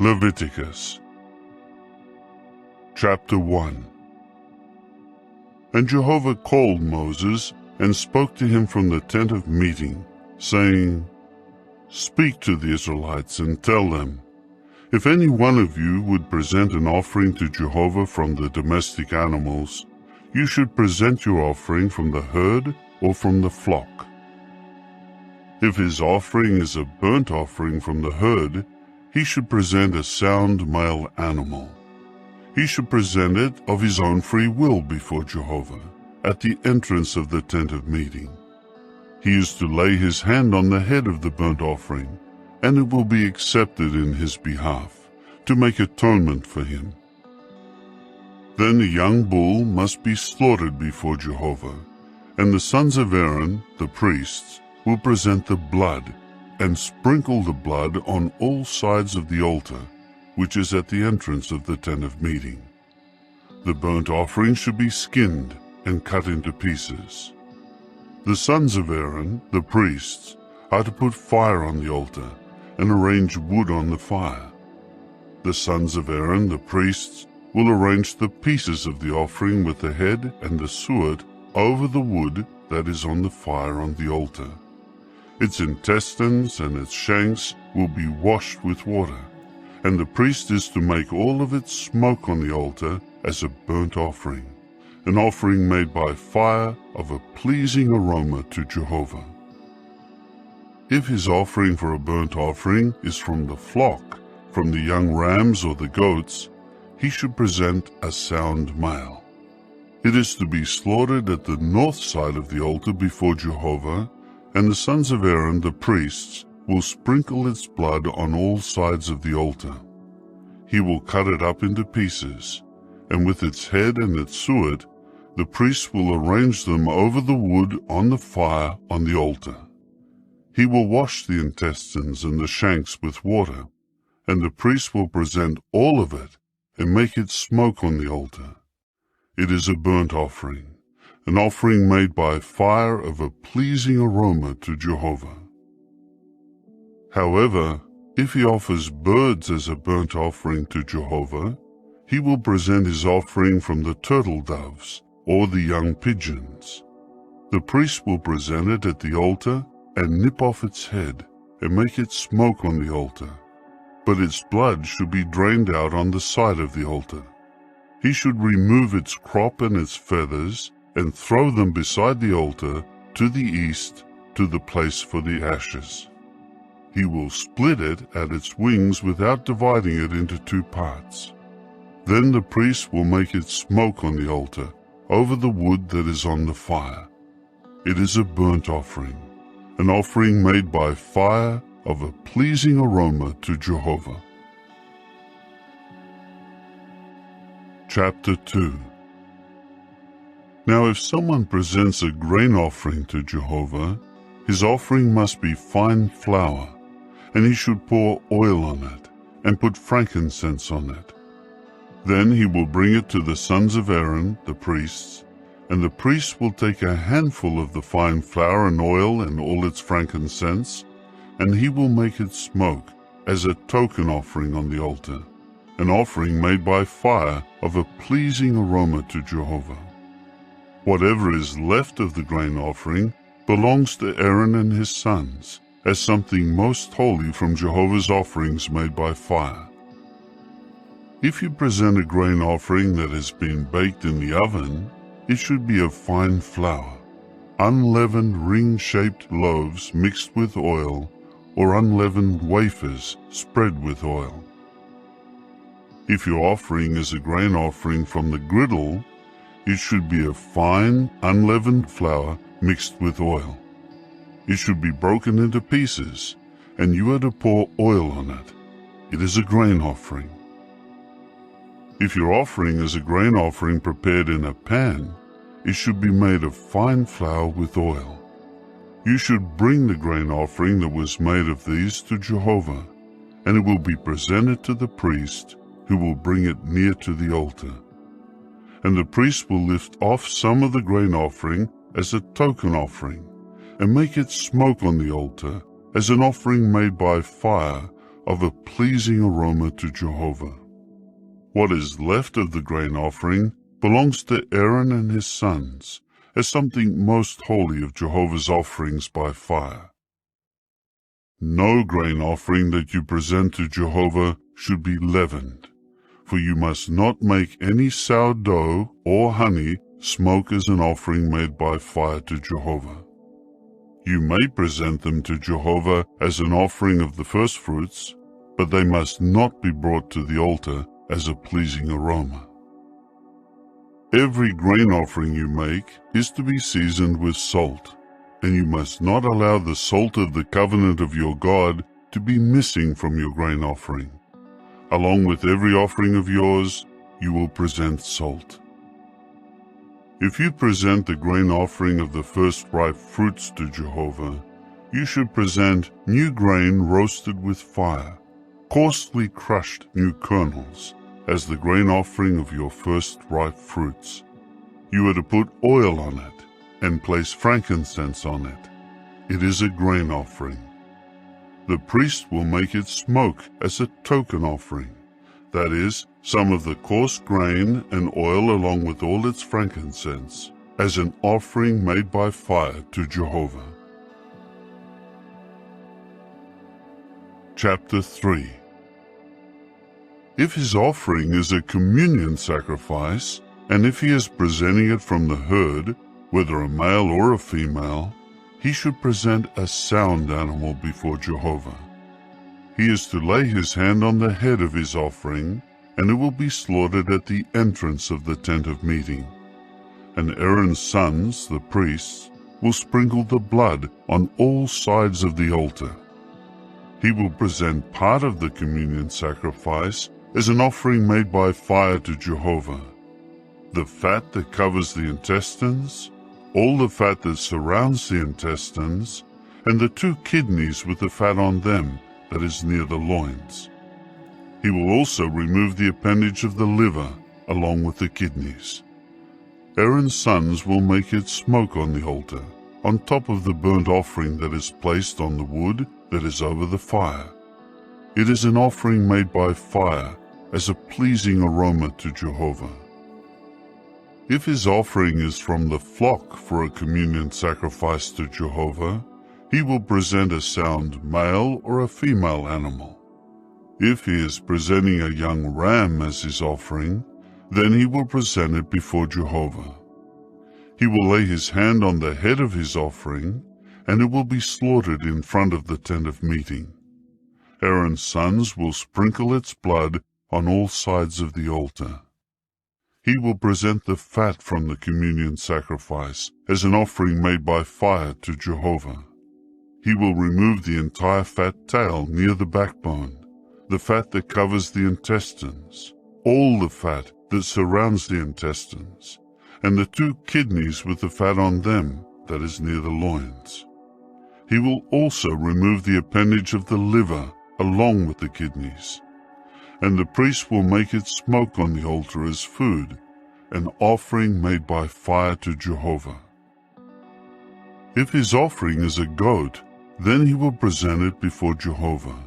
Leviticus Chapter 1. And Jehovah called Moses and spoke to him from the tent of meeting, saying, Speak to the Israelites and tell them, if any one of you would present an offering to Jehovah from the domestic animals, you should present your offering from the herd or from the flock. If his offering is a burnt offering from the herd, he should present a sound male animal. He should present it of his own free will before Jehovah, at the entrance of the tent of meeting. He is to lay his hand on the head of the burnt offering, and it will be accepted in his behalf, to make atonement for him. Then a young bull must be slaughtered before Jehovah, and the sons of Aaron, the priests, will present the blood, and sprinkle the blood on all sides of the altar, which is at the entrance of the tent of meeting. The burnt offering should be skinned and cut into pieces. The sons of Aaron, the priests, are to put fire on the altar and arrange wood on the fire. The sons of Aaron, the priests, will arrange the pieces of the offering with the head and the suet over the wood that is on the fire on the altar. Its intestines and its shanks will be washed with water, and the priest is to make all of its smoke on the altar as a burnt offering, an offering made by fire of a pleasing aroma to Jehovah. If his offering for a burnt offering is from the flock, from the young rams or the goats, he should present a sound male. It is to be slaughtered at the north side of the altar before Jehovah, and the sons of Aaron, the priests, will sprinkle its blood on all sides of the altar. He will cut it up into pieces, and with its head and its suet, the priests will arrange them over the wood on the fire on the altar. He will wash the intestines and the shanks with water, and the priest will present all of it and make it smoke on the altar. It is a burnt offering, an offering made by fire of a pleasing aroma to Jehovah. However, if he offers birds as a burnt offering to Jehovah, he will present his offering from the turtle doves or the young pigeons. The priest will present it at the altar and nip off its head and make it smoke on the altar, but its blood should be drained out on the side of the altar. He should remove its crop and its feathers and throw them beside the altar to the east to the place for the ashes. He will split it at its wings without dividing it into two parts. Then the priest will make it smoke on the altar over the wood that is on the fire. It is a burnt offering, an offering made by fire of a pleasing aroma to Jehovah. Chapter 2. Now if someone presents a grain offering to Jehovah, his offering must be fine flour, and he should pour oil on it, and put frankincense on it. Then he will bring it to the sons of Aaron, the priests, and the priests will take a handful of the fine flour and oil and all its frankincense, and he will make it smoke as a token offering on the altar, an offering made by fire of a pleasing aroma to Jehovah. Whatever is left of the grain offering belongs to Aaron and his sons, as something most holy from Jehovah's offerings made by fire. If you present a grain offering that has been baked in the oven, it should be of fine flour, unleavened ring-shaped loaves mixed with oil, or unleavened wafers spread with oil. If your offering is a grain offering from the griddle, it should be of fine, unleavened flour mixed with oil. It should be broken into pieces, and you are to pour oil on it. It is a grain offering. If your offering is a grain offering prepared in a pan, it should be made of fine flour with oil. You should bring the grain offering that was made of these to Jehovah, and it will be presented to the priest, who will bring it near to the altar. And the priest will lift off some of the grain offering as a token offering, and make it smoke on the altar as an offering made by fire of a pleasing aroma to Jehovah. What is left of the grain offering belongs to Aaron and his sons as something most holy of Jehovah's offerings by fire. No grain offering that you present to Jehovah should be leavened, for you must not make any sourdough or honey smoke as an offering made by fire to Jehovah. You may present them to Jehovah as an offering of the firstfruits, but they must not be brought to the altar as a pleasing aroma. Every grain offering you make is to be seasoned with salt, and you must not allow the salt of the covenant of your God to be missing from your grain offering. Along with every offering of yours, you will present salt. If you present the grain offering of the first ripe fruits to Jehovah, you should present new grain roasted with fire, coarsely crushed new kernels, as the grain offering of your first ripe fruits. You are to put oil on it and place frankincense on it. It is a grain offering. The priest will make it smoke as a token offering, that is, some of the coarse grain and oil along with all its frankincense, as an offering made by fire to Jehovah. Chapter 3. If his offering is a communion sacrifice, and if he is presenting it from the herd, whether a male or a female, he should present a sound animal before Jehovah. He is to lay his hand on the head of his offering, and it will be slaughtered at the entrance of the tent of meeting. And Aaron's sons, the priests, will sprinkle the blood on all sides of the altar. He will present part of the communion sacrifice as an offering made by fire to Jehovah. The fat that covers the intestines, all the fat that surrounds the intestines, and the 2 kidneys with the fat on them that is near the loins. He will also remove the appendage of the liver along with the kidneys. Aaron's sons will make it smoke on the altar, on top of the burnt offering that is placed on the wood that is over the fire. It is an offering made by fire as a pleasing aroma to Jehovah. If his offering is from the flock for a communion sacrifice to Jehovah, he will present a sound male or a female animal. If he is presenting a young ram as his offering, then he will present it before Jehovah. He will lay his hand on the head of his offering, and it will be slaughtered in front of the tent of meeting. Aaron's sons will sprinkle its blood on all sides of the altar. He will present the fat from the communion sacrifice as an offering made by fire to Jehovah. He will remove the entire fat tail near the backbone, the fat that covers the intestines, all the fat that surrounds the intestines, and the 2 kidneys with the fat on them that is near the loins. He will also remove the appendage of the liver along with the kidneys. And the priest will make it smoke on the altar as food, an offering made by fire to Jehovah. If his offering is a goat, then he will present it before Jehovah.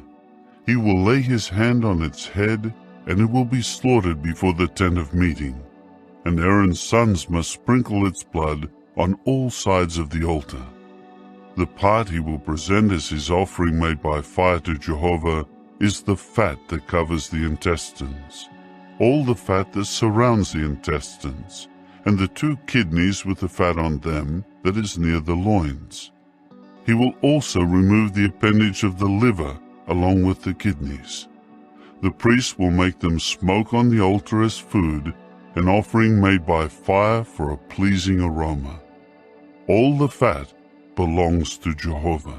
He will lay his hand on its head, and it will be slaughtered before the tent of meeting. And Aaron's sons must sprinkle its blood on all sides of the altar. The part he will present as his offering made by fire to Jehovah is the fat that covers the intestines, all the fat that surrounds the intestines, and the 2 kidneys with the fat on them that is near the loins. He will also remove the appendage of the liver along with the kidneys. The priest will make them smoke on the altar as food, an offering made by fire for a pleasing aroma. All the fat belongs to Jehovah.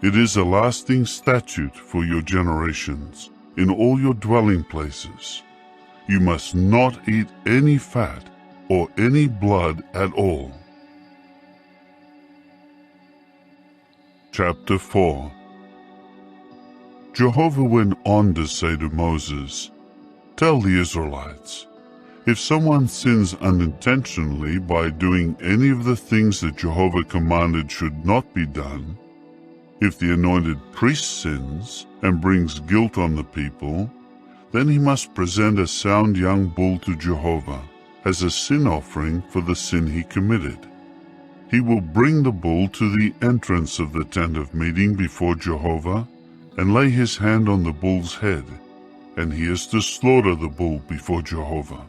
It is a lasting statute for your generations in all your dwelling places. You must not eat any fat or any blood at all. Chapter 4. Jehovah went on to say to Moses, "Tell the Israelites, if someone sins unintentionally by doing any of the things that Jehovah commanded should not be done, If the anointed priest sins and brings guilt on the people, then he must present a sound young bull to Jehovah as a sin offering for the sin he committed. He will bring the bull to the entrance of the tent of meeting before Jehovah and lay his hand on the bull's head, and he is to slaughter the bull before Jehovah.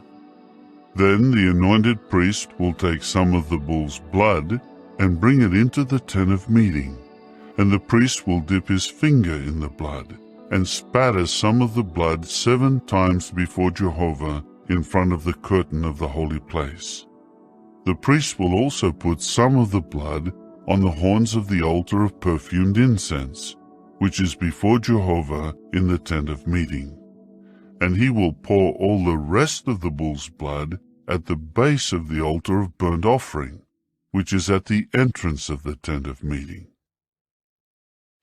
Then the anointed priest will take some of the bull's blood and bring it into the tent of meeting, and the priest will dip his finger in the blood and spatter some of the blood 7 times before Jehovah in front of the curtain of the holy place. The priest will also put some of the blood on the horns of the altar of perfumed incense, which is before Jehovah in the tent of meeting. And he will pour all the rest of the bull's blood at the base of the altar of burnt offering, which is at the entrance of the tent of meeting.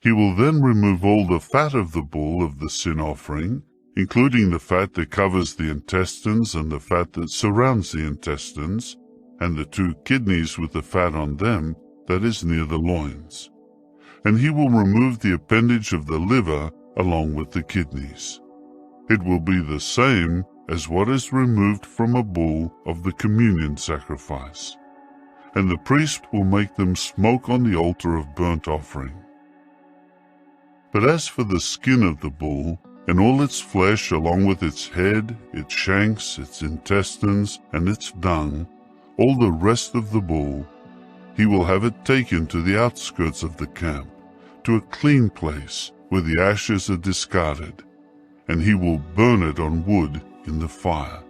He will then remove all the fat of the bull of the sin offering, including the fat that covers the intestines and the fat that surrounds the intestines, and the 2 kidneys with the fat on them that is near the loins. And he will remove the appendage of the liver along with the kidneys. It will be the same as what is removed from a bull of the communion sacrifice. And the priest will make them smoke on the altar of burnt offering. But as for the skin of the bull, and all its flesh along with its head, its shanks, its intestines, and its dung, all the rest of the bull, he will have it taken to the outskirts of the camp, to a clean place where the ashes are discarded, and he will burn it on wood in the fire.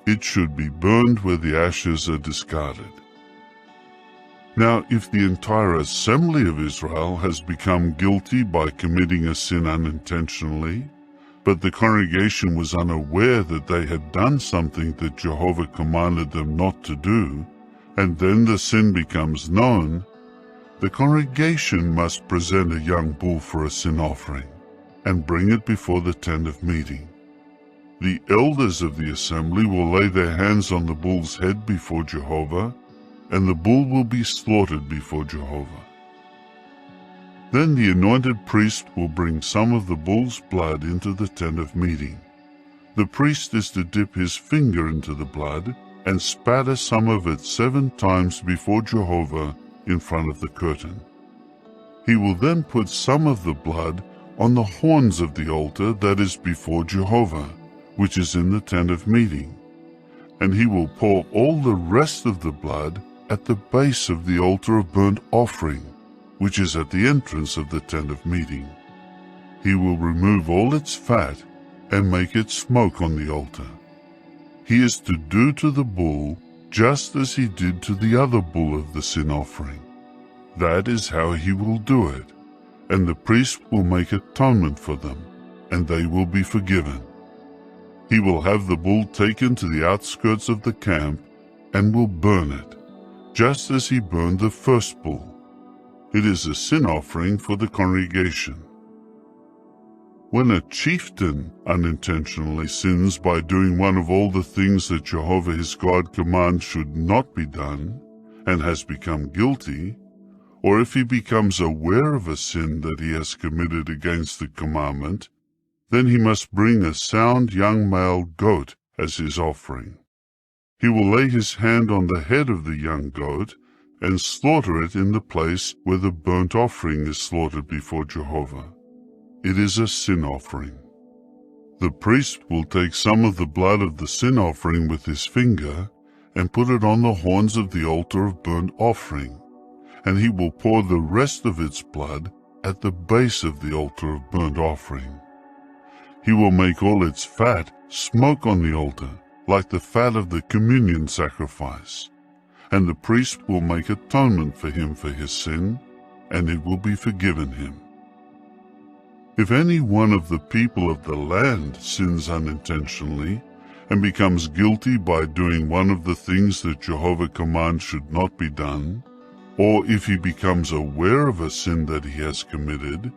It should be burned where the ashes are discarded. Now, if the entire assembly of Israel has become guilty by committing a sin unintentionally, but the congregation was unaware that they had done something that Jehovah commanded them not to do, and then the sin becomes known, the congregation must present a young bull for a sin offering, and bring it before the tent of meeting. The elders of the assembly will lay their hands on the bull's head before Jehovah, and the bull will be slaughtered before Jehovah. Then the anointed priest will bring some of the bull's blood into the tent of meeting. The priest is to dip his finger into the blood and spatter some of it 7 times before Jehovah in front of the curtain. He will then put some of the blood on the horns of the altar that is before Jehovah, which is in the tent of meeting, and he will pour all the rest of the blood at the base of the altar of burnt offering, which is at the entrance of the tent of meeting. He will remove all its fat and make it smoke on the altar. He is to do to the bull just as he did to the other bull of the sin offering. That is how he will do it, and the priest will make atonement for them, and they will be forgiven. He will have the bull taken to the outskirts of the camp and will burn it, just as he burned the first bull. It is a sin offering for the congregation. When a chieftain unintentionally sins by doing one of all the things that Jehovah his God commands should not be done, and has become guilty, or if he becomes aware of a sin that he has committed against the commandment, then he must bring a sound young male goat as his offering. He will lay his hand on the head of the young goat and slaughter it in the place where the burnt offering is slaughtered before Jehovah. It is a sin offering. The priest will take some of the blood of the sin offering with his finger and put it on the horns of the altar of burnt offering, and he will pour the rest of its blood at the base of the altar of burnt offering. He will make all its fat smoke on the altar, like the fat of the communion sacrifice, and the priest will make atonement for him for his sin, and it will be forgiven him. If any one of the people of the land sins unintentionally and becomes guilty by doing one of the things that Jehovah commands should not be done, or if he becomes aware of a sin that he has committed,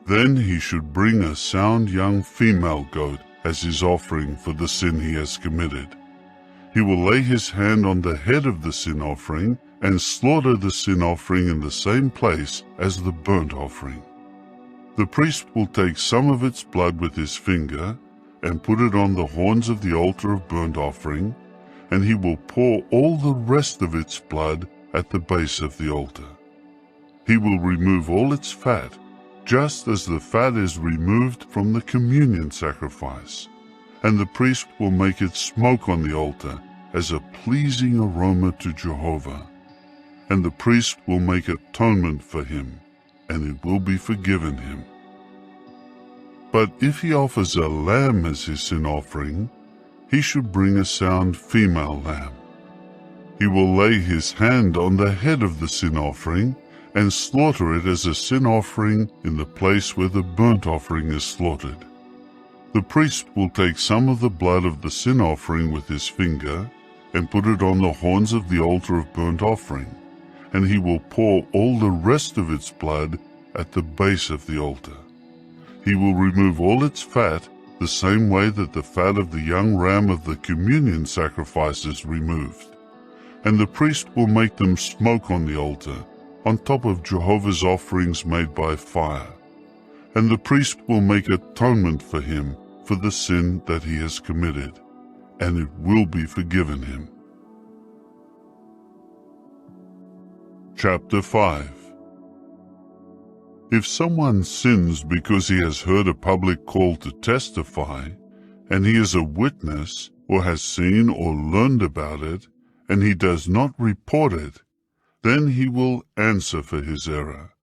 then he should bring a sound young female goat as his offering for the sin he has committed. He will lay his hand on the head of the sin offering and slaughter the sin offering in the same place as the burnt offering. The priest will take some of its blood with his finger and put it on the horns of the altar of burnt offering, and he will pour all the rest of its blood at the base of the altar. He will remove all its fat, just as the fat is removed from the communion sacrifice, and the priest will make it smoke on the altar as a pleasing aroma to Jehovah. And the priest will make atonement for him, and it will be forgiven him. But if he offers a lamb as his sin offering, he should bring a sound female lamb. He will lay his hand on the head of the sin offering and slaughter it as a sin offering in the place where the burnt offering is slaughtered. The priest will take some of the blood of the sin offering with his finger and put it on the horns of the altar of burnt offering, and he will pour all the rest of its blood at the base of the altar. He will remove all its fat the same way that the fat of the young ram of the communion sacrifice is removed, and the priest will make them smoke on the altar on top of Jehovah's offerings made by fire, and the priest will make atonement for him for the sin that he has committed, and it will be forgiven him. Chapter 5. If someone sins because he has heard a public call to testify, and he is a witness or has seen or learned about it, and he does not report it, then he will answer for his error.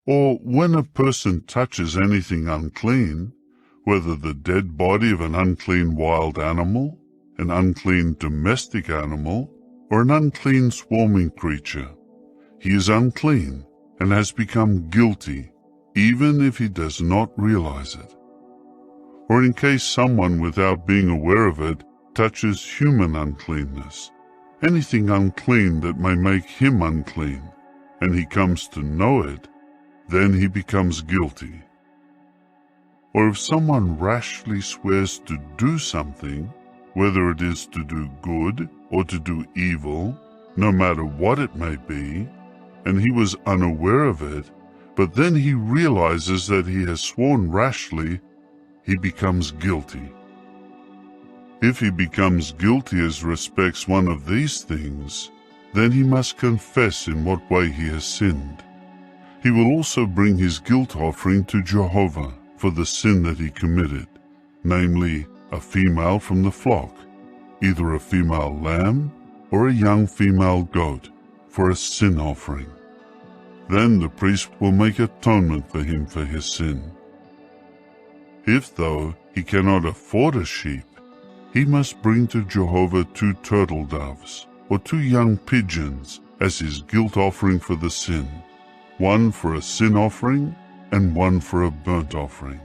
Or when a person touches anything unclean, whether the dead body of an unclean wild animal, an unclean domestic animal, or an unclean swarming creature, he is unclean and has become guilty, even if he does not realize it. Or in case someone, without being aware of it, touches human uncleanness, anything unclean that may make him unclean, and he comes to know it, then he becomes guilty. Or if someone rashly swears to do something, whether it is to do good or to do evil, no matter what it may be, and he was unaware of it, but then he realizes that he has sworn rashly, he becomes guilty. If he becomes guilty as respects one of these things, then he must confess in what way he has sinned. He will also bring his guilt offering to Jehovah for the sin that he committed, namely a female from the flock, either a female lamb or a young female goat, for a sin offering. Then the priest will make atonement for him for his sin. If, though, he cannot afford a sheep, he must bring to Jehovah 2 turtle doves, or 2 young pigeons, as his guilt offering for the sin, one for a sin offering and one for a burnt offering.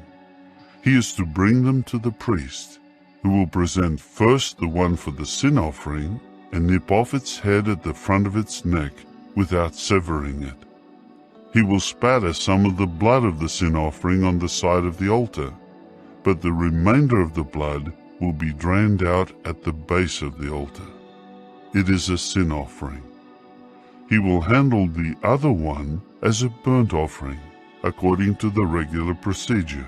He is to bring them to the priest, who will present first the one for the sin offering and nip off its head at the front of its neck without severing it. He will spatter some of the blood of the sin offering on the side of the altar, but the remainder of the blood will be drained out at the base of the altar. It is a sin offering. He will handle the other one as a burnt offering, according to the regular procedure,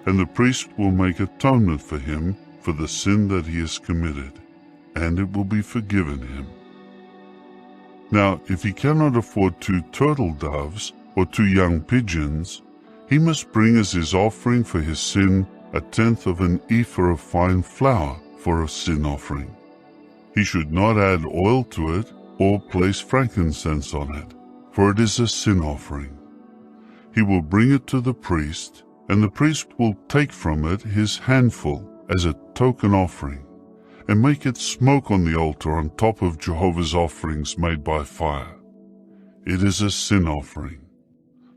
and the priest will make atonement for him for the sin that he has committed, and it will be forgiven him. Now, if he cannot afford 2 turtle doves or 2 young pigeons, he must bring as his offering for his sin 1/10 of an ephah of fine flour for a sin offering. He should not add oil to it or place frankincense on it, for it is a sin offering. He will bring it to the priest, and the priest will take from it his handful as a token offering, and make it smoke on the altar on top of Jehovah's offerings made by fire. It is a sin offering.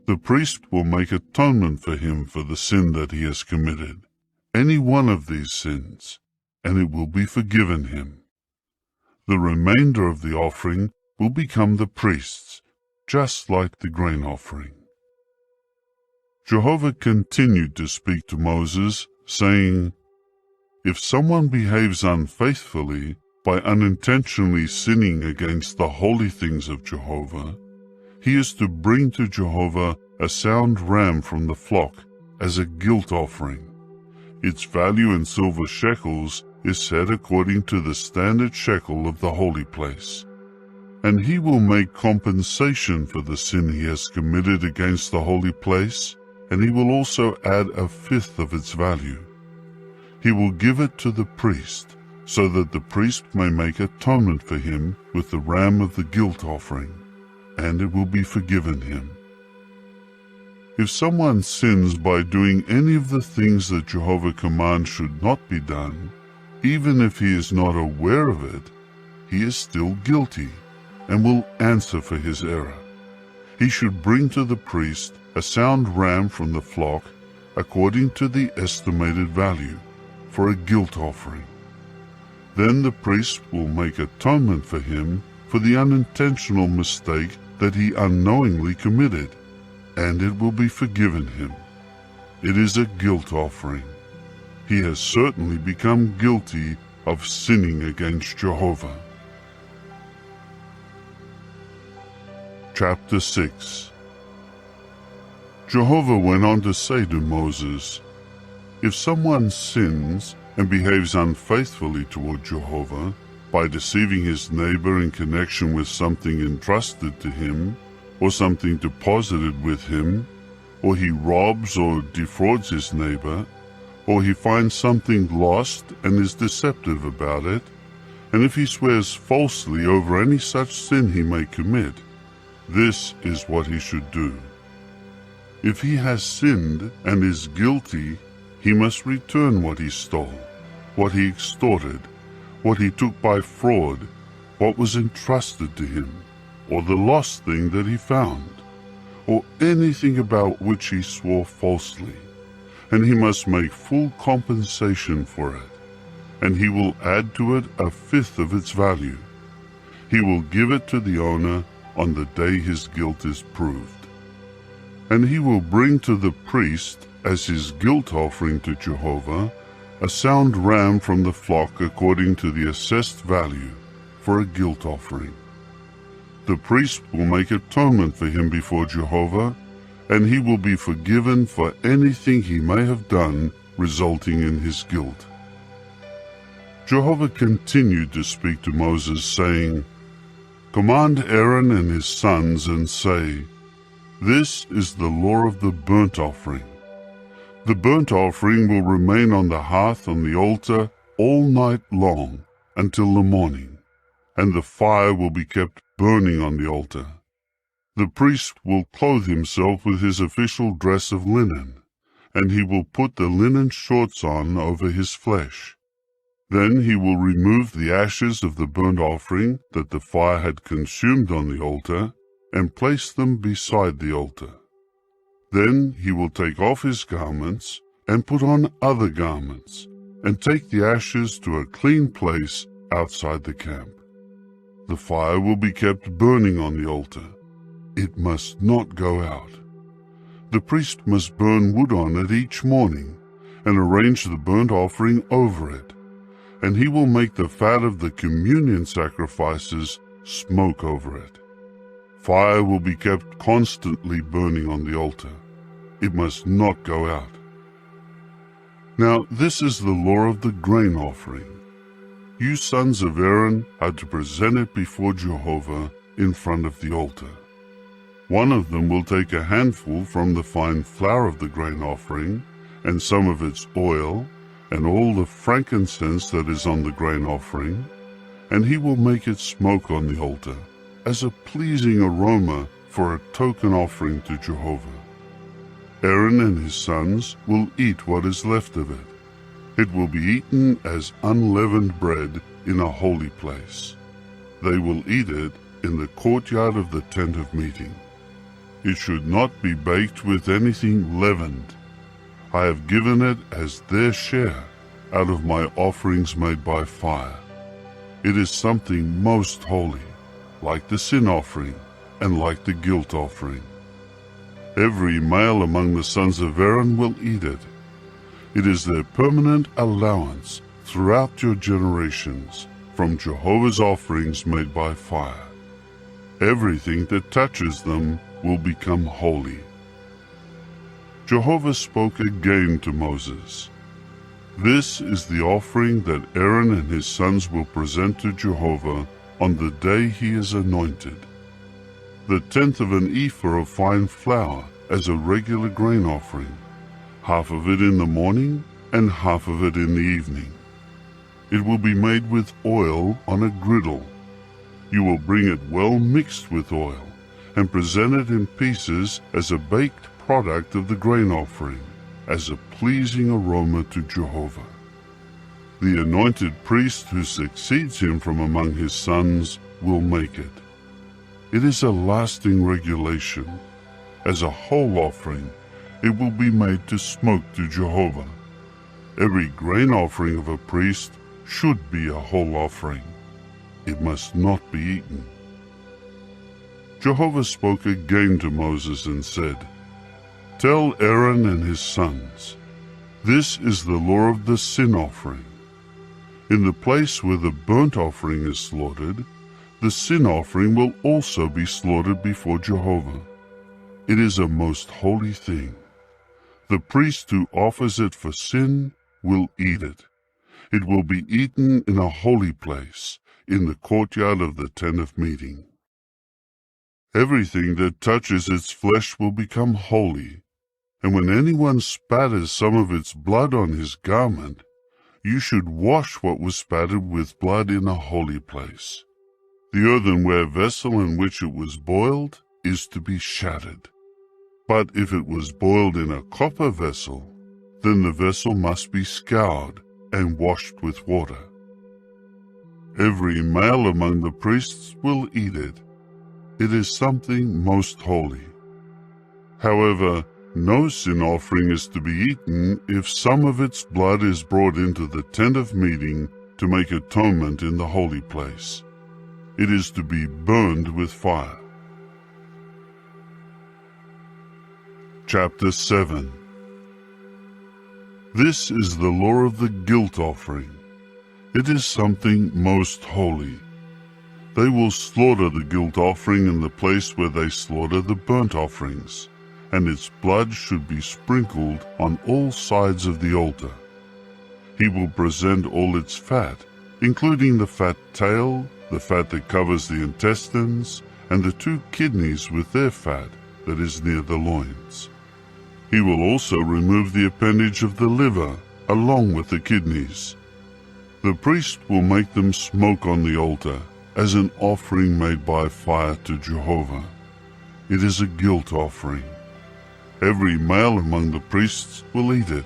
The priest will make atonement for him for the sin that he has committed, any one of these sins, and it will be forgiven him. The remainder of the offering will become the priest's, just like the grain offering. Jehovah continued to speak to Moses, saying, "If someone behaves unfaithfully by unintentionally sinning against the holy things of Jehovah, he is to bring to Jehovah a sound ram from the flock as a guilt offering. Its value in silver shekels is set according to the standard shekel of the holy place. And he will make compensation for the sin he has committed against the holy place, and he will also add a fifth of its value. He will give it to the priest, so that the priest may make atonement for him with the ram of the guilt offering, and it will be forgiven him. If someone sins by doing any of the things that Jehovah commands should not be done, even if he is not aware of it, he is still guilty and will answer for his error. He should bring to the priest a sound ram from the flock according to the estimated value for a guilt offering. Then the priest will make atonement for him for the unintentional mistake that he unknowingly committed, and it will be forgiven him. It is a guilt offering. He has certainly become guilty of sinning against Jehovah. Chapter 6. Jehovah went on to say to Moses, "If someone sins and behaves unfaithfully toward Jehovah by deceiving his neighbor in connection with something entrusted to him, or something deposited with him, or he robs or defrauds his neighbor, or he finds something lost and is deceptive about it, and if he swears falsely over any such sin he may commit, this is what he should do. If he has sinned and is guilty, he must return what he stole, what he extorted, what he took by fraud, what was entrusted to him, or the lost thing that he found, or anything about which he swore falsely, and he must make full compensation for it, and he will add to it a fifth of its value. He will give it to the owner on the day his guilt is proved. And he will bring to the priest as his guilt offering to Jehovah a sound ram from the flock according to the assessed value for a guilt offering. The priest will make atonement for him before Jehovah, and he will be forgiven for anything he may have done resulting in his guilt." Jehovah continued to speak to Moses, saying, "Command Aaron and his sons and say, 'This is the law of the burnt offering. The burnt offering will remain on the hearth on the altar all night long until the morning, and the fire will be kept burning on the altar. The priest will clothe himself with his official dress of linen, and he will put the linen shorts on over his flesh. Then he will remove the ashes of the burnt offering that the fire had consumed on the altar, and place them beside the altar. Then he will take off his garments and put on other garments, and take the ashes to a clean place outside the camp. The fire will be kept burning on the altar. It must not go out. The priest must burn wood on it each morning, and arrange the burnt offering over it, and he will make the fat of the communion sacrifices smoke over it. Fire will be kept constantly burning on the altar. It must not go out. Now this is the law of the grain offering. You sons of Aaron are to present it before Jehovah in front of the altar. One of them will take a handful from the fine flour of the grain offering, and some of its oil, and all the frankincense that is on the grain offering, and he will make it smoke on the altar, as a pleasing aroma for a token offering to Jehovah. Aaron and his sons will eat what is left of it. It will be eaten as unleavened bread in a holy place. They will eat it in the courtyard of the tent of meeting. It should not be baked with anything leavened. I have given it as their share out of my offerings made by fire. It is something most holy, like the sin offering and like the guilt offering. Every male among the sons of Aaron will eat it. It is their permanent allowance throughout your generations from Jehovah's offerings made by fire. Everything that touches them will become holy. Jehovah spoke again to Moses. This is the offering that Aaron and his sons will present to Jehovah on the day he is anointed. The 1/10 of an ephah of fine flour as a regular grain offering, half of it in the morning and half of it in the evening. It will be made with oil on a griddle. You will bring it well mixed with oil and present it in pieces as a baked product of the grain offering, as a pleasing aroma to Jehovah. The anointed priest who succeeds him from among his sons will make it. It is a lasting regulation. As a whole offering, it will be made to smoke to Jehovah. Every grain offering of a priest should be a whole offering. It must not be eaten. Jehovah spoke again to Moses and said, "Tell Aaron and his sons, this is the law of the sin offering. In the place where the burnt offering is slaughtered, the sin offering will also be slaughtered before Jehovah. It is a most holy thing. The priest who offers it for sin will eat it. It will be eaten in a holy place, in the courtyard of the tent of meeting. Everything that touches its flesh will become holy, and when anyone spatters some of its blood on his garment, you should wash what was spattered with blood in a holy place. The earthenware vessel in which it was boiled is to be shattered. But if it was boiled in a copper vessel, then the vessel must be scoured and washed with water. Every male among the priests will eat it. It is something most holy. However, no sin offering is to be eaten if some of its blood is brought into the tent of meeting to make atonement in the holy place. It is to be burned with fire." Chapter 7. This is the law of the guilt offering. It is something most holy. They will slaughter the guilt offering in the place where they slaughter the burnt offerings, and its blood should be sprinkled on all sides of the altar. He will present all its fat, including the fat tail, the fat that covers the intestines, and the 2 kidneys with their fat that is near the loins. He will also remove the appendage of the liver, along with the kidneys. The priest will make them smoke on the altar as an offering made by fire to Jehovah. It is a guilt offering. Every male among the priests will eat it,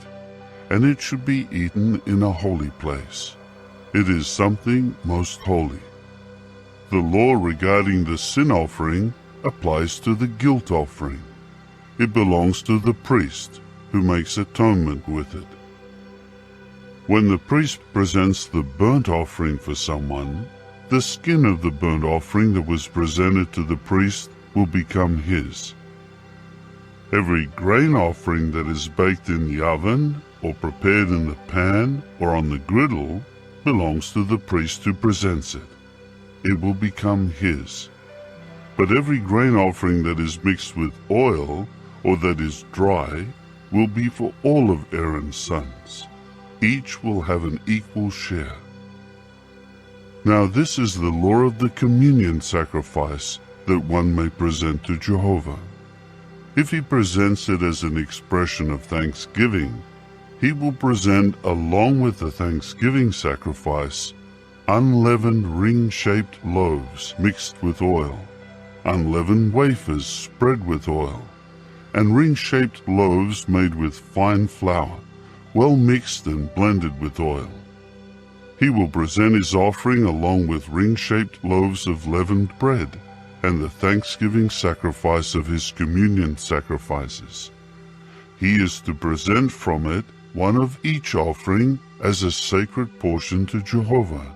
and it should be eaten in a holy place. It is something most holy. The law regarding the sin offering applies to the guilt offering. It belongs to the priest, who makes atonement with it. When the priest presents the burnt offering for someone, the skin of the burnt offering that was presented to the priest will become his. Every grain offering that is baked in the oven or prepared in the pan or on the griddle belongs to the priest who presents it. It will become his. But every grain offering that is mixed with oil or that is dry will be for all of Aaron's sons. Each will have an equal share. Now this is the law of the communion sacrifice that one may present to Jehovah. If he presents it as an expression of thanksgiving, he will present along with the thanksgiving sacrifice unleavened ring-shaped loaves mixed with oil, unleavened wafers spread with oil, and ring-shaped loaves made with fine flour, well mixed and blended with oil. He will present his offering along with ring-shaped loaves of leavened bread and the thanksgiving sacrifice of his communion sacrifices. He is to present from it one of each offering as a sacred portion to Jehovah.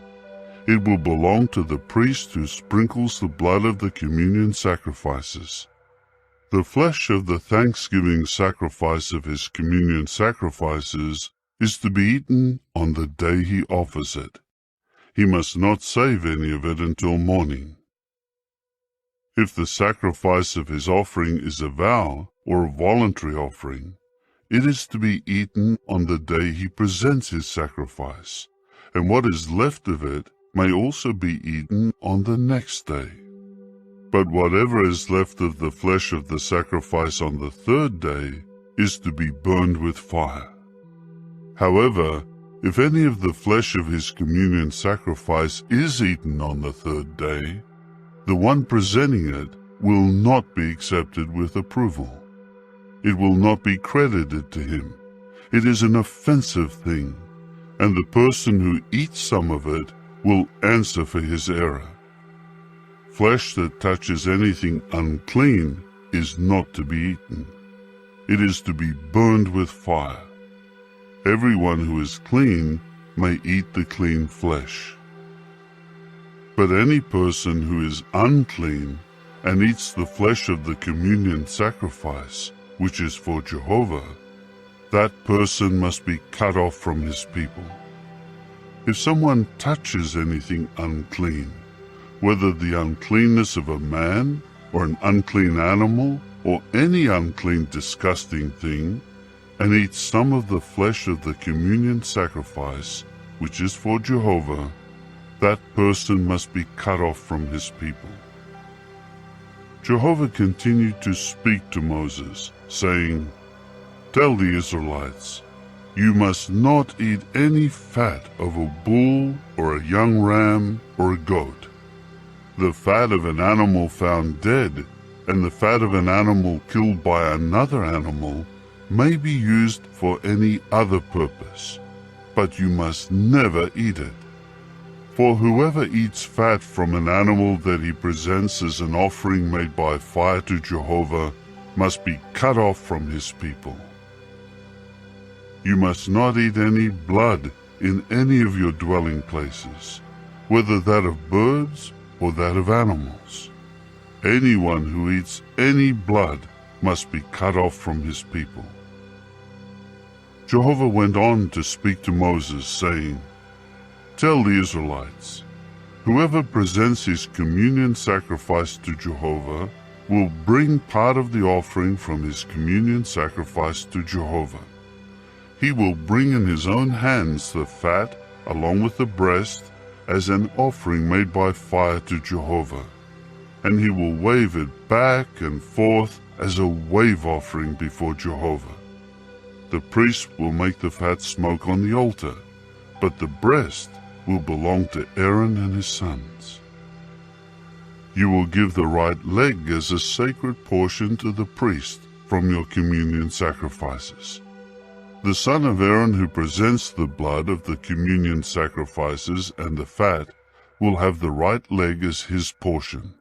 It will belong to the priest who sprinkles the blood of the communion sacrifices. The flesh of the thanksgiving sacrifice of his communion sacrifices is to be eaten on the day he offers it. he must not save any of it until morning. If the sacrifice of his offering is a vow or a voluntary offering, it is to be eaten on the day he presents his sacrifice, and what is left of it may also be eaten on the next day. But whatever is left of the flesh of the sacrifice on the third day is to be burned with fire. However, if any of the flesh of his communion sacrifice is eaten on the third day, the one presenting it will not be accepted with approval. It will not be credited to him. It is an offensive thing, and the person who eats some of it will answer for his error. Flesh that touches anything unclean is not to be eaten. It is to be burned with fire. Everyone who is clean may eat the clean flesh. But any person who is unclean and eats the flesh of the communion sacrifice, which is for Jehovah, that person must be cut off from his people. If someone touches anything unclean, whether the uncleanness of a man or an unclean animal or any unclean disgusting thing, and eats some of the flesh of the communion sacrifice, which is for Jehovah, that person must be cut off from his people. Jehovah continued to speak to Moses, saying, "Tell the Israelites, you must not eat any fat of a bull or a young ram or a goat. The fat of an animal found dead and the fat of an animal killed by another animal may be used for any other purpose, but you must never eat it. For whoever eats fat from an animal that he presents as an offering made by fire to Jehovah must be cut off from his people. You must not eat any blood in any of your dwelling places, whether that of birds or that of animals. Anyone who eats any blood must be cut off from his people." Jehovah went on to speak to Moses, saying, "Tell the Israelites, whoever presents his communion sacrifice to Jehovah will bring part of the offering from his communion sacrifice to Jehovah. He will bring in his own hands the fat along with the breast as an offering made by fire to Jehovah, and he will wave it back and forth as a wave offering before Jehovah. The priest will make the fat smoke on the altar, but the breast will belong to Aaron and his sons. You will give the right leg as a sacred portion to the priest from your communion sacrifices. The son of Aaron who presents the blood of the communion sacrifices and the fat will have the right leg as his portion.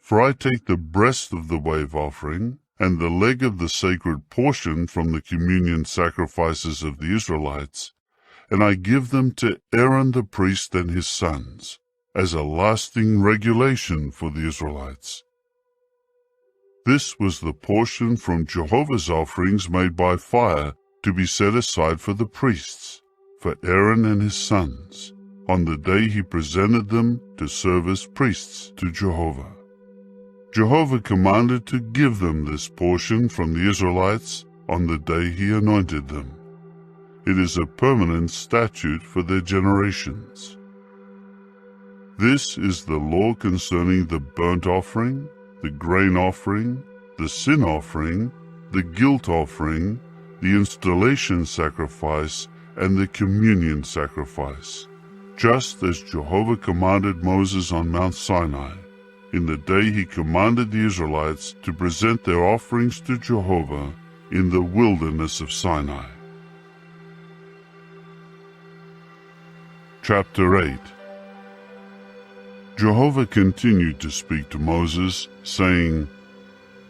For I take the breast of the wave offering and the leg of the sacred portion from the communion sacrifices of the Israelites, and I give them to Aaron the priest and his sons, as a lasting regulation for the Israelites. This was the portion from Jehovah's offerings made by fire to be set aside for the priests, for Aaron and his sons, on the day he presented them to serve as priests to Jehovah. Jehovah commanded to give them this portion from the Israelites on the day he anointed them. It is a permanent statute for their generations. This is the law concerning the burnt offering, the grain offering, the sin offering, the guilt offering, the installation sacrifice, and the communion sacrifice, just as Jehovah commanded Moses on Mount Sinai, in the day he commanded the Israelites to present their offerings to Jehovah in the wilderness of Sinai. Chapter 8. Jehovah continued to speak to Moses, saying,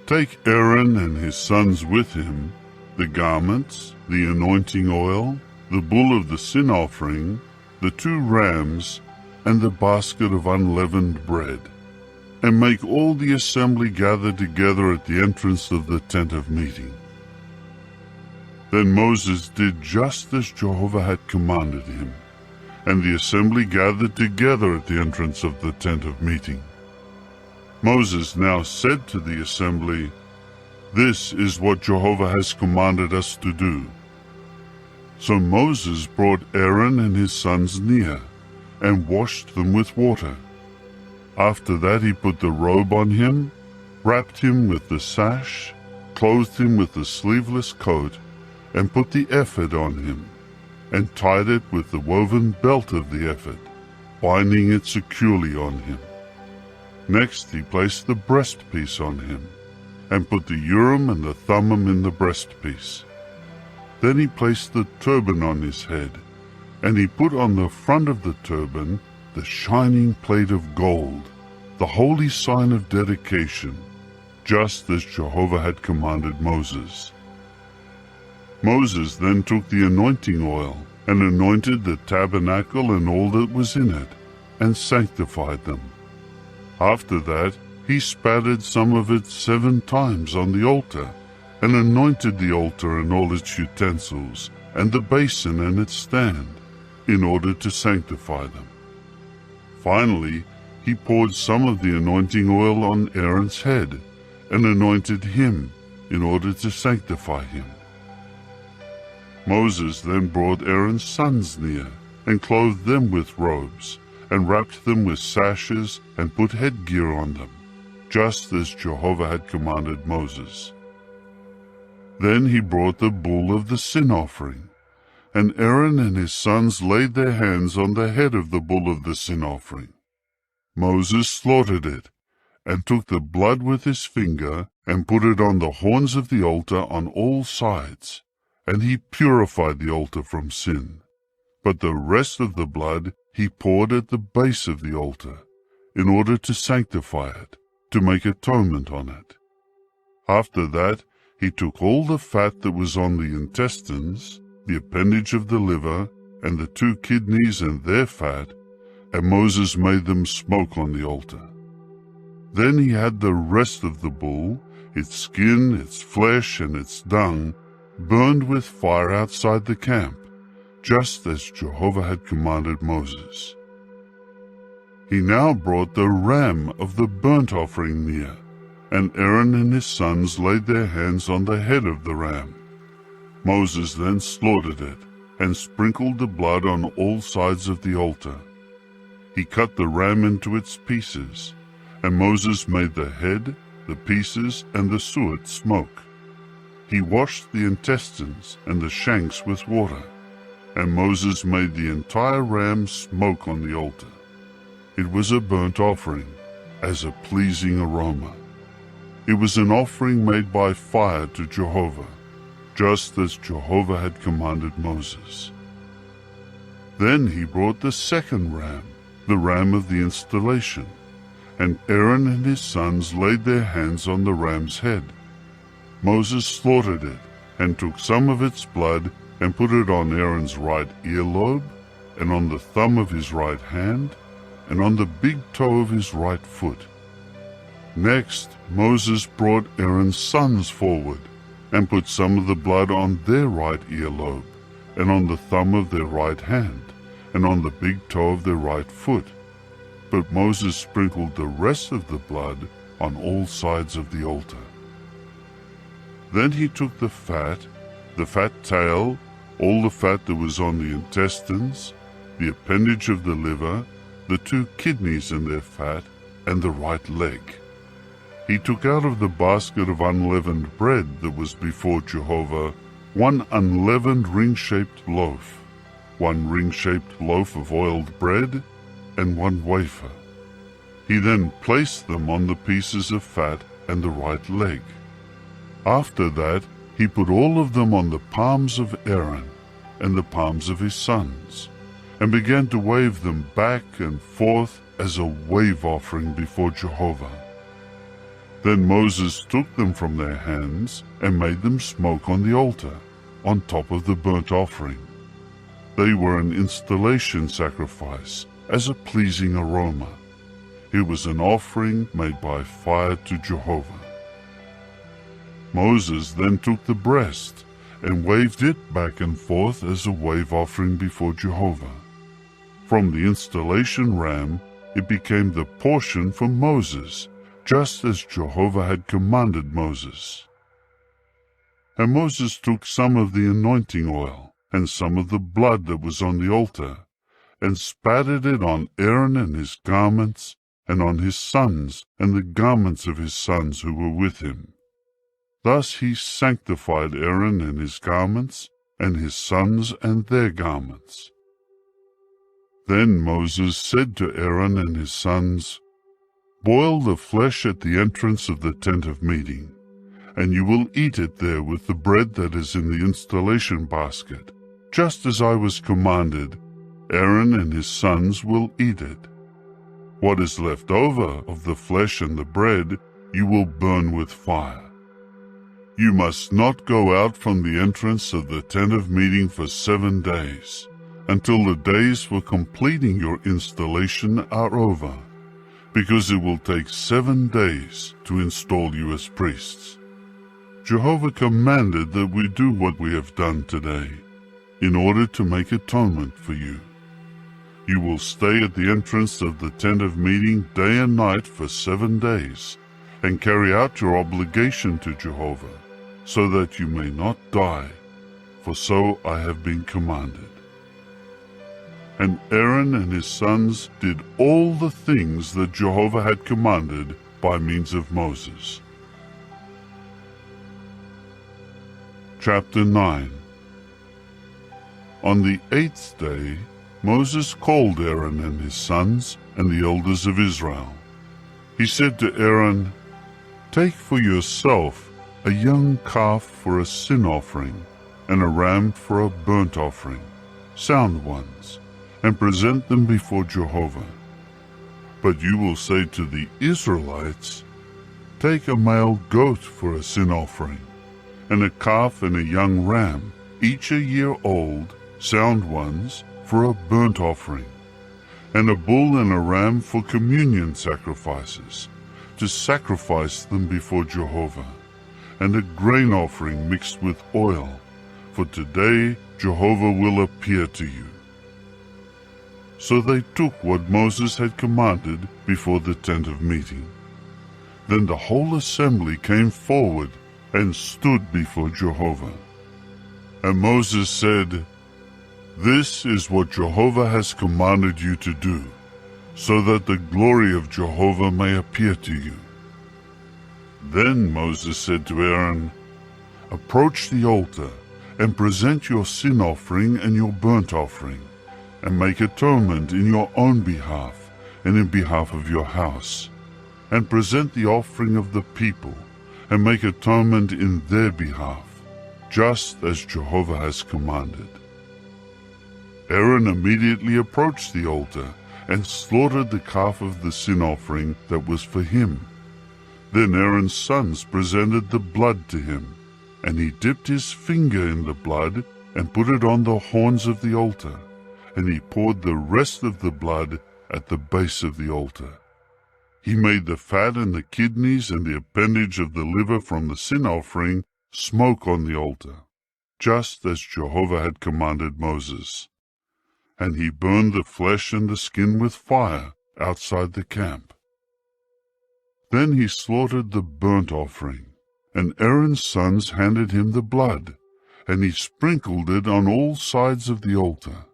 "Take Aaron and his sons with him, the garments, the anointing oil, the bull of the sin offering, the 2 rams, and the basket of unleavened bread, and make all the assembly gather together at the entrance of the tent of meeting." Then Moses did just as Jehovah had commanded him, and the assembly gathered together at the entrance of the tent of meeting. Moses now said to the assembly, "This is what Jehovah has commanded us to do." So Moses brought Aaron and his sons near, and washed them with water. After that he put the robe on him, wrapped him with the sash, clothed him with the sleeveless coat, and put the ephod on him, and tied it with the woven belt of the ephod, binding it securely on him. Next he placed the breastpiece on him, and put the Urim and the Thummim in the breastpiece. Then he placed the turban on his head, and he put on the front of the turban the shining plate of gold, the holy sign of dedication, just as Jehovah had commanded Moses. Moses then took the anointing oil and anointed the tabernacle and all that was in it, and sanctified them. After that he spattered some of it 7 times on the altar, and anointed the altar and all its utensils, and the basin and its stand, in order to sanctify them. Finally, he poured some of the anointing oil on Aaron's head, and anointed him in order to sanctify him. Moses then brought Aaron's sons near, and clothed them with robes, and wrapped them with sashes, and put headgear on them, just as Jehovah had commanded Moses. Then he brought the bull of the sin offering, and Aaron and his sons laid their hands on the head of the bull of the sin offering. Moses slaughtered it, and took the blood with his finger, and put it on the horns of the altar on all sides, and he purified the altar from sin. But the rest of the blood he poured at the base of the altar, in order to sanctify it, to make atonement on it. After that he took all the fat that was on the intestines, the appendage of the liver, and the 2 kidneys and their fat, and Moses made them smoke on the altar. Then he had the rest of the bull, its skin, its flesh, and its dung, burned with fire outside the camp, just as Jehovah had commanded Moses. He now brought the ram of the burnt offering near, and Aaron and his sons laid their hands on the head of the ram. Moses then slaughtered it, and sprinkled the blood on all sides of the altar. He cut the ram into its pieces, and Moses made the head, the pieces, and the suet smoke. He washed the intestines and the shanks with water, and Moses made the entire ram smoke on the altar. It was a burnt offering, as a pleasing aroma. It was an offering made by fire to Jehovah, just as Jehovah had commanded Moses. Then he brought the second ram, the ram of the installation, and Aaron and his sons laid their hands on the ram's head. Moses slaughtered it, and took some of its blood, and put it on Aaron's right earlobe, and on the thumb of his right hand, and on the big toe of his right foot. Next, Moses brought Aaron's sons forward, and put some of the blood on their right earlobe, and on the thumb of their right hand, and on the big toe of their right foot. But Moses sprinkled the rest of the blood on all sides of the altar. Then he took the fat tail, all the fat that was on the intestines, the appendage of the liver, the 2 kidneys and their fat, and the right leg. He took out of the basket of unleavened bread that was before Jehovah 1 unleavened ring-shaped loaf, 1 ring-shaped loaf of oiled bread, and 1 wafer. He then placed them on the pieces of fat and the right leg. After that, he put all of them on the palms of Aaron and the palms of his sons, and began to wave them back and forth as a wave offering before Jehovah. Then Moses took them from their hands and made them smoke on the altar, on top of the burnt offering. They were an installation sacrifice, as a pleasing aroma. It was an offering made by fire to Jehovah. Moses then took the breast and waved it back and forth as a wave offering before Jehovah. From the installation ram, it became the portion for Moses, just as Jehovah had commanded Moses. And Moses took some of the anointing oil and some of the blood that was on the altar, and spattered it on Aaron and his garments, and on his sons and the garments of his sons who were with him. Thus he sanctified Aaron and his garments, and his sons and their garments. Then Moses said to Aaron and his sons, "Boil the flesh at the entrance of the tent of meeting, and you will eat it there with the bread that is in the installation basket. Just as I was commanded, Aaron and his sons will eat it. What is left over of the flesh and the bread you will burn with fire. You must not go out from the entrance of the tent of meeting for 7 days, until the days for completing your installation are over, because it will take 7 days to install you as priests. Jehovah commanded that we do what we have done today, in order to make atonement for you. You will stay at the entrance of the tent of meeting day and night for 7 days, and carry out your obligation to Jehovah, so that you may not die, for so I have been commanded." And Aaron and his sons did all the things that Jehovah had commanded by means of Moses. Chapter 9. On the 8th day, Moses called Aaron and his sons and the elders of Israel. He said to Aaron, "Take for yourself a young calf for a sin offering, and a ram for a burnt offering, sound ones, and present them before Jehovah. But you will say to the Israelites, 'Take a male goat for a sin offering, and a calf and a young ram, each a year old, sound ones, for a burnt offering, and a bull and a ram for communion sacrifices, to sacrifice them before Jehovah, and a grain offering mixed with oil, for today Jehovah will appear to you.'" So they took what Moses had commanded before the tent of meeting. Then the whole assembly came forward and stood before Jehovah. And Moses said, "This is what Jehovah has commanded you to do, so that the glory of Jehovah may appear to you." Then Moses said to Aaron, "Approach the altar, and present your sin offering and your burnt offering, and make atonement in your own behalf and in behalf of your house, and present the offering of the people, and make atonement in their behalf, just as Jehovah has commanded." Aaron immediately approached the altar and slaughtered the calf of the sin offering that was for him. Then Aaron's sons presented the blood to him, and he dipped his finger in the blood and put it on the horns of the altar, and he poured the rest of the blood at the base of the altar. He made the fat and the kidneys and the appendage of the liver from the sin offering smoke on the altar, just as Jehovah had commanded Moses. And he burned the flesh and the skin with fire outside the camp. Then he slaughtered the burnt offering, and Aaron's sons handed him the blood, and he sprinkled it on all sides of the altar.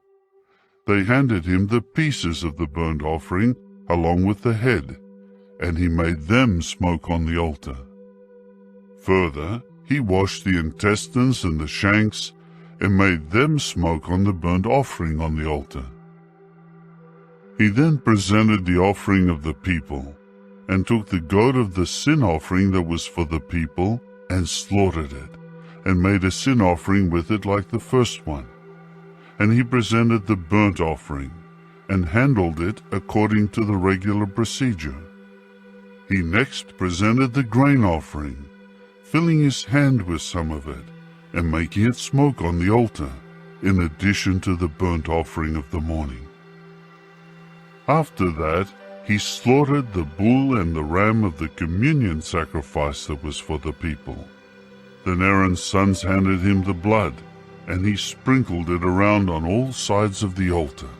They handed him the pieces of the burnt offering along with the head, and he made them smoke on the altar. Further, he washed the intestines and the shanks, and made them smoke on the burnt offering on the altar. He then presented the offering of the people, and took the goat of the sin offering that was for the people, and slaughtered it, and made a sin offering with it like the first one. And he presented the burnt offering, and handled it according to the regular procedure. He next presented the grain offering, filling his hand with some of it, and making it smoke on the altar, in addition to the burnt offering of the morning. After that, he slaughtered the bull and the ram of the communion sacrifice that was for the people. Then Aaron's sons handed him the blood, and he sprinkled it around on all sides of the altar.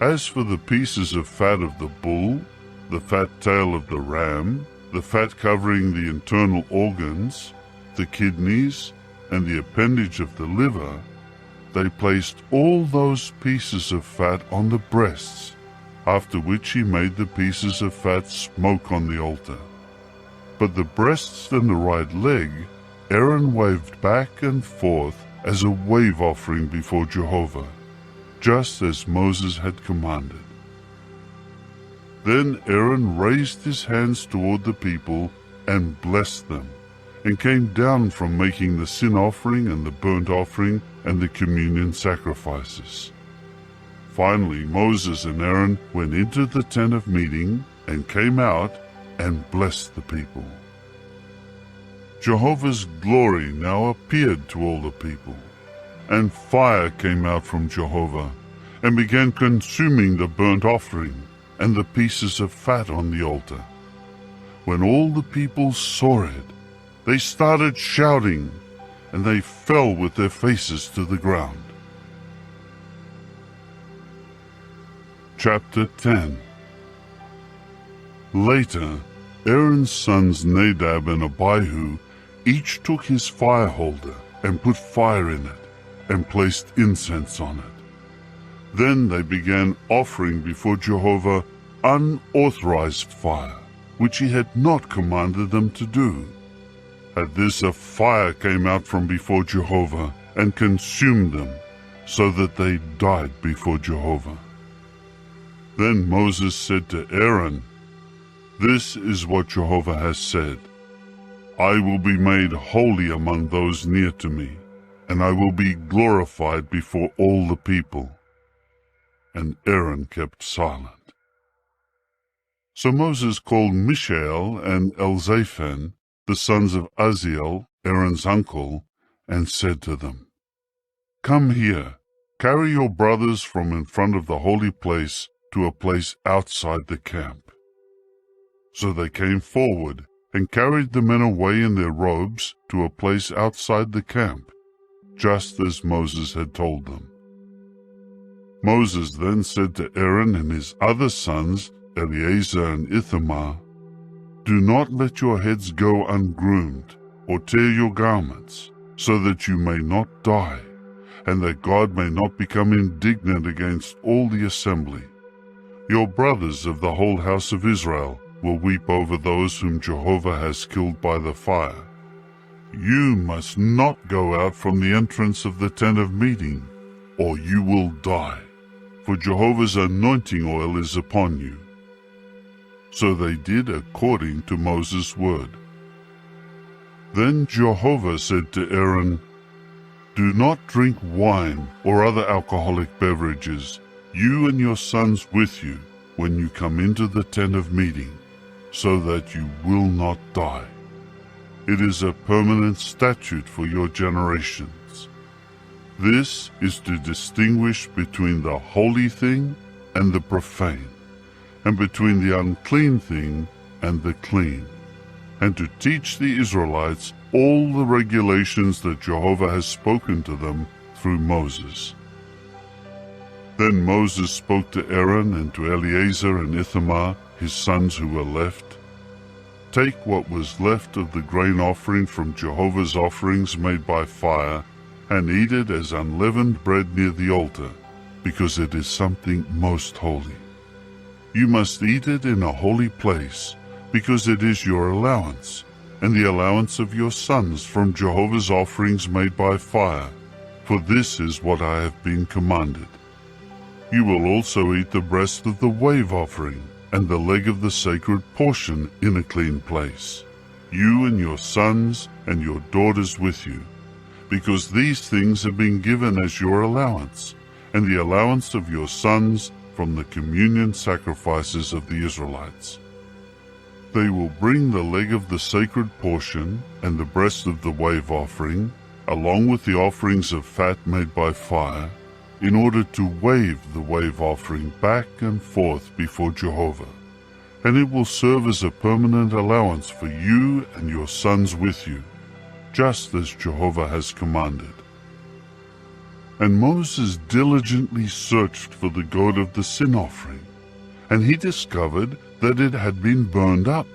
As for the pieces of fat of the bull, the fat tail of the ram, the fat covering the internal organs, the kidneys, and the appendage of the liver, they placed all those pieces of fat on the breasts, after which he made the pieces of fat smoke on the altar. But the breasts and the right leg Aaron waved back and forth as a wave offering before Jehovah, just as Moses had commanded. Then Aaron raised his hands toward the people and blessed them, and came down from making the sin offering and the burnt offering and the communion sacrifices. Finally, Moses and Aaron went into the tent of meeting and came out and blessed the people. Jehovah's glory now appeared to all the people, and fire came out from Jehovah and began consuming the burnt offering and the pieces of fat on the altar. When all the people saw it, they started shouting, and they fell with their faces to the ground. Chapter 10. Later, Aaron's sons Nadab and Abihu each took his fire holder and put fire in it and placed incense on it. Then they began offering before Jehovah unauthorized fire, which he had not commanded them to do. At this a fire came out from before Jehovah and consumed them, so that they died before Jehovah. Then Moses said to Aaron, "This is what Jehovah has said. I will be made holy among those near to me, and I will be glorified before all the people." And Aaron kept silent. So Moses called Mishael and Elzaphan, the sons of Uzziel, Aaron's uncle, and said to them, "Come here, carry your brothers from in front of the holy place to a place outside the camp." So they came forward and carried the men away in their robes to a place outside the camp, just as Moses had told them. Moses then said to Aaron and his other sons, Eleazar and Ithamar, "Do not let your heads go ungroomed or tear your garments, so that you may not die, and that God may not become indignant against all the assembly. Your brothers of the whole house of Israel will weep over those whom Jehovah has killed by the fire. You must not go out from the entrance of the tent of meeting, or you will die, for Jehovah's anointing oil is upon you." So they did according to Moses' word. Then Jehovah said to Aaron, "Do not drink wine or other alcoholic beverages, you and your sons with you, when you come into the tent of meeting, so that you will not die. It is a permanent statute for your generations. This is to distinguish between the holy thing and the profane, and between the unclean thing and the clean, and to teach the Israelites all the regulations that Jehovah has spoken to them through Moses." Then Moses spoke to Aaron and to Eleazar and Ithamar, his sons who were left, "Take what was left of the grain offering from Jehovah's offerings made by fire, and eat it as unleavened bread near the altar, because it is something most holy. You must eat it in a holy place, because it is your allowance, and the allowance of your sons from Jehovah's offerings made by fire, for this is what I have been commanded. You will also eat the breast of the wave offering, and the leg of the sacred portion in a clean place, you and your sons and your daughters with you, because these things have been given as your allowance, and the allowance of your sons from the communion sacrifices of the Israelites. They will bring the leg of the sacred portion and the breast of the wave offering, along with the offerings of fat made by fire, in order to wave the wave offering back and forth before Jehovah, and it will serve as a permanent allowance for you and your sons with you, just as Jehovah has commanded. And Moses diligently searched for the goat of the sin offering, and he discovered that it had been burned up.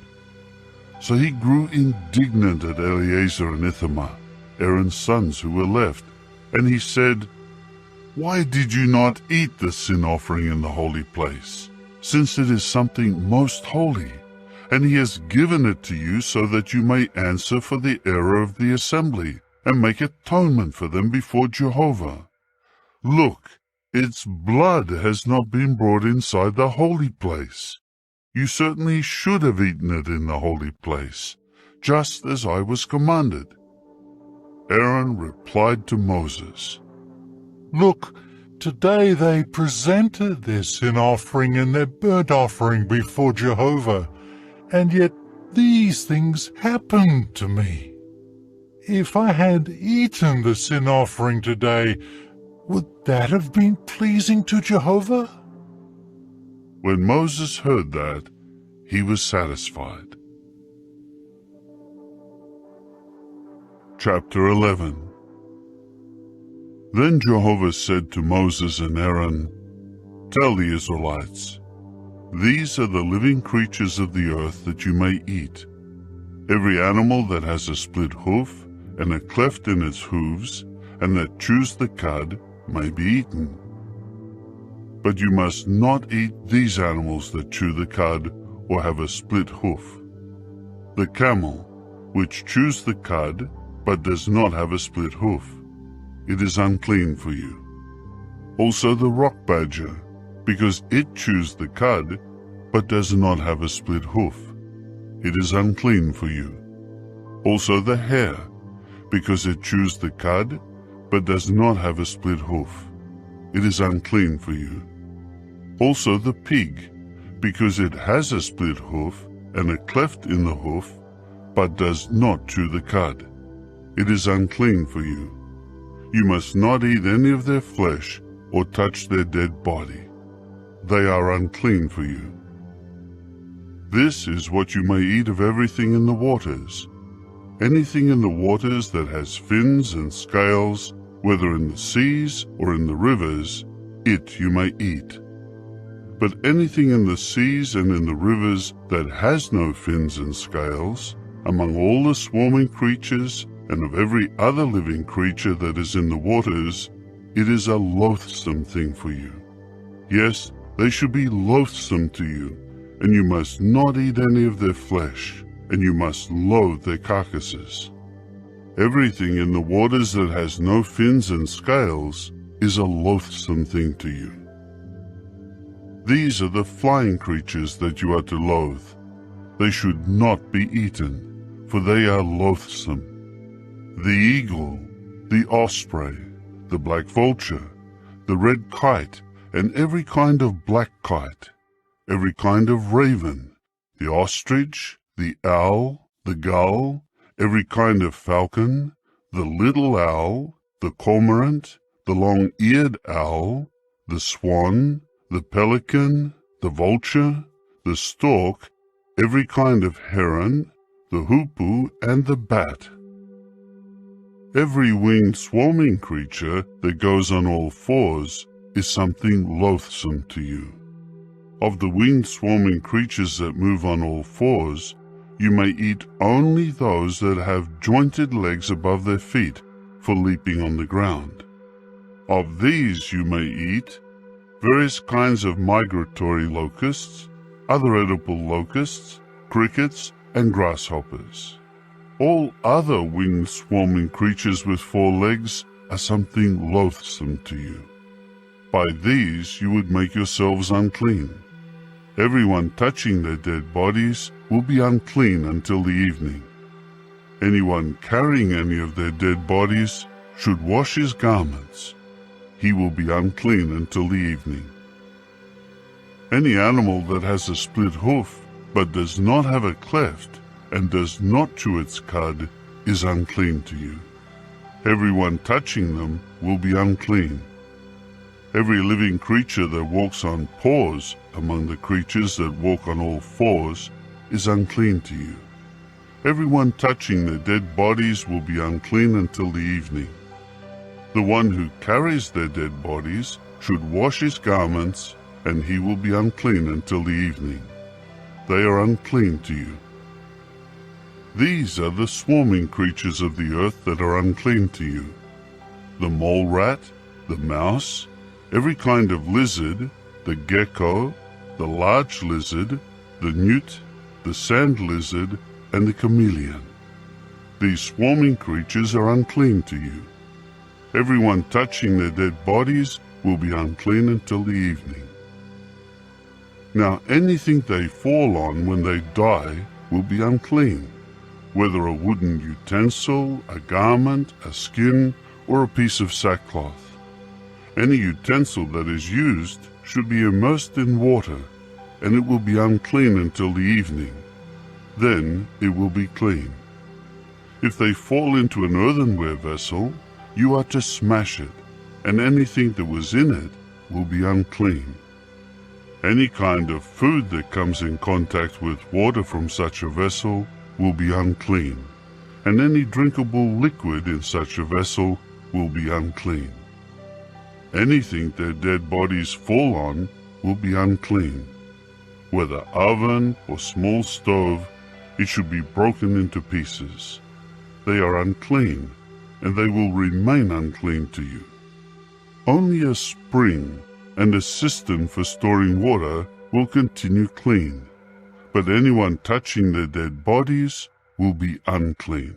So he grew indignant at Eleazar and Ithamar, Aaron's sons who were left, and he said, "Why did you not eat the sin offering in the holy place, since it is something most holy, and he has given it to you so that you may answer for the error of the assembly, and make atonement for them before Jehovah? Look, its blood has not been brought inside the holy place. You certainly should have eaten it in the holy place, just as I was commanded." Aaron replied to Moses, "Look, today they presented their sin offering and their burnt offering before Jehovah, and yet these things happened to me. If I had eaten the sin offering today, would that have been pleasing to Jehovah?" When Moses heard that, he was satisfied. Chapter 11. Then Jehovah said to Moses and Aaron, "Tell the Israelites, these are the living creatures of the earth that you may eat. Every animal that has a split hoof and a cleft in its hooves, and that chews the cud, may be eaten. But you must not eat these animals that chew the cud or have a split hoof: the camel, which chews the cud but does not have a split hoof. It is unclean for you. Also the rock badger, because it chews the cud but does not have a split hoof. It is unclean for you. Also the hare, because it chews the cud but does not have a split hoof. It is unclean for you. Also the pig, because it has a split hoof and a cleft in the hoof, but does not chew the cud. It is unclean for you. You must not eat any of their flesh or touch their dead body. They are unclean for you. This is what you may eat of everything in the waters. Anything in the waters that has fins and scales, whether in the seas or in the rivers, it you may eat. But anything in the seas and in the rivers that has no fins and scales, among all the swarming creatures and of every other living creature that is in the waters, it is a loathsome thing for you. Yes, they should be loathsome to you, and you must not eat any of their flesh, and you must loathe their carcasses. Everything in the waters that has no fins and scales is a loathsome thing to you. These are the flying creatures that you are to loathe. They should not be eaten, for they are loathsome: the eagle, the osprey, the black vulture, the red kite, and every kind of black kite, every kind of raven, the ostrich, the owl, the gull, every kind of falcon, the little owl, the cormorant, the long-eared owl, the swan, the pelican, the vulture, the stork, every kind of heron, the hoopoe, and the bat. Every winged swarming creature that goes on all fours is something loathsome to you. Of the winged swarming creatures that move on all fours, you may eat only those that have jointed legs above their feet for leaping on the ground. Of these you may eat various kinds of migratory locusts, other edible locusts, crickets, and grasshoppers. All other winged swarming creatures with 4 legs are something loathsome to you. By these you would make yourselves unclean. Everyone touching their dead bodies will be unclean until the evening. Anyone carrying any of their dead bodies should wash his garments. He will be unclean until the evening. Any animal that has a split hoof but does not have a cleft and does not chew its cud is unclean to you. Everyone touching them will be unclean. Every living creature that walks on paws among the creatures that walk on all fours is unclean to you. Everyone touching their dead bodies will be unclean until the evening. The one who carries their dead bodies should wash his garments, and he will be unclean until the evening. They are unclean to you. These are the swarming creatures of the earth that are unclean to you: the mole rat, the mouse, every kind of lizard, the gecko, the large lizard, the newt, the sand lizard, and the chameleon. These swarming creatures are unclean to you. Everyone touching their dead bodies will be unclean until the evening. Now anything they fall on when they die will be unclean, whether a wooden utensil, a garment, a skin, or a piece of sackcloth. Any utensil that is used should be immersed in water, and it will be unclean until the evening. Then it will be clean. If they fall into an earthenware vessel, you are to smash it, and anything that was in it will be unclean. Any kind of food that comes in contact with water from such a vessel will be unclean, and any drinkable liquid in such a vessel will be unclean. Anything their dead bodies fall on will be unclean. Whether oven or small stove, it should be broken into pieces. They are unclean, and they will remain unclean to you. Only a spring and a cistern for storing water will continue clean, but anyone touching their dead bodies will be unclean.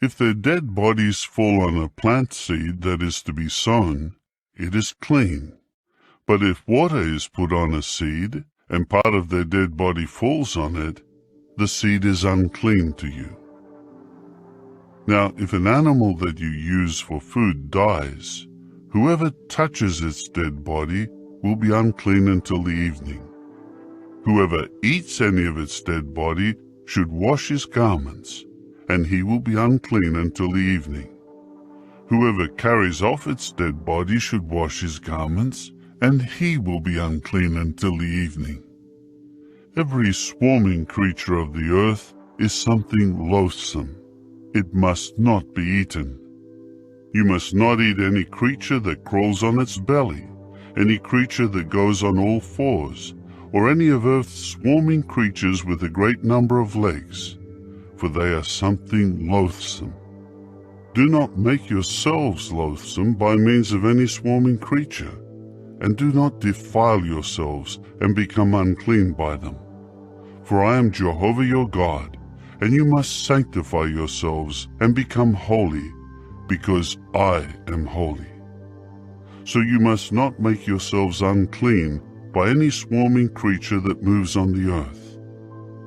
If their dead bodies fall on a plant seed that is to be sown, it is clean. But if water is put on a seed, and part of their dead body falls on it, the seed is unclean to you. Now, if an animal that you use for food dies, whoever touches its dead body will be unclean until the evening. Whoever eats any of its dead body should wash his garments, and he will be unclean until the evening. Whoever carries off its dead body should wash his garments, and he will be unclean until the evening. Every swarming creature of the earth is something loathsome. It must not be eaten. You must not eat any creature that crawls on its belly, any creature that goes on all fours, or any of earth's swarming creatures with a great number of legs, for they are something loathsome. Do not make yourselves loathsome by means of any swarming creature, and do not defile yourselves and become unclean by them. For I am Jehovah your God, and you must sanctify yourselves and become holy, because I am holy. So you must not make yourselves unclean by any swarming creature that moves on the earth.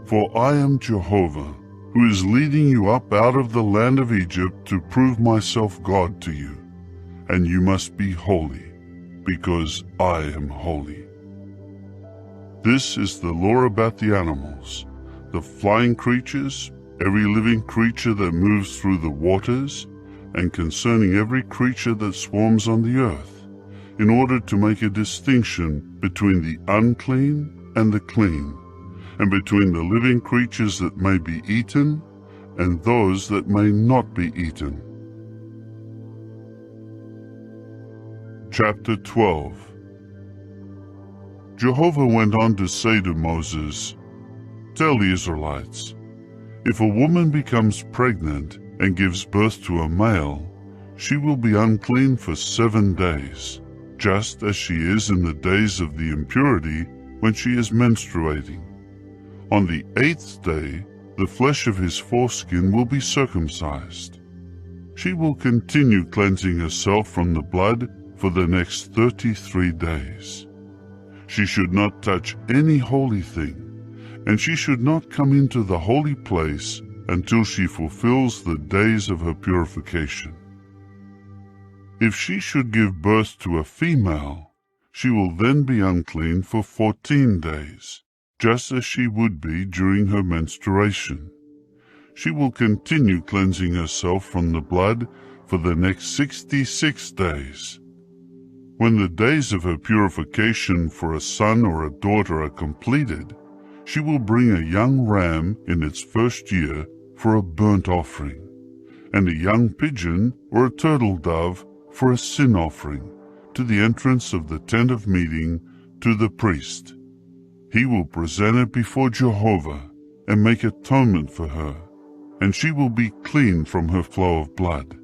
For I am Jehovah, who is leading you up out of the land of Egypt to prove myself God to you, and you must be holy, because I am holy. This is the law about the animals, the flying creatures, every living creature that moves through the waters, and concerning every creature that swarms on the earth, in order to make a distinction between the unclean and the clean, and between the living creatures that may be eaten and those that may not be eaten. Chapter 12. Jehovah went on to say to Moses, "Tell the Israelites, if a woman becomes pregnant and gives birth to a male, she will be unclean for 7 days, just as she is in the days of the impurity when she is menstruating. On the 8th day, the flesh of his foreskin will be circumcised. She will continue cleansing herself from the blood for the next 33 days. She should not touch any holy thing, and she should not come into the holy place until she fulfills the days of her purification. If she should give birth to a female, she will then be unclean for 14 days, just as she would be during her menstruation. She will continue cleansing herself from the blood for the next 66 days. When the days of her purification for a son or a daughter are completed, she will bring a young ram in its first year for a burnt offering, and a young pigeon or a turtle dove for a sin offering to the entrance of the tent of meeting to the priest. He will present it before Jehovah and make atonement for her, and she will be clean from her flow of blood.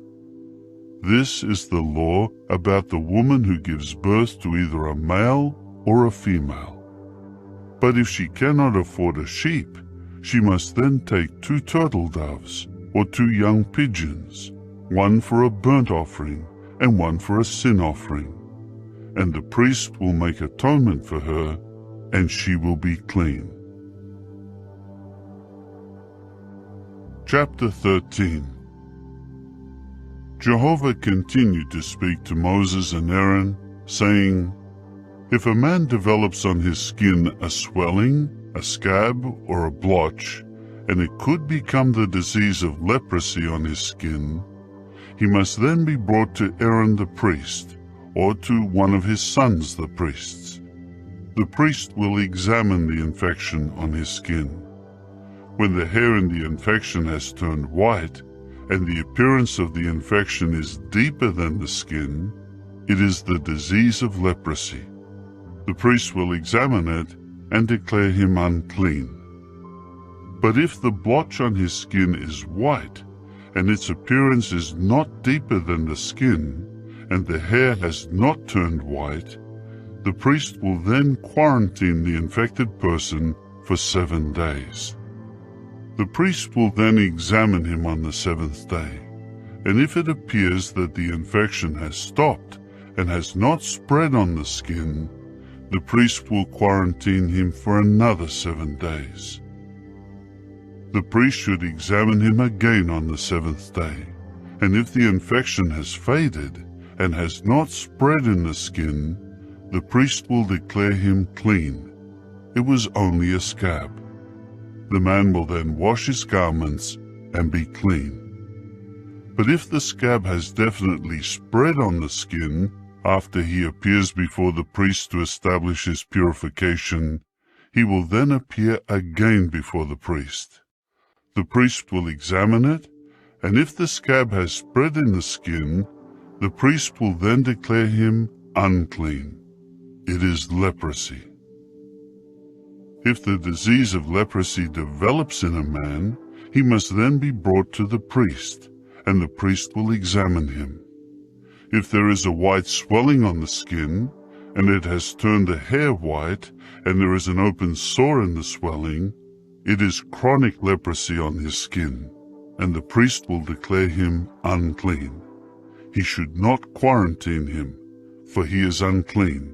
This is the law about the woman who gives birth to either a male or a female. But if she cannot afford a sheep, she must then take 2 turtle doves or 2 young pigeons, one for a burnt offering and one for a sin offering. And the priest will make atonement for her, and she will be clean. Chapter 13. Jehovah continued to speak to Moses and Aaron, saying, "If a man develops on his skin a swelling, a scab, or a blotch, and it could become the disease of leprosy on his skin, he must then be brought to Aaron the priest, or to one of his sons the priests. The priest will examine the infection on his skin. When the hair in the infection has turned white, and the appearance of the infection is deeper than the skin, it is the disease of leprosy. The priest will examine it and declare him unclean. But if the blotch on his skin is white, and its appearance is not deeper than the skin, and the hair has not turned white, the priest will then quarantine the infected person for 7 days. The priest will then examine him on the 7th day, and if it appears that the infection has stopped and has not spread on the skin, the priest will quarantine him for another 7 days. The priest should examine him again on the 7th day, and if the infection has faded and has not spread in the skin, the priest will declare him clean. It was only a scab. The man will then wash his garments and be clean. But if the scab has definitely spread on the skin after he appears before the priest to establish his purification, he will then appear again before the priest. The priest will examine it, and if the scab has spread in the skin, the priest will then declare him unclean. It is leprosy. If the disease of leprosy develops in a man, he must then be brought to the priest, and the priest will examine him. If there is a white swelling on the skin, and it has turned the hair white, and there is an open sore in the swelling, it is chronic leprosy on his skin, and the priest will declare him unclean. He should not quarantine him, for he is unclean.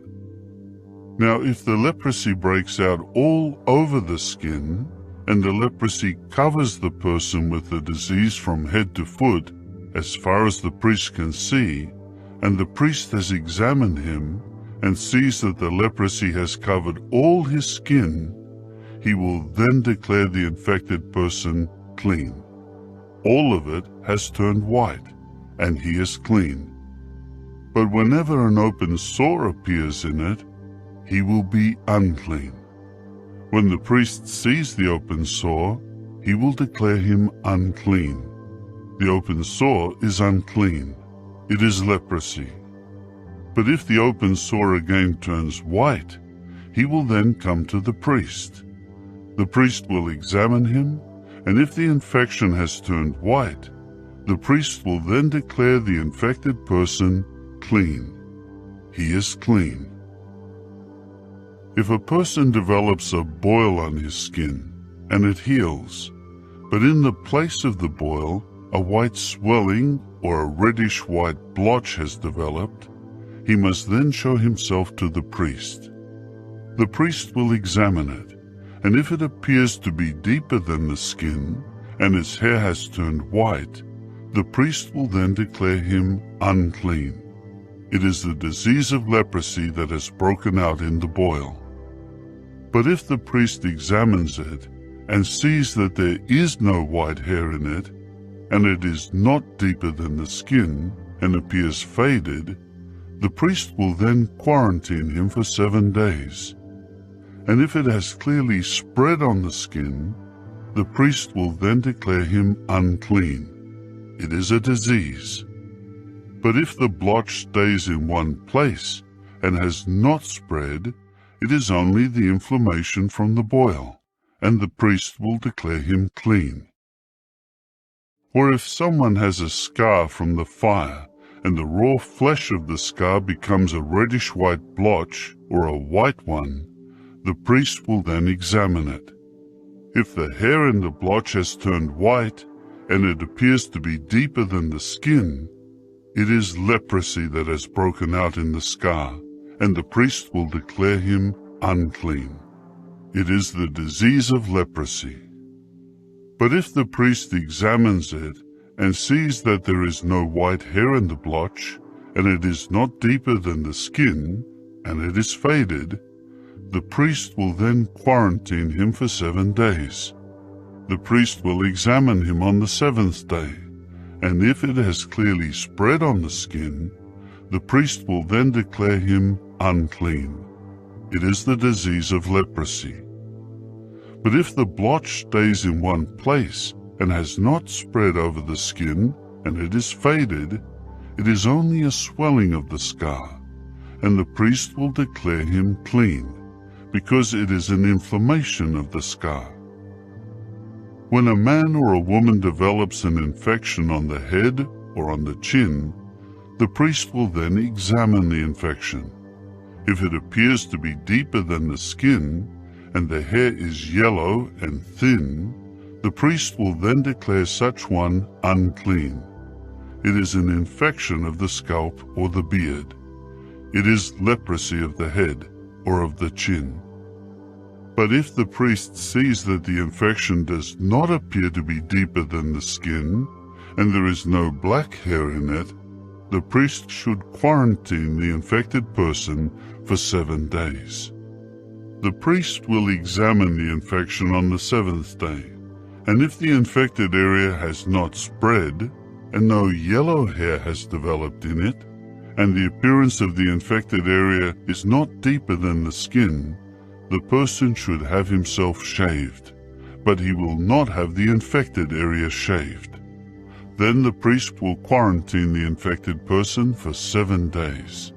Now if the leprosy breaks out all over the skin, and the leprosy covers the person with the disease from head to foot, as far as the priest can see, and the priest has examined him, and sees that the leprosy has covered all his skin, he will then declare the infected person clean. All of it has turned white, and he is clean. But whenever an open sore appears in it, he will be unclean. When the priest sees the open sore, he will declare him unclean. The open sore is unclean. It is leprosy. But if the open sore again turns white, he will then come to the priest. The priest will examine him, and if the infection has turned white, the priest will then declare the infected person clean. He is clean. If a person develops a boil on his skin, and it heals, but in the place of the boil, a white swelling or a reddish-white blotch has developed, he must then show himself to the priest. The priest will examine it, and if it appears to be deeper than the skin, and his hair has turned white, the priest will then declare him unclean. It is the disease of leprosy that has broken out in the boil. But if the priest examines it and sees that there is no white hair in it, and it is not deeper than the skin and appears faded, the priest will then quarantine him for 7 days. And if it has clearly spread on the skin, the priest will then declare him unclean. It is a disease. But if the blotch stays in one place and has not spread, it is only the inflammation from the boil, and the priest will declare him clean. Or if someone has a scar from the fire, and the raw flesh of the scar becomes a reddish-white blotch or a white one, the priest will then examine it. If the hair in the blotch has turned white, and it appears to be deeper than the skin, it is leprosy that has broken out in the scar, and the priest will declare him unclean. It is the disease of leprosy. But if the priest examines it and sees that there is no white hair in the blotch, and it is not deeper than the skin, and it is faded, the priest will then quarantine him for 7 days. The priest will examine him on the 7th day, and if it has clearly spread on the skin, the priest will then declare him unclean. It is the disease of leprosy. But if the blotch stays in one place and has not spread over the skin, and it is faded, it is only a swelling of the scar, and the priest will declare him clean, because it is an inflammation of the scar. When a man or a woman develops an infection on the head or on the chin, the priest will then examine the infection. If it appears to be deeper than the skin, and the hair is yellow and thin, the priest will then declare such one unclean. It is an infection of the scalp or the beard. It is leprosy of the head or of the chin. But if the priest sees that the infection does not appear to be deeper than the skin, and there is no black hair in it, the priest should quarantine the infected person for 7 days. The priest will examine the infection on the 7th day, and if the infected area has not spread, and no yellow hair has developed in it, and the appearance of the infected area is not deeper than the skin, the person should have himself shaved, but he will not have the infected area shaved. Then the priest will quarantine the infected person for 7 days.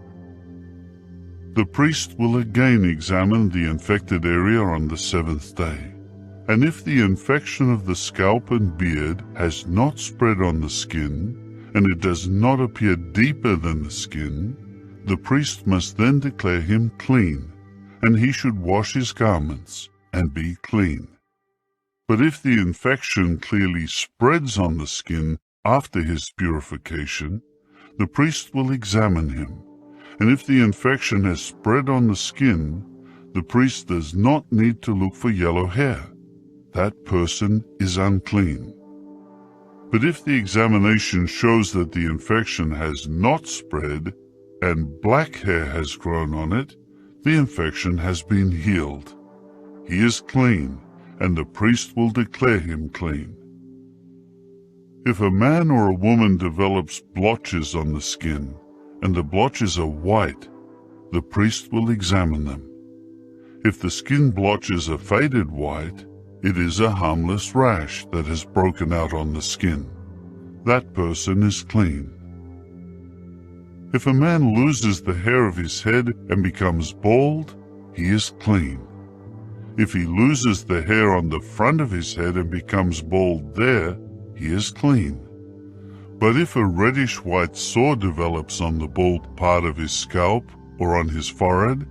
The priest will again examine the infected area on the 7th day, and if the infection of the scalp and beard has not spread on the skin, and it does not appear deeper than the skin, the priest must then declare him clean, and he should wash his garments and be clean. But if the infection clearly spreads on the skin after his purification, the priest will examine him, and if the infection has spread on the skin, the priest does not need to look for yellow hair. That person is unclean. But if the examination shows that the infection has not spread and black hair has grown on it, the infection has been healed. He is clean, and the priest will declare him clean. If a man or a woman develops blotches on the skin, and the blotches are white, the priest will examine them. If the skin blotches are faded white, it is a harmless rash that has broken out on the skin. That person is clean. If a man loses the hair of his head and becomes bald, he is clean. If he loses the hair on the front of his head and becomes bald there, he is clean. But if a reddish-white sore develops on the bald part of his scalp or on his forehead,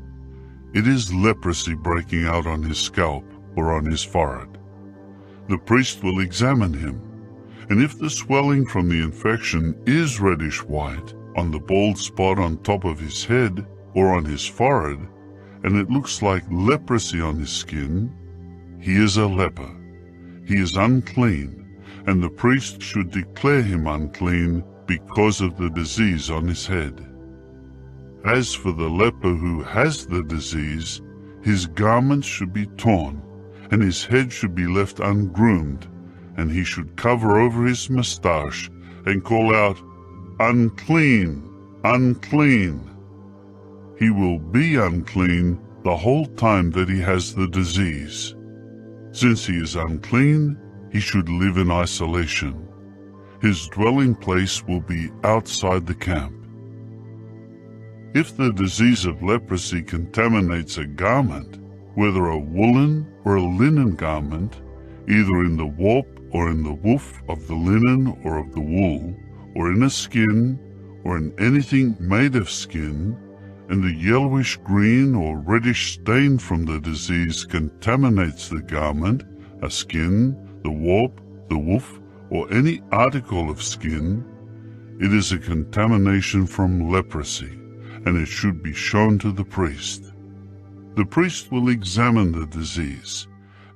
it is leprosy breaking out on his scalp or on his forehead. The priest will examine him, and if the swelling from the infection is reddish-white on the bald spot on top of his head or on his forehead, and it looks like leprosy on his skin, he is a leper. He is unclean, and the priest should declare him unclean because of the disease on his head. As for the leper who has the disease, his garments should be torn, and his head should be left ungroomed, and he should cover over his mustache and call out, "Unclean, unclean." He will be unclean the whole time that he has the disease. Since he is unclean, he should live in isolation. His dwelling place will be outside the camp. If the disease of leprosy contaminates a garment, whether a woolen or a linen garment, either in the warp or in the woof of the linen or of the wool, or in a skin, or in anything made of skin, and the yellowish green or reddish stain from the disease contaminates the garment, a skin, the warp, the woof, or any article of skin, it is a contamination from leprosy, and it should be shown to the priest. The priest will examine the disease,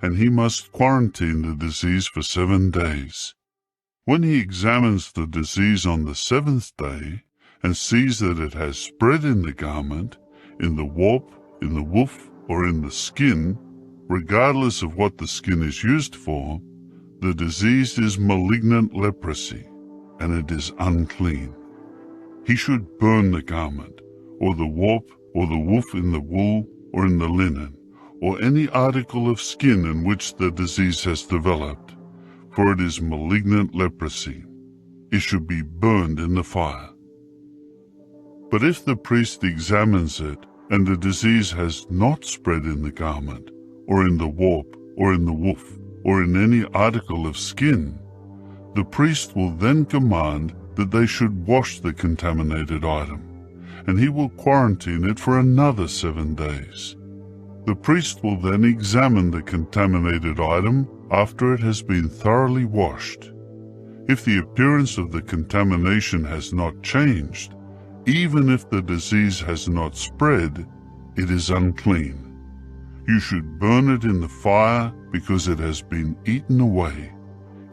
and he must quarantine the disease for 7 days. When he examines the disease on the 7th day and sees that it has spread in the garment, in the warp, in the woof, or in the skin, regardless of what the skin is used for, the disease is malignant leprosy, and it is unclean. He should burn the garment, or the warp, or the woof in the wool, or in the linen, or any article of skin in which the disease has developed, for it is malignant leprosy. It should be burned in the fire. But if the priest examines it, and the disease has not spread in the garment, or in the warp, or in the woof, or in any article of skin, the priest will then command that they should wash the contaminated item, and he will quarantine it for another 7 days. The priest will then examine the contaminated item after it has been thoroughly washed. If the appearance of the contamination has not changed, even if the disease has not spread, it is unclean. You should burn it in the fire because it has been eaten away,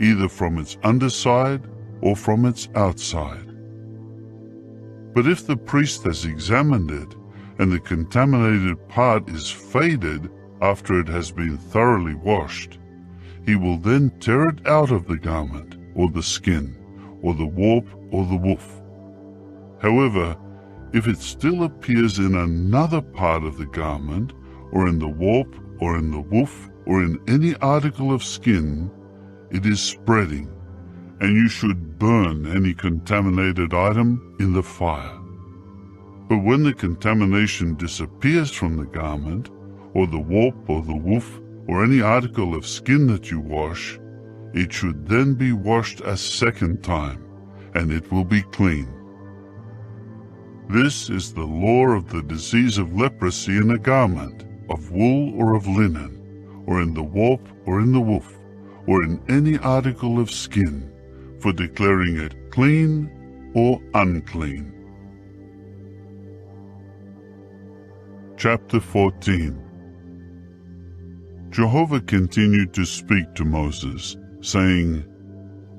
either from its underside or from its outside. But if the priest has examined it, and the contaminated part is faded after it has been thoroughly washed, he will then tear it out of the garment, or the skin, or the warp, or the woof. However, if it still appears in another part of the garment, or in the warp, or in the woof, or in any article of skin, it is spreading, and you should burn any contaminated item in the fire. But when the contamination disappears from the garment, or the warp, or the woof, or any article of skin that you wash, it should then be washed a second time, and it will be clean. This is the law of the disease of leprosy in a garment, of wool or of linen, or in the warp or in the woof, or in any article of skin, for declaring it clean or unclean. Chapter 14. Jehovah continued to speak to Moses, saying,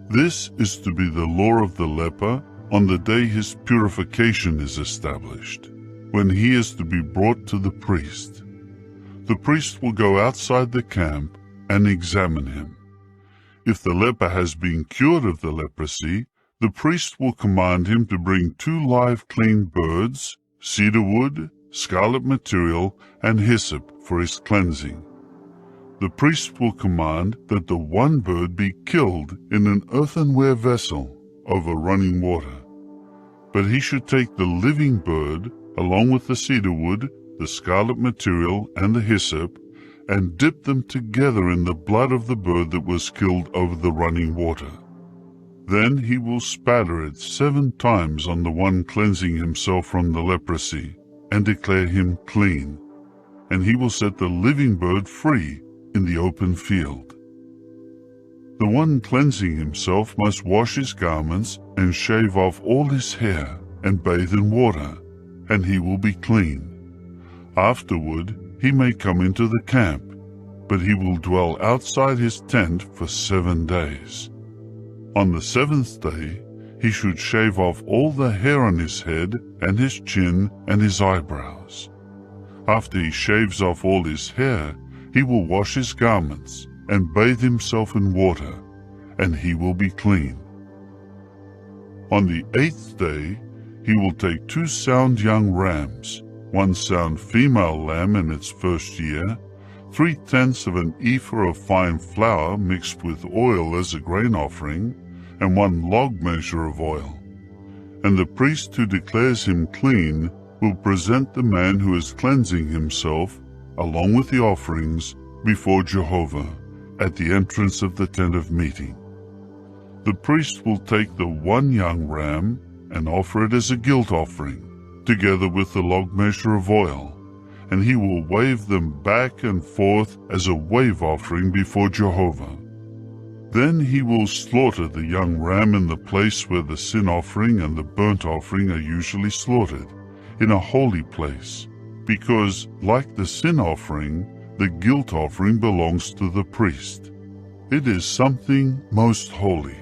"This is to be the law of the leper on the day his purification is established, when he is to be brought to the priest. The priest will go outside the camp and examine him. If the leper has been cured of the leprosy, the priest will command him to bring 2 live clean birds, cedar wood, scarlet material, and hyssop for his cleansing. The priest will command that the one bird be killed in an earthenware vessel over running water. But he should take the living bird, along with the cedar wood, the scarlet material, and the hyssop, and dip them together in the blood of the bird that was killed over the running water. Then he will spatter it 7 times on the one cleansing himself from the leprosy, and declare him clean, and he will set the living bird free in the open field. The one cleansing himself must wash his garments and shave off all his hair and bathe in water, and he will be clean. Afterward he may come into the camp, but he will dwell outside his tent for 7 days. On the 7th day he should shave off all the hair on his head and his chin and his eyebrows. After he shaves off all his hair, he will wash his garments and bathe himself in water, and he will be clean. On the 8th day he will take 2 sound young rams, 1 sound female lamb in its first year, 3/10 of an ephah of fine flour mixed with oil as a grain offering, and 1 log measure of oil. And the priest who declares him clean will present the man who is cleansing himself, along with the offerings, before Jehovah, at the entrance of the tent of meeting. The priest will take the 1 young ram and offer it as a guilt offering, together with the log measure of oil, and he will wave them back and forth as a wave offering before Jehovah. Then he will slaughter the young ram in the place where the sin offering and the burnt offering are usually slaughtered, in a holy place, because, like the sin offering, the guilt offering belongs to the priest. It is something most holy.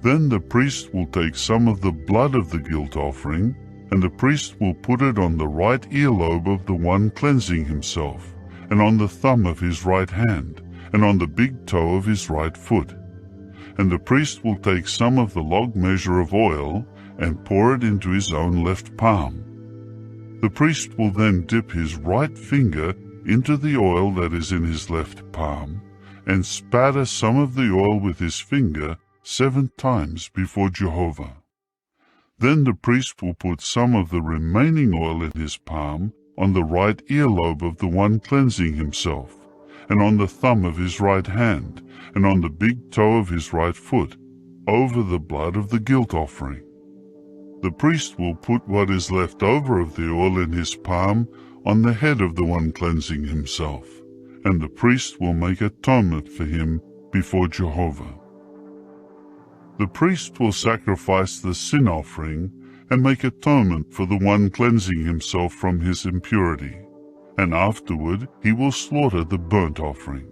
Then the priest will take some of the blood of the guilt offering, and the priest will put it on the right earlobe of the one cleansing himself, and on the thumb of his right hand, and on the big toe of his right foot. And the priest will take some of the log measure of oil and pour it into his own left palm. The priest will then dip his right finger into the oil that is in his left palm, and spatter some of the oil with his finger 7 times before Jehovah. Then the priest will put some of the remaining oil in his palm on the right earlobe of the one cleansing himself, and on the thumb of his right hand, and on the big toe of his right foot, over the blood of the guilt offering. The priest will put what is left over of the oil in his palm on the head of the one cleansing himself, and the priest will make atonement for him before Jehovah. The priest will sacrifice the sin offering and make atonement for the one cleansing himself from his impurity, and afterward he will slaughter the burnt offering.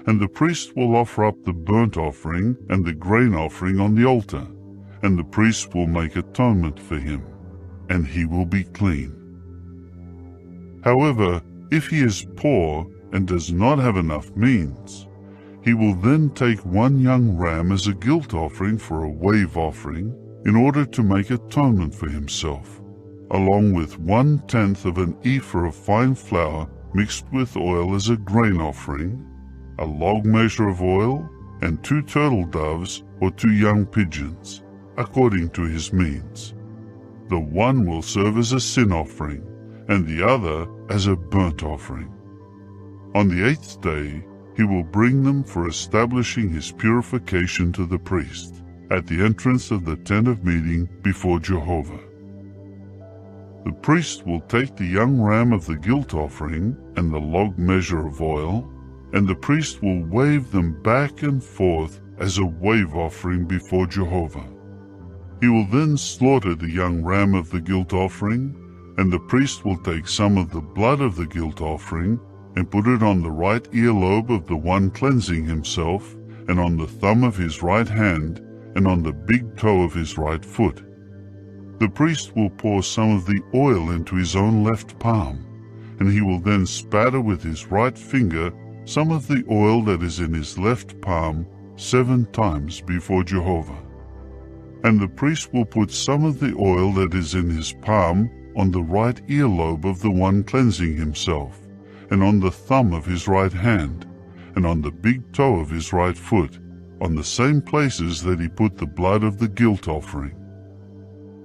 And the priest will offer up the burnt offering and the grain offering on the altar, and the priest will make atonement for him, and he will be clean. However, if he is poor and does not have enough means, he will then take 1 young ram as a guilt offering for a wave offering in order to make atonement for himself, along with 1/10 of an ephah of fine flour mixed with oil as a grain offering, a log measure of oil, and 2 turtle doves or 2 young pigeons, according to his means. The one will serve as a sin offering, and the other as a burnt offering. On the 8th day, he will bring them for establishing his purification to the priest, at the entrance of the tent of meeting before Jehovah. The priest will take the young ram of the guilt offering and the log measure of oil, and the priest will wave them back and forth as a wave offering before Jehovah. He will then slaughter the young ram of the guilt offering, and the priest will take some of the blood of the guilt offering and put it on the right earlobe of the one cleansing himself, and on the thumb of his right hand, and on the big toe of his right foot. The priest will pour some of the oil into his own left palm, and he will then spatter with his right finger some of the oil that is in his left palm 7 times before Jehovah. And the priest will put some of the oil that is in his palm on the right earlobe of the one cleansing himself, and on the thumb of his right hand, and on the big toe of his right foot, on the same places that he put the blood of the guilt offering.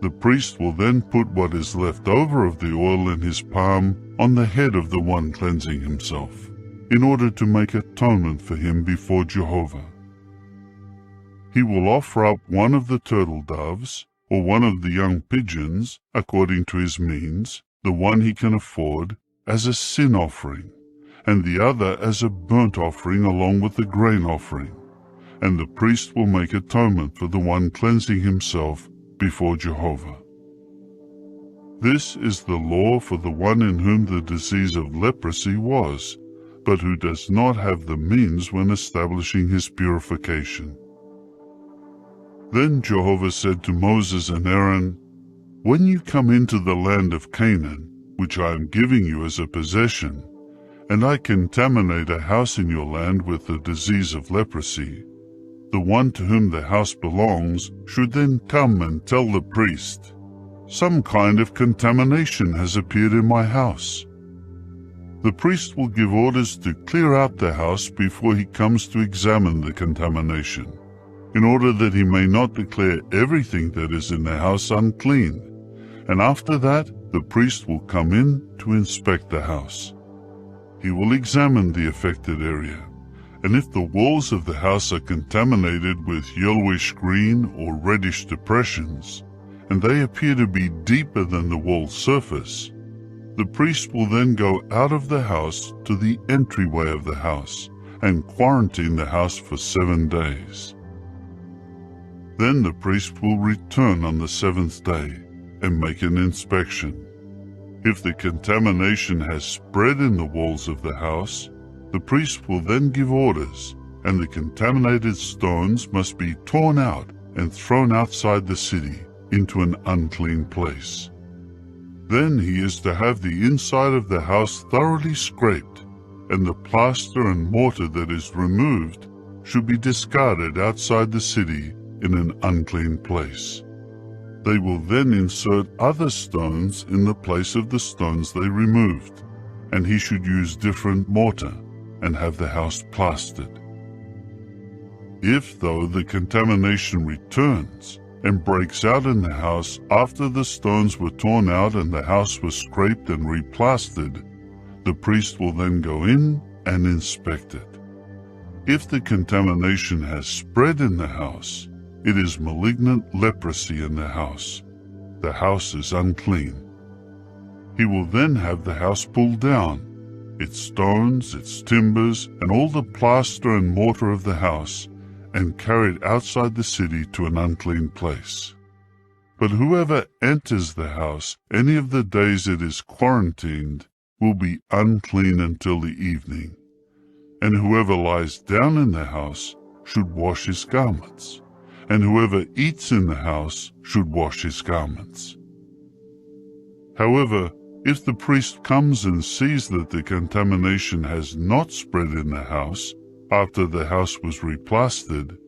The priest will then put what is left over of the oil in his palm on the head of the one cleansing himself, in order to make atonement for him before Jehovah. He will offer up 1 of the turtle doves, or 1 of the young pigeons, according to his means, the one he can afford, as a sin offering, and the other as a burnt offering along with the grain offering, and the priest will make atonement for the one cleansing himself before Jehovah. This is the law for the one in whom the disease of leprosy was, but who does not have the means when establishing his purification. Then Jehovah said to Moses and Aaron, "When you come into the land of Canaan, which I am giving you as a possession, and I contaminate a house in your land with the disease of leprosy, the one to whom the house belongs should then come and tell the priest, 'Some kind of contamination has appeared in my house.' The priest will give orders to clear out the house before he comes to examine the contamination. in order that he may not declare everything that is in the house unclean. And after that, the priest will come in to inspect the house. He will examine the affected area, and if the walls of the house are contaminated with yellowish green or reddish depressions, and they appear to be deeper than the wall surface, the priest will then go out of the house to the entryway of the house and quarantine the house for 7 days. Then the priest will return on the 7th day and make an inspection. If the contamination has spread in the walls of the house, the priest will then give orders, and the contaminated stones must be torn out and thrown outside the city into an unclean place. Then he is to have the inside of the house thoroughly scraped, and the plaster and mortar that is removed should be discarded outside the city in an unclean place. They will then insert other stones in the place of the stones they removed, and he should use different mortar and have the house plastered. If, though, the contamination returns and breaks out in the house after the stones were torn out and the house was scraped and replastered, the priest will then go in and inspect it. If the contamination has spread in the house, it is malignant leprosy in the house. The house is unclean. He will then have the house pulled down, its stones, its timbers, and all the plaster and mortar of the house, and carried outside the city to an unclean place. But whoever enters the house any of the days it is quarantined will be unclean until the evening, and whoever lies down in the house should wash his garments, and whoever eats in the house should wash his garments. However, if the priest comes and sees that the contamination has not spread in the house after the house was replastered,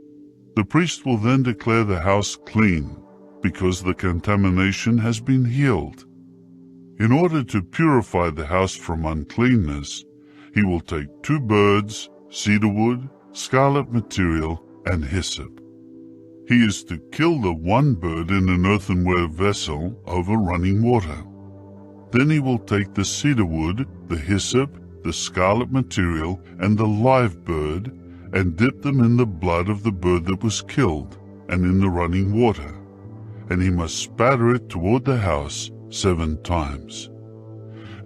the priest will then declare the house clean, because the contamination has been healed. In order to purify the house from uncleanness, he will take 2 birds, cedar wood, scarlet material, and hyssop. He is to kill the one bird in an earthenware vessel over running water. Then he will take the cedar wood, the hyssop, the scarlet material, and the live bird, and dip them in the blood of the bird that was killed, and in the running water. And he must spatter it toward the house 7 times.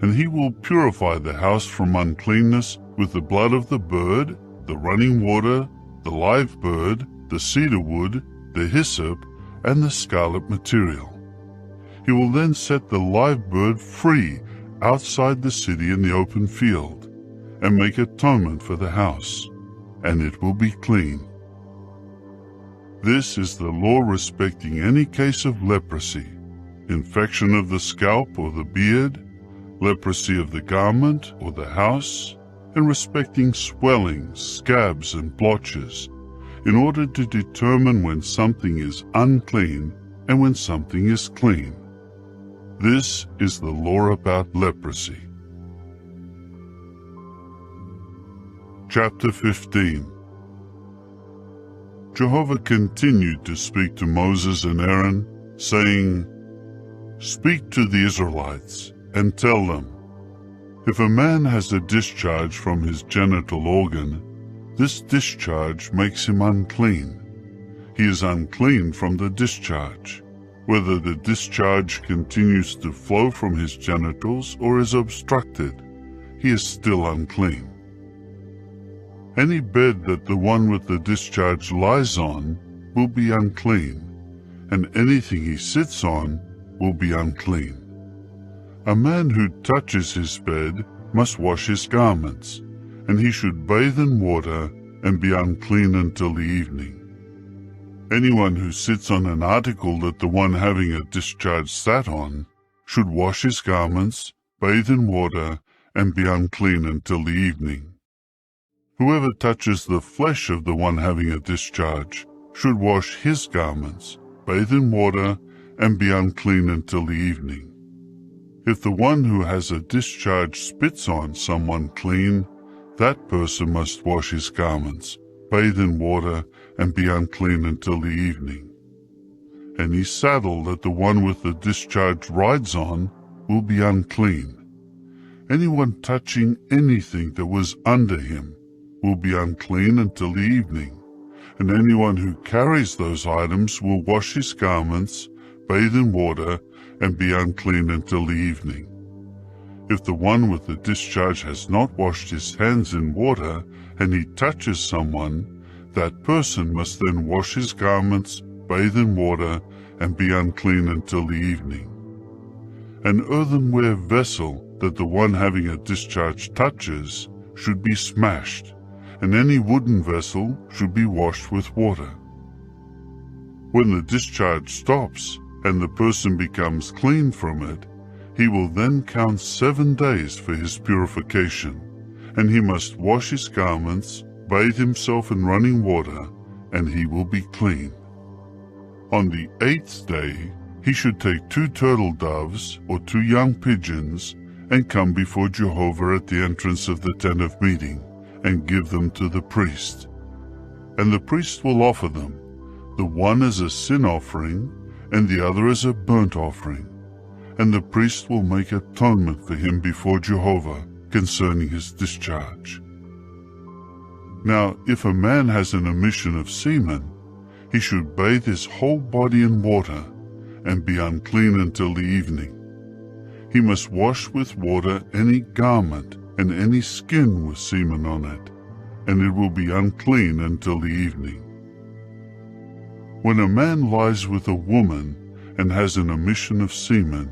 And he will purify the house from uncleanness with the blood of the bird, the running water, the live bird, the cedar wood, the hyssop, and the scarlet material. He will then set the live bird free outside the city in the open field, and make atonement for the house, and it will be clean. This is the law respecting any case of leprosy, infection of the scalp or the beard, leprosy of the garment or the house, and respecting swellings, scabs, and blotches, in order to determine when something is unclean and when something is clean. This is the law about leprosy. Chapter 15. Jehovah continued to speak to Moses and Aaron, saying, "Speak to the Israelites and tell them, if a man has a discharge from his genital organ, this discharge makes him unclean. He is unclean from the discharge. Whether the discharge continues to flow from his genitals or is obstructed, he is still unclean. Any bed that the one with the discharge lies on will be unclean, and anything he sits on will be unclean. A man who touches his bed must wash his garments, and he should bathe in water and be unclean until the evening. Anyone who sits on an article that the one having a discharge sat on should wash his garments, bathe in water, and be unclean until the evening. Whoever touches the flesh of the one having a discharge should wash his garments, bathe in water, and be unclean until the evening. If the one who has a discharge spits on someone clean, that person must wash his garments, bathe in water, and be unclean until the evening. Any saddle that the one with the discharge rides on will be unclean. Anyone touching anything that was under him will be unclean until the evening, and anyone who carries those items will wash his garments, bathe in water, and be unclean until the evening. If the one with the discharge has not washed his hands in water and he touches someone, that person must then wash his garments, bathe in water, and be unclean until the evening. An earthenware vessel that the one having a discharge touches should be smashed, and any wooden vessel should be washed with water. When the discharge stops and the person becomes clean from it, he will then count 7 days for his purification, and he must wash his garments, bathe himself in running water, and he will be clean. On the 8th day, he should take 2 turtle doves or 2 young pigeons and come before Jehovah at the entrance of the tent of meeting and give them to the priest. And the priest will offer them, the one as a sin offering and the other as a burnt offering. And the priest will make atonement for him before Jehovah concerning his discharge. Now, if a man has an emission of semen, he should bathe his whole body in water and be unclean until the evening. He must wash with water any garment and any skin with semen on it, and it will be unclean until the evening. When a man lies with a woman and has an emission of semen,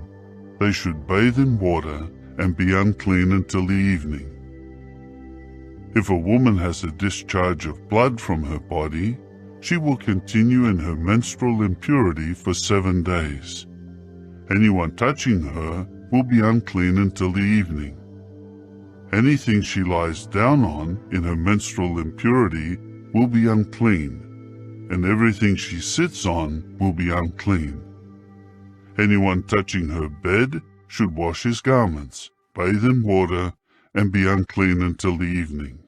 they should bathe in water and be unclean until the evening. If a woman has a discharge of blood from her body, she will continue in her menstrual impurity for 7 days. Anyone touching her will be unclean until the evening. Anything she lies down on in her menstrual impurity will be unclean, and everything she sits on will be unclean. Anyone touching her bed should wash his garments, bathe in water, and be unclean until the evening.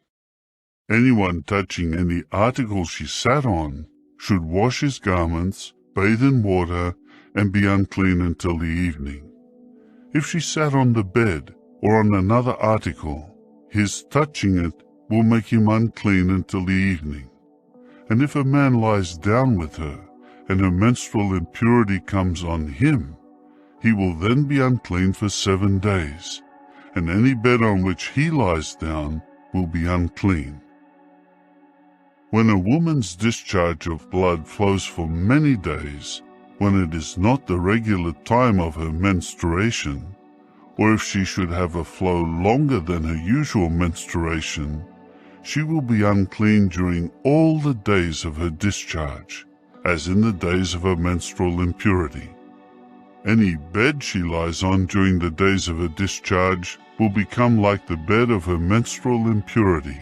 Anyone touching any article she sat on should wash his garments, bathe in water, and be unclean until the evening. If she sat on the bed or on another article, his touching it will make him unclean until the evening. And if a man lies down with her, and her menstrual impurity comes on him, he will then be unclean for 7 days, and any bed on which he lies down will be unclean. When a woman's discharge of blood flows for many days, when it is not the regular time of her menstruation, or if she should have a flow longer than her usual menstruation, she will be unclean during all the days of her discharge, as in the days of her menstrual impurity. Any bed she lies on during the days of her discharge will become like the bed of her menstrual impurity,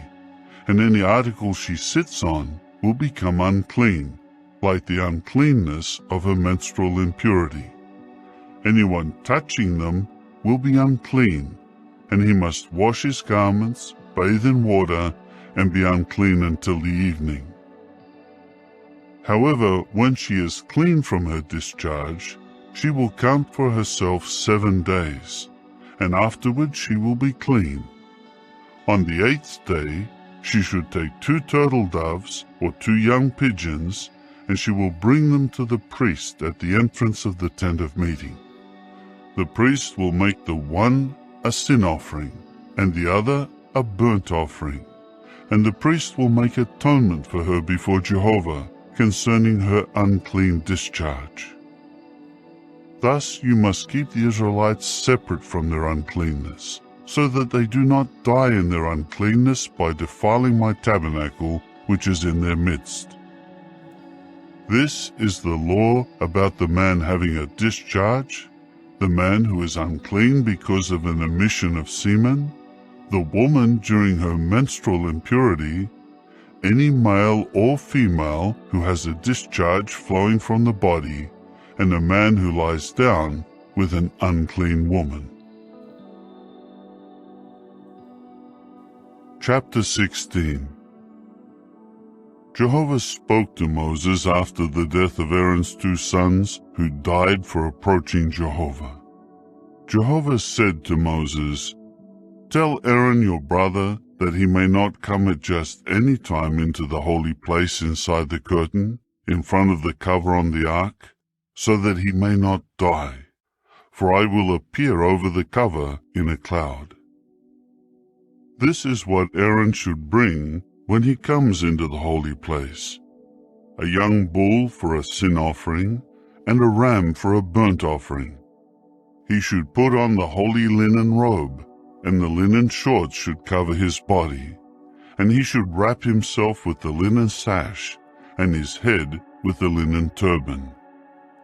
and any article she sits on will become unclean, like the uncleanness of her menstrual impurity. Anyone touching them will be unclean, and he must wash his garments, bathe in water, and be unclean until the evening. However, when she is clean from her discharge, she will count for herself 7 days, and afterward she will be clean. On the 8th day, she should take 2 turtle doves or 2 young pigeons, and she will bring them to the priest at the entrance of the tent of meeting. The priest will make the one a sin offering, and the other a burnt offering, and the priest will make atonement for her before Jehovah concerning her unclean discharge. Thus you must keep the Israelites separate from their uncleanness, so that they do not die in their uncleanness by defiling my tabernacle which is in their midst. This is the law about the man having a discharge, the man who is unclean because of an emission of semen, the woman during her menstrual impurity, any male or female who has a discharge flowing from the body, and a man who lies down with an unclean woman. Chapter 16. Jehovah spoke to Moses after the death of Aaron's 2 sons who died for approaching Jehovah. Jehovah said to Moses, "Tell Aaron your brother that he may not come at just any time into the holy place inside the curtain, in front of the cover on the ark, so that he may not die, for I will appear over the cover in a cloud." This is what Aaron should bring when he comes into the holy place: a young bull for a sin offering and a ram for a burnt offering. He should put on the holy linen robe, and the linen shorts should cover his body, and he should wrap himself with the linen sash, and his head with the linen turban.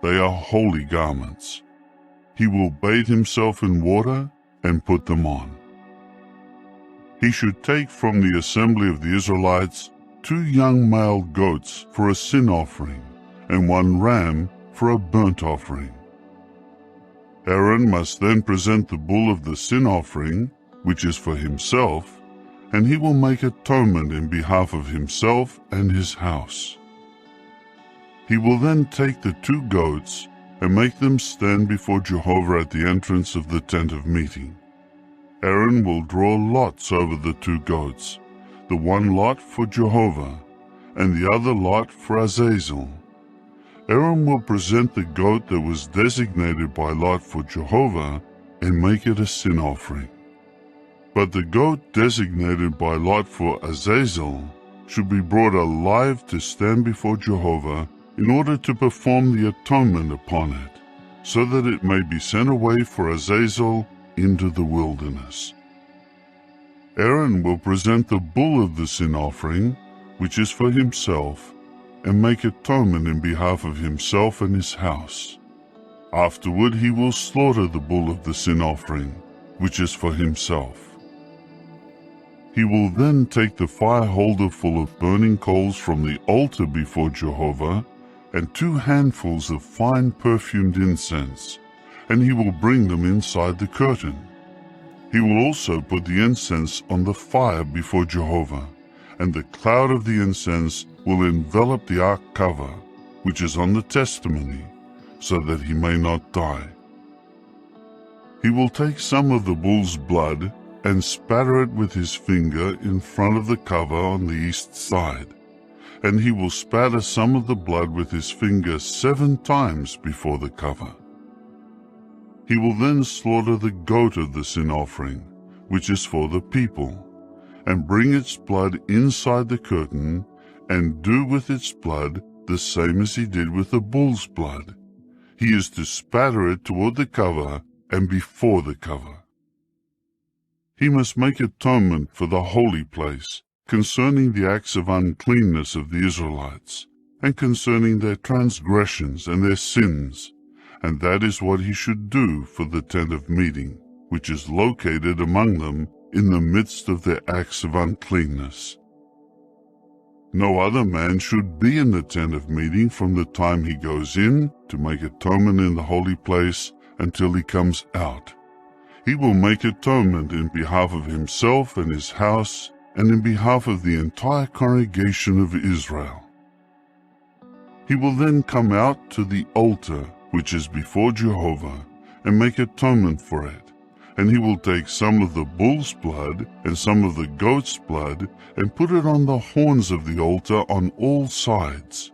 They are holy garments. He will bathe himself in water and put them on. He should take from the assembly of the Israelites 2 young male goats for a sin offering, and 1 ram for a burnt offering. Aaron must then present the bull of the sin offering, which is for himself, and he will make atonement in behalf of himself and his house. He will then take the 2 goats and make them stand before Jehovah at the entrance of the tent of meeting. Aaron will draw lots over the 2 goats, the one lot for Jehovah, and the other lot for Azazel. Aaron will present the goat that was designated by lot for Jehovah and make it a sin offering. But the goat designated by lot for Azazel should be brought alive to stand before Jehovah in order to perform the atonement upon it, so that it may be sent away for Azazel into the wilderness. Aaron will present the bull of the sin offering, which is for himself, and make atonement in behalf of himself and his house. Afterward he will slaughter the bull of the sin offering, which is for himself. He will then take the fire holder full of burning coals from the altar before Jehovah, and 2 handfuls of fine perfumed incense, and he will bring them inside the curtain. He will also put the incense on the fire before Jehovah, and the cloud of the incense will envelop the ark cover, which is on the testimony, so that he may not die. He will take some of the bull's blood and spatter it with his finger in front of the cover on the east side, and he will spatter some of the blood with his finger 7 times before the cover. He will then slaughter the goat of the sin offering, which is for the people, and bring its blood inside the curtain, and do with its blood the same as he did with the bull's blood. He is to spatter it toward the cover and before the cover. He must make atonement for the holy place concerning the acts of uncleanness of the Israelites, and concerning their transgressions and their sins, and that is what he should do for the tent of meeting, which is located among them in the midst of their acts of uncleanness. No other man should be in the tent of meeting from the time he goes in to make atonement in the holy place until he comes out. He will make atonement in behalf of himself and his house, and in behalf of the entire congregation of Israel. He will then come out to the altar which is before Jehovah, and make atonement for it. And he will take some of the bull's blood and some of the goat's blood, and put it on the horns of the altar on all sides.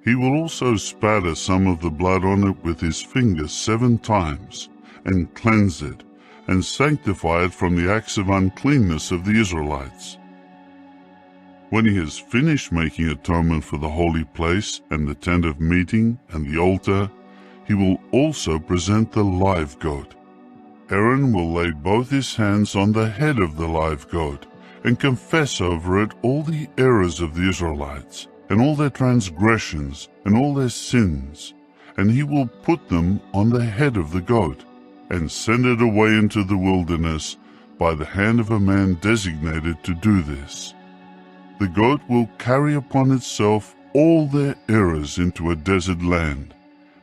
He will also spatter some of the blood on it with his finger 7 times, and cleanse it, and sanctify it from the acts of uncleanness of the Israelites. When he has finished making atonement for the holy place and the tent of meeting and the altar, he will also present the live goat. Aaron will lay both his hands on the head of the live goat, and confess over it all the errors of the Israelites, and all their transgressions, and all their sins, and he will put them on the head of the goat, and send it away into the wilderness by the hand of a man designated to do this. The goat will carry upon itself all their errors into a desert land,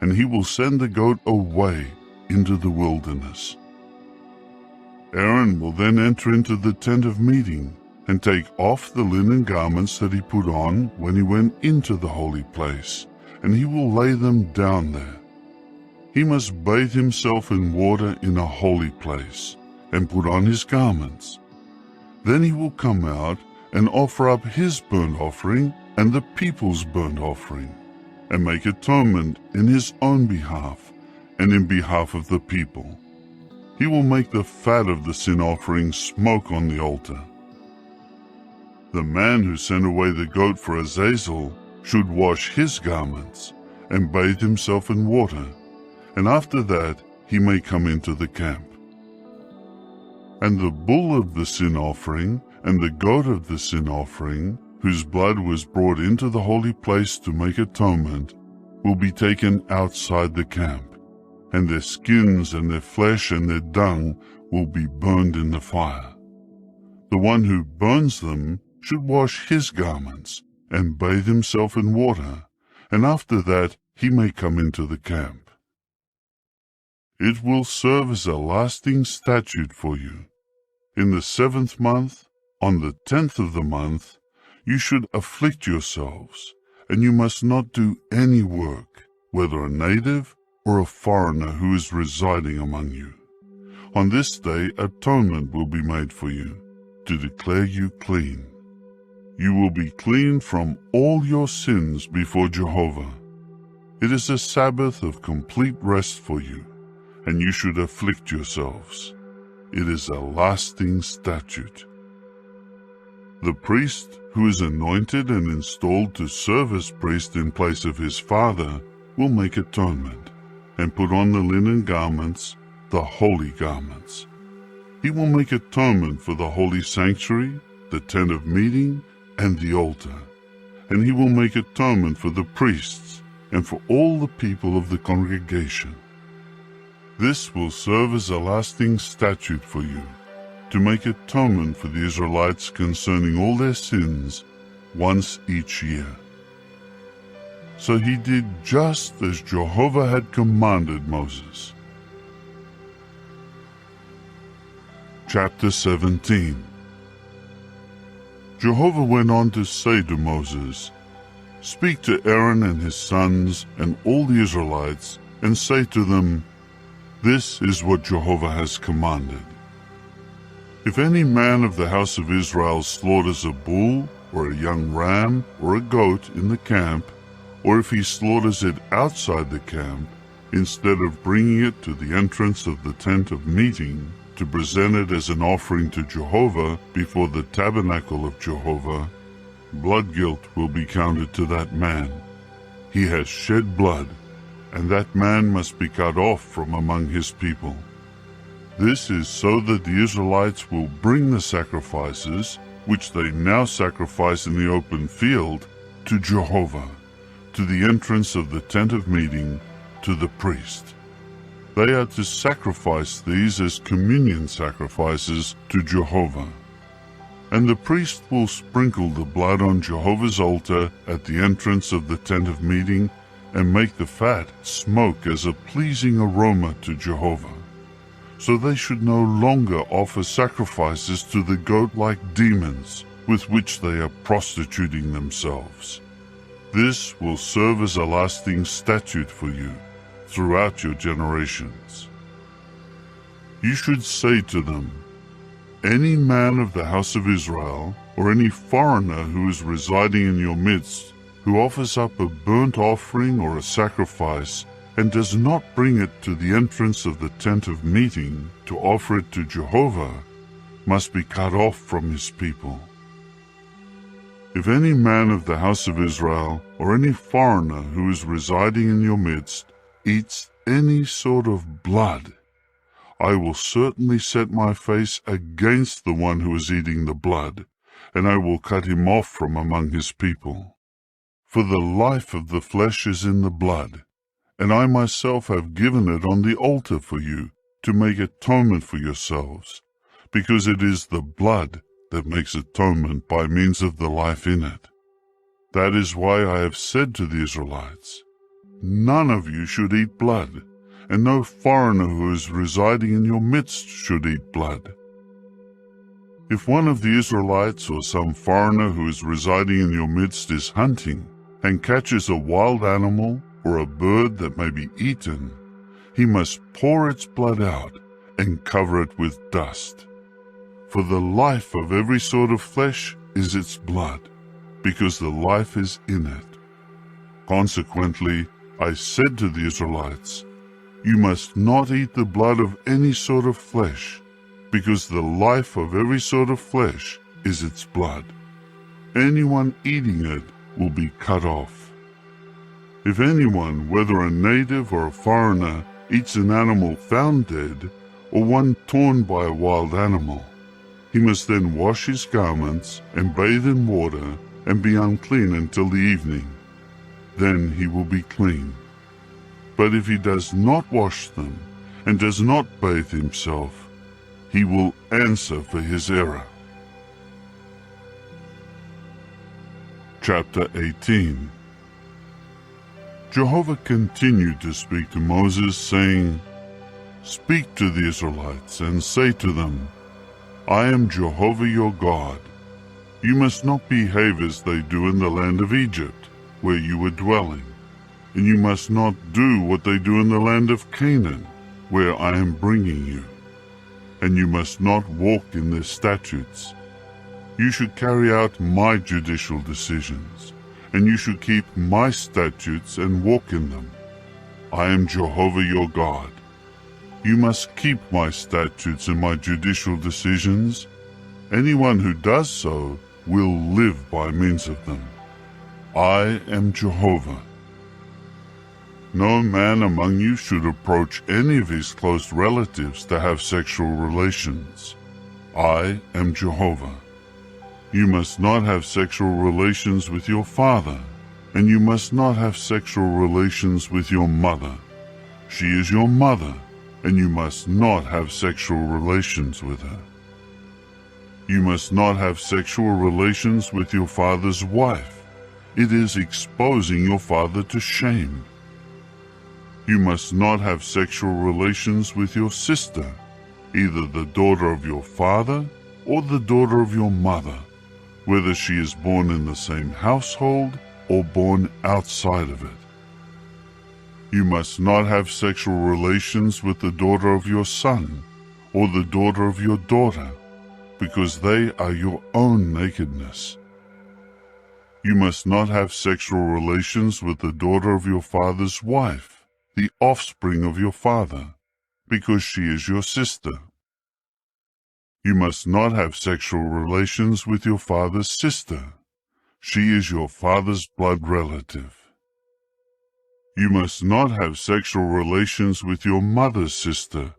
and he will send the goat away into the wilderness. Aaron will then enter into the tent of meeting, and take off the linen garments that he put on when he went into the holy place, and he will lay them down there. He must bathe himself in water in a holy place, and put on his garments. Then he will come out and offer up his burnt offering and the people's burnt offering, and make atonement in his own behalf and in behalf of the people. He will make the fat of the sin offering smoke on the altar. The man who sent away the goat for Azazel should wash his garments and bathe himself in water, and after that he may come into the camp. And the bull of the sin offering and the goat of the sin offering, whose blood was brought into the holy place to make atonement, will be taken outside the camp, and their skins and their flesh and their dung will be burned in the fire. The one who burns them should wash his garments and bathe himself in water, and after that he may come into the camp. It will serve as a lasting statute for you. In the 7th month, on the 10th of the month, you should afflict yourselves, and you must not do any work, whether a native or a foreigner who is residing among you. On this day atonement will be made for you, to declare you clean. You will be clean from all your sins before Jehovah. It is a Sabbath of complete rest for you, and you should afflict yourselves. It is a lasting statute. The priest who is anointed and installed to serve as priest in place of his father will make atonement and put on the linen garments, the holy garments. He will make atonement for the holy sanctuary, the tent of meeting, and the altar, and he will make atonement for the priests and for all the people of the congregation. This will serve as a lasting statute for you, to make atonement for the Israelites concerning all their sins once each year. So he did just as Jehovah had commanded Moses. Chapter 17. Jehovah went on to say to Moses, "Speak to Aaron and his sons and all the Israelites, and say to them, 'This is what Jehovah has commanded. If any man of the house of Israel slaughters a bull or a young ram or a goat in the camp, or if he slaughters it outside the camp, instead of bringing it to the entrance of the tent of meeting, to present it as an offering to Jehovah before the tabernacle of Jehovah, blood guilt will be counted to that man. He has shed blood, and that man must be cut off from among his people. This is so that the Israelites will bring the sacrifices, which they now sacrifice in the open field, to Jehovah, to the entrance of the tent of meeting, to the priest. They are to sacrifice these as communion sacrifices to Jehovah. And the priest will sprinkle the blood on Jehovah's altar at the entrance of the tent of meeting, and make the fat smoke as a pleasing aroma to Jehovah. So they should no longer offer sacrifices to the goat like demons with which they are prostituting themselves. This will serve as a lasting statute for you throughout your generations. You should say to them, 'Any man of the house of Israel, or any foreigner who is residing in your midst, who offers up a burnt offering or a sacrifice, and does not bring it to the entrance of the tent of meeting to offer it to Jehovah, must be cut off from his people. If any man of the house of Israel, or any foreigner who is residing in your midst, eats any sort of blood, I will certainly set my face against the one who is eating the blood, and I will cut him off from among his people. For the life of the flesh is in the blood, and I myself have given it on the altar for you, to make atonement for yourselves, because it is the blood that makes atonement by means of the life in it. That is why I have said to the Israelites, none of you should eat blood, and no foreigner who is residing in your midst should eat blood. If one of the Israelites or some foreigner who is residing in your midst is hunting and catches a wild animal or a bird that may be eaten, he must pour its blood out and cover it with dust. For the life of every sort of flesh is its blood, because the life is in it. Consequently, I said to the Israelites, you must not eat the blood of any sort of flesh, because the life of every sort of flesh is its blood. Anyone eating it will be cut off. If anyone, whether a native or a foreigner, eats an animal found dead, or one torn by a wild animal, he must then wash his garments and bathe in water and be unclean until the evening. Then he will be clean. But if he does not wash them and does not bathe himself, he will answer for his error. Chapter 18. Jehovah continued to speak to Moses, saying, Speak to the Israelites and say to them, I am Jehovah your God. You must not behave as they do in the land of Egypt, where you were dwelling, and you must not do what they do in the land of Canaan, where I am bringing you. And you must not walk in their statutes. You should carry out my judicial decisions, and you should keep my statutes and walk in them. I am Jehovah your God. You must keep my statutes and my judicial decisions. Anyone who does so will live by means of them. I am Jehovah. No man among you should approach any of his close relatives to have sexual relations. I am Jehovah. You must not have sexual relations with your father, and you must not have sexual relations with your mother. She is your mother, and you must not have sexual relations with her. You must not have sexual relations with your father's wife. It is exposing your father to shame. You must not have sexual relations with your sister, either the daughter of your father or the daughter of your mother, whether she is born in the same household or born outside of it. You must not have sexual relations with the daughter of your son or the daughter of your daughter, because they are your own nakedness. You must not have sexual relations with the daughter of your father's wife, the offspring of your father, because she is your sister. You must not have sexual relations with your father's sister. She is your father's blood relative. You must not have sexual relations with your mother's sister,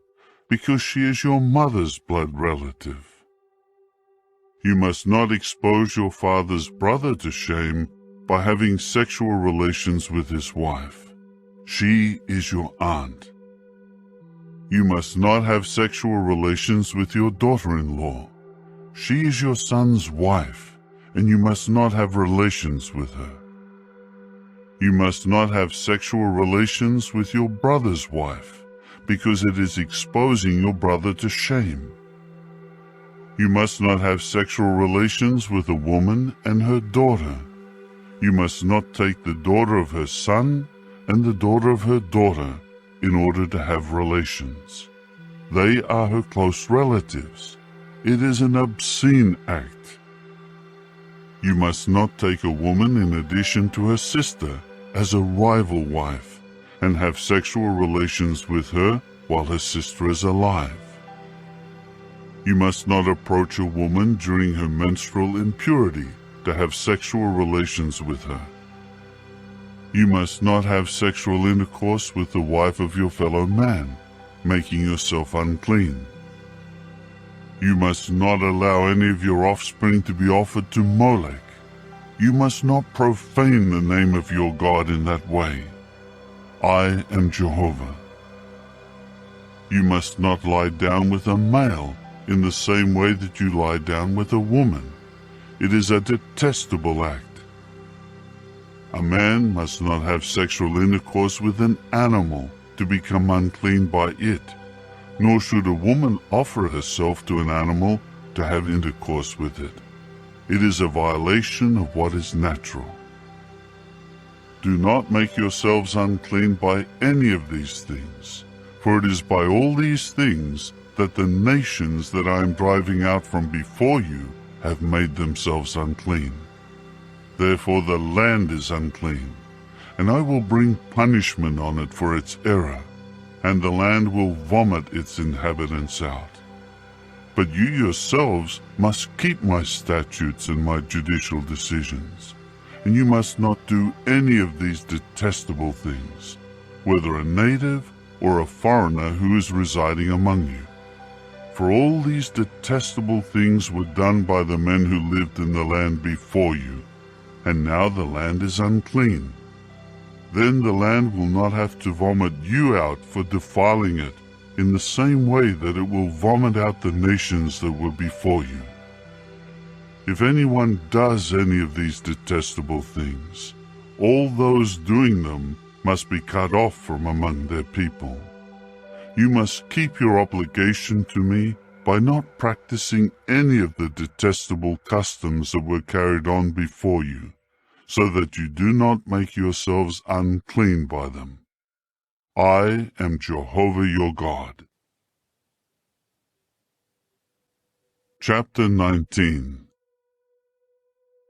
because she is your mother's blood relative. You must not expose your father's brother to shame by having sexual relations with his wife. She is your aunt. You must not have sexual relations with your daughter-in-law. She is your son's wife, and you must not have relations with her. You must not have sexual relations with your brother's wife, because it is exposing your brother to shame. You must not have sexual relations with a woman and her daughter. You must not take the daughter of her son and the daughter of her daughter in order to have relations. They are her close relatives. It is an obscene act. You must not take a woman in addition to her sister as a rival wife and have sexual relations with her while her sister is alive. You must not approach a woman during her menstrual impurity to have sexual relations with her. You must not have sexual intercourse with the wife of your fellow man, making yourself unclean. You must not allow any of your offspring to be offered to Molech. You must not profane the name of your God in that way. I am Jehovah. You must not lie down with a male in the same way that you lie down with a woman. It is a detestable act. A man must not have sexual intercourse with an animal to become unclean by it, nor should a woman offer herself to an animal to have intercourse with it. It is a violation of what is natural. Do not make yourselves unclean by any of these things, for it is by all these things that the nations that I am driving out from before you have made themselves unclean. Therefore the land is unclean, and I will bring punishment on it for its error, and the land will vomit its inhabitants out. But you yourselves must keep my statutes and my judicial decisions, and you must not do any of these detestable things, whether a native or a foreigner who is residing among you. For all these detestable things were done by the men who lived in the land before you, and now the land is unclean. Then the land will not have to vomit you out for defiling it, in the same way that it will vomit out the nations that were before you. If anyone does any of these detestable things, all those doing them must be cut off from among their people. You must keep your obligation to me by not practicing any of the detestable customs that were carried on before you, so that you do not make yourselves unclean by them. I am Jehovah your God. Chapter 19.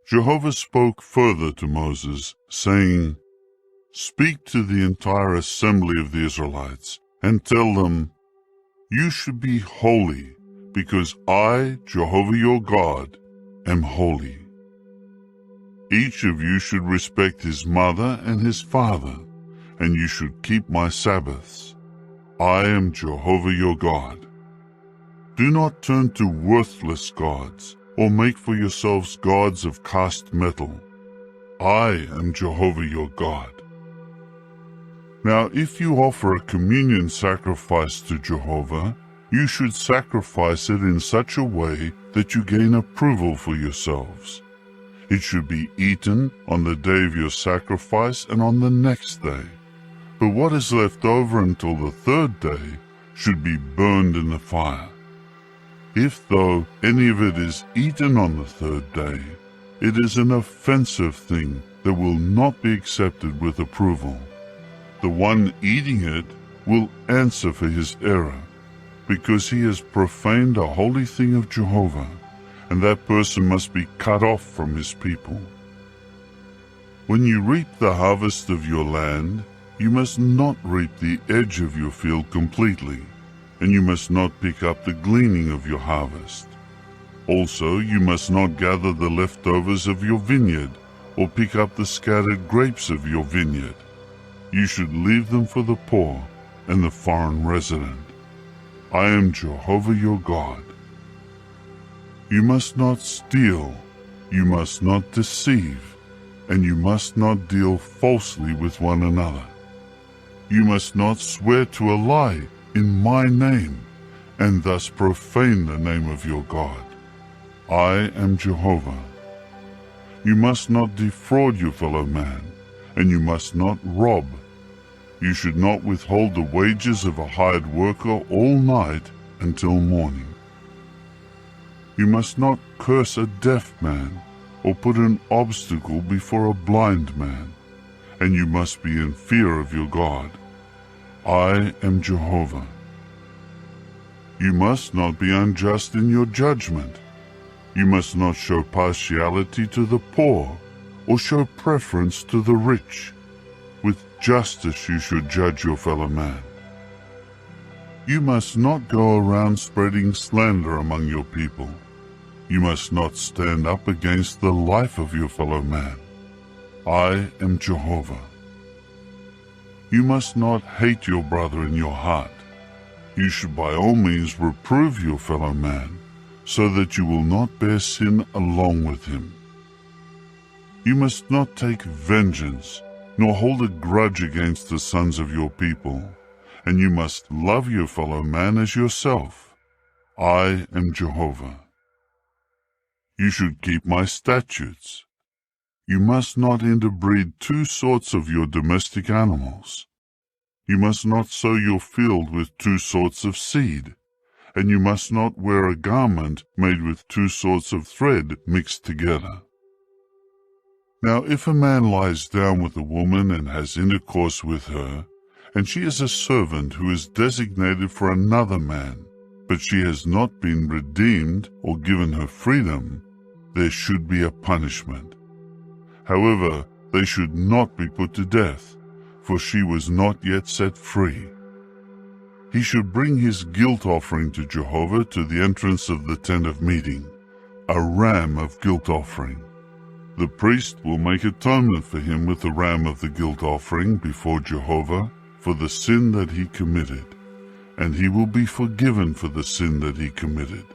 Jehovah spoke further to Moses, saying, Speak to the entire assembly of the Israelites, and tell them, You should be holy, because I, Jehovah your God, am holy. Each of you should respect his mother and his father, and you should keep my Sabbaths. I am Jehovah your God. Do not turn to worthless gods, or make for yourselves gods of cast metal. I am Jehovah your God. Now, if you offer a communion sacrifice to Jehovah, you should sacrifice it in such a way that you gain approval for yourselves. It should be eaten on the day of your sacrifice and on the next day. But what is left over until the third day should be burned in the fire. If, though, any of it is eaten on the third day, it is an offensive thing that will not be accepted with approval. The one eating it will answer for his error, because he has profaned a holy thing of Jehovah, and that person must be cut off from his people. When you reap the harvest of your land, you must not reap the edge of your field completely, and you must not pick up the gleaning of your harvest. Also, you must not gather the leftovers of your vineyard, or pick up the scattered grapes of your vineyard. You should leave them for the poor and the foreign resident. I am Jehovah your God. You must not steal, you must not deceive, and you must not deal falsely with one another. You must not swear to a lie in my name, and thus profane the name of your God. I am Jehovah. You must not defraud your fellow man, and you must not rob. You should not withhold the wages of a hired worker all night until morning. You must not curse a deaf man, or put an obstacle before a blind man, and you must be in fear of your God. I am Jehovah. You must not be unjust in your judgment. You must not show partiality to the poor, or show preference to the rich. With justice you should judge your fellow man. You must not go around spreading slander among your people. You must not stand up against the life of your fellow man. I am Jehovah. You must not hate your brother in your heart. You should by all means reprove your fellow man, so that you will not bear sin along with him. You must not take vengeance, nor hold a grudge against the sons of your people, and you must love your fellow man as yourself. I am Jehovah. You should keep my statutes. You must not interbreed two sorts of your domestic animals. You must not sow your field with two sorts of seed, and you must not wear a garment made with 2 sorts of thread mixed together. Now if a man lies down with a woman and has intercourse with her, and she is a servant who is designated for another man, but she has not been redeemed or given her freedom, there should be a punishment. However, they should not be put to death, for she was not yet set free. He should bring his guilt offering to Jehovah to the entrance of the tent of meeting, a ram of guilt offering. The priest will make atonement for him with the ram of the guilt offering before Jehovah for the sin that he committed, and he will be forgiven for the sin that he committed.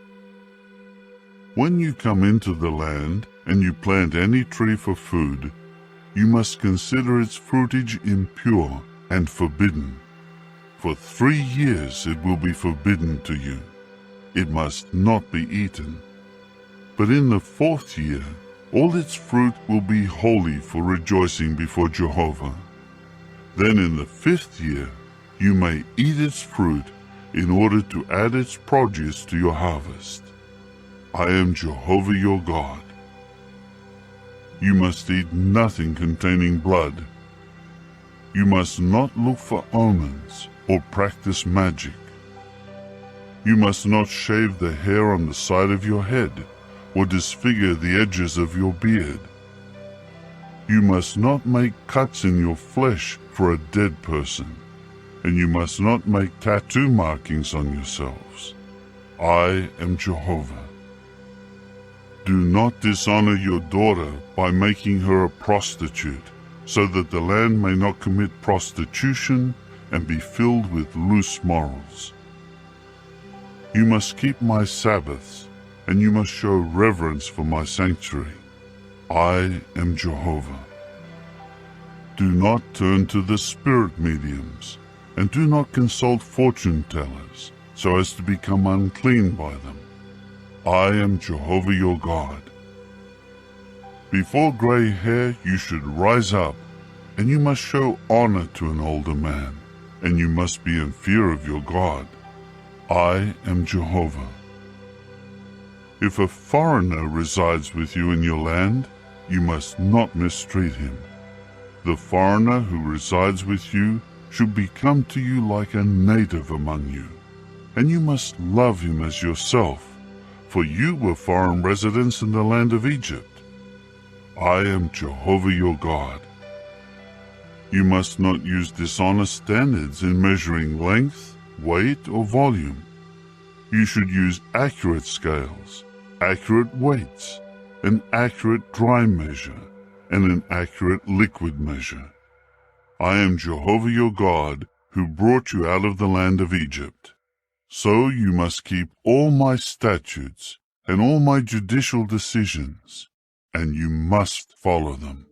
When you come into the land and you plant any tree for food, you must consider its fruitage impure and forbidden. For 3 years it will be forbidden to you. It must not be eaten. But in the 4th year, all its fruit will be holy for rejoicing before Jehovah. Then in the 5th year, you may eat its fruit in order to add its produce to your harvest. I am Jehovah your God. You must eat nothing containing blood. You must not look for omens or practice magic. You must not shave the hair on the side of your head or disfigure the edges of your beard. You must not make cuts in your flesh for a dead person, and you must not make tattoo markings on yourselves. I am Jehovah. Do not dishonor your daughter by making her a prostitute, so that the land may not commit prostitution and be filled with loose morals. You must keep my Sabbaths, and you must show reverence for my sanctuary. I am Jehovah. Do not turn to the spirit mediums, and do not consult fortune tellers, so as to become unclean by them. I am Jehovah your God. Before gray hair you should rise up, and you must show honor to an older man, and you must be in fear of your God. I am Jehovah. If a foreigner resides with you in your land, you must not mistreat him. The foreigner who resides with you should become to you like a native among you, and you must love him as yourself, for you were foreign residents in the land of Egypt. I am Jehovah your God. You must not use dishonest standards in measuring length, weight, or volume. You should use accurate scales, accurate weights, an accurate dry measure, and an accurate liquid measure. I am Jehovah your God, who brought you out of the land of Egypt. So you must keep all my statutes and all my judicial decisions, and you must follow them.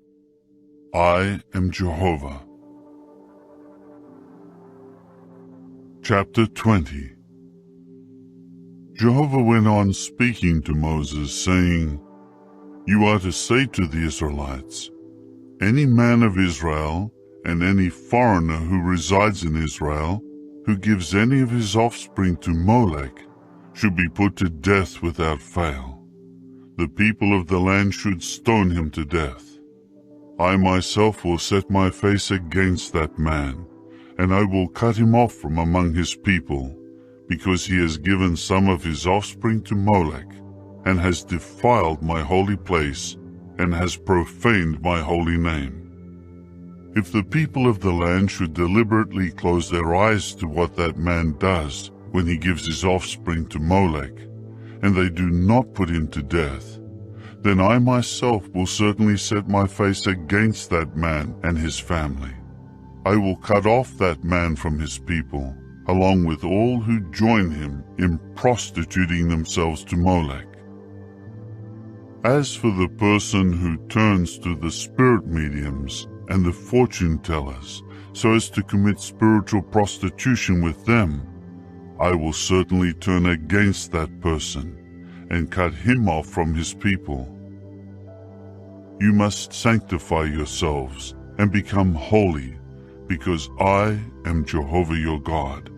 I am Jehovah. Chapter 20. Jehovah went on speaking to Moses, saying, You are to say to the Israelites, Any man of Israel and any foreigner who resides in Israel, who gives any of his offspring to Molech, should be put to death without fail. The people of the land should stone him to death. I myself will set my face against that man, and I will cut him off from among his people, because he has given some of his offspring to Molech, and has defiled my holy place, and has profaned my holy name. If the people of the land should deliberately close their eyes to what that man does when he gives his offspring to Molech, and they do not put him to death, then I myself will certainly set my face against that man and his family. I will cut off that man from his people, along with all who join him in prostituting themselves to Molech. As for the person who turns to the spirit mediums and the fortune tellers so as to commit spiritual prostitution with them, I will certainly turn against that person and cut him off from his people. You must sanctify yourselves and become holy, because I am Jehovah your God.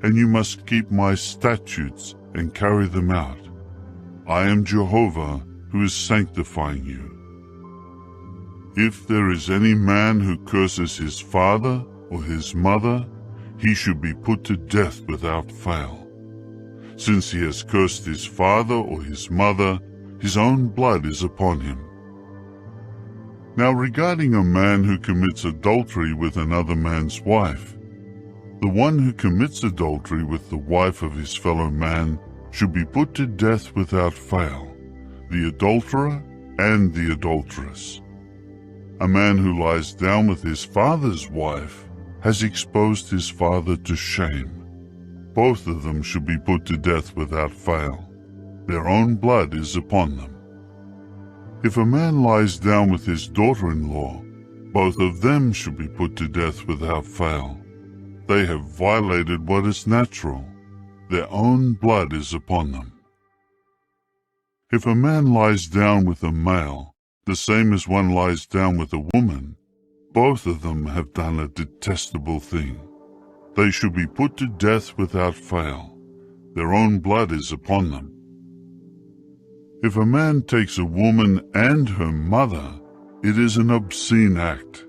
and you must keep my statutes and carry them out. I am Jehovah who is sanctifying you. If there is any man who curses his father or his mother, he should be put to death without fail. Since he has cursed his father or his mother, his own blood is upon him. Now regarding a man who commits adultery with another man's wife, the one who commits adultery with the wife of his fellow man should be put to death without fail, the adulterer and the adulteress. A man who lies down with his father's wife has exposed his father to shame. Both of them should be put to death without fail. Their own blood is upon them. If a man lies down with his daughter-in-law, both of them should be put to death without fail. They have violated what is natural. Their own blood is upon them. If a man lies down with a male, the same as one lies down with a woman, both of them have done a detestable thing. They should be put to death without fail. Their own blood is upon them. If a man takes a woman and her mother, it is an obscene act.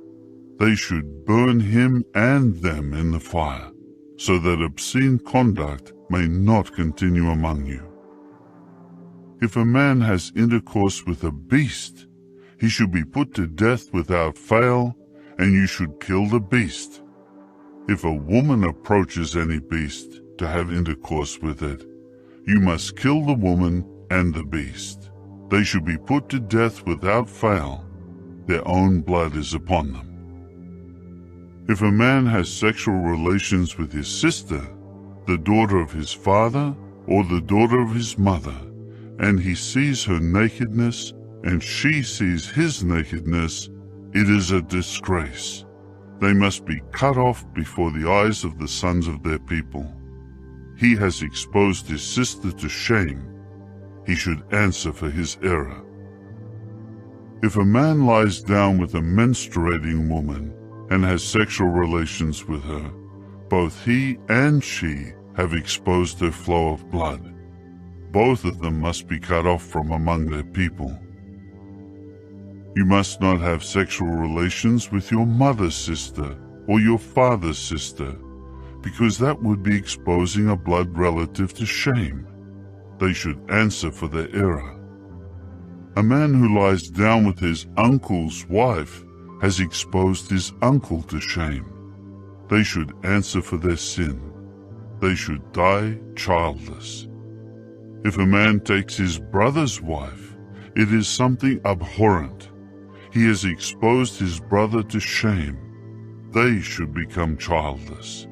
They should burn him and them in the fire, so that obscene conduct may not continue among you. If a man has intercourse with a beast, he should be put to death without fail, and you should kill the beast. If a woman approaches any beast to have intercourse with it, you must kill the woman and the beast. They should be put to death without fail. Their own blood is upon them. If a man has sexual relations with his sister, the daughter of his father or the daughter of his mother, and he sees her nakedness and she sees his nakedness, it is a disgrace. They must be cut off before the eyes of the sons of their people. He has exposed his sister to shame. He should answer for his error. If a man lies down with a menstruating woman and has sexual relations with her, both he and she have exposed their flow of blood. Both of them must be cut off from among their people. You must not have sexual relations with your mother's sister or your father's sister, because that would be exposing a blood relative to shame. They should answer for their error. A man who lies down with his uncle's wife has exposed his uncle to shame. They should answer for their sin. They should die childless. If a man takes his brother's wife, it is something abhorrent. He has exposed his brother to shame. They should become childless.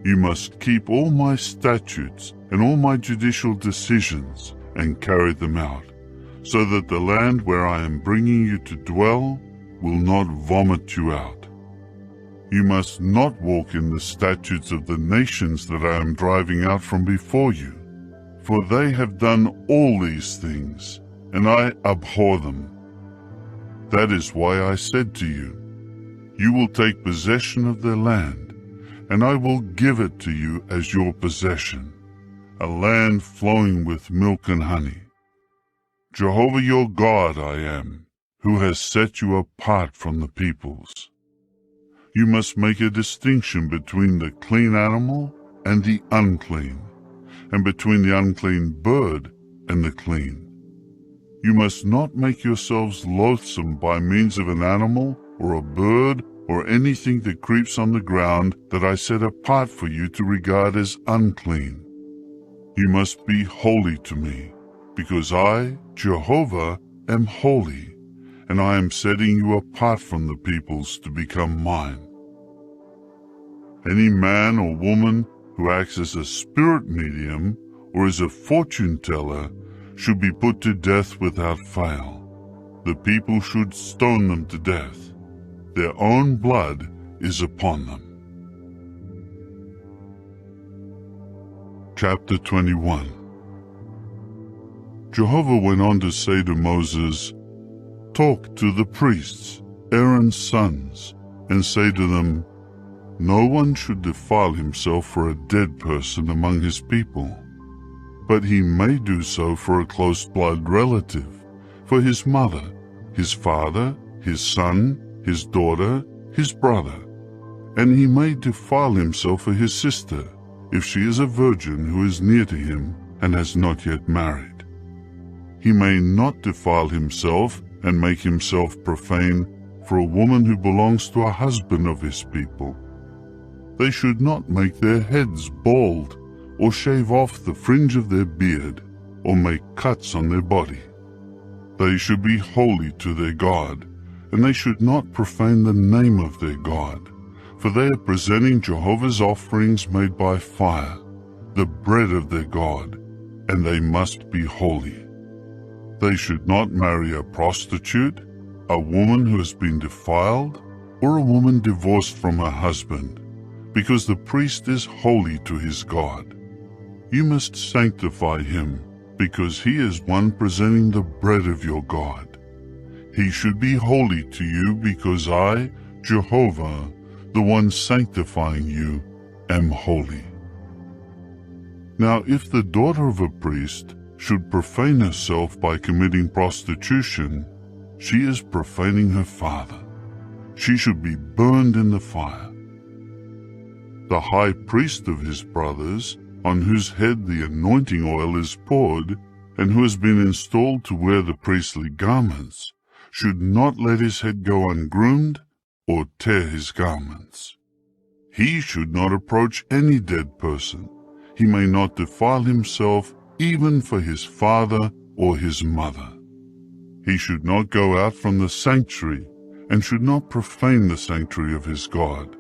You must keep all my statutes and all my judicial decisions and carry them out, so that the land where I am bringing you to dwell will not vomit you out. You must not walk in the statutes of the nations that I am driving out from before you, for they have done all these things, and I abhor them. That is why I said to you, you will take possession of their land, and I will give it to you as your possession, a land flowing with milk and honey. Jehovah your God I am, who has set you apart from the peoples. You must make a distinction between the clean animal and the unclean, and between the unclean bird and the clean. You must not make yourselves loathsome by means of an animal or a bird or anything that creeps on the ground that I set apart for you to regard as unclean. You must be holy to me, because I, Jehovah, am holy, and I am setting you apart from the peoples to become mine. Any man or woman who acts as a spirit medium or as a fortune teller should be put to death without fail. The people should stone them to death. Their own blood is upon them. Chapter 21. Jehovah went on to say to Moses, "Talk to the priests, Aaron's sons, and say to them, no one should defile himself for a dead person among his people, but he may do so for a close blood relative, for his mother, his father, his son, his daughter, his brother, and he may defile himself for his sister, if she is a virgin who is near to him and has not yet married. He may not defile himself and make himself profane for a woman who belongs to a husband of his people. They should not make their heads bald, or shave off the fringe of their beard, or make cuts on their body. They should be holy to their God, and they should not profane the name of their God, for they are presenting Jehovah's offerings made by fire, the bread of their God, and they must be holy. They should not marry a prostitute, a woman who has been defiled, or a woman divorced from her husband, because the priest is holy to his God. You must sanctify him, because he is one presenting the bread of your God. He should be holy to you, because I, Jehovah, the one sanctifying you, am holy. Now if the daughter of a priest should profane herself by committing prostitution, she is profaning her father. She should be burned in the fire. The high priest of his brothers, on whose head the anointing oil is poured, and who has been installed to wear the priestly garments, should not let his head go ungroomed or tear his garments. He should not approach any dead person. He may not defile himself even for his father or his mother. He should not go out from the sanctuary and should not profane the sanctuary of his God.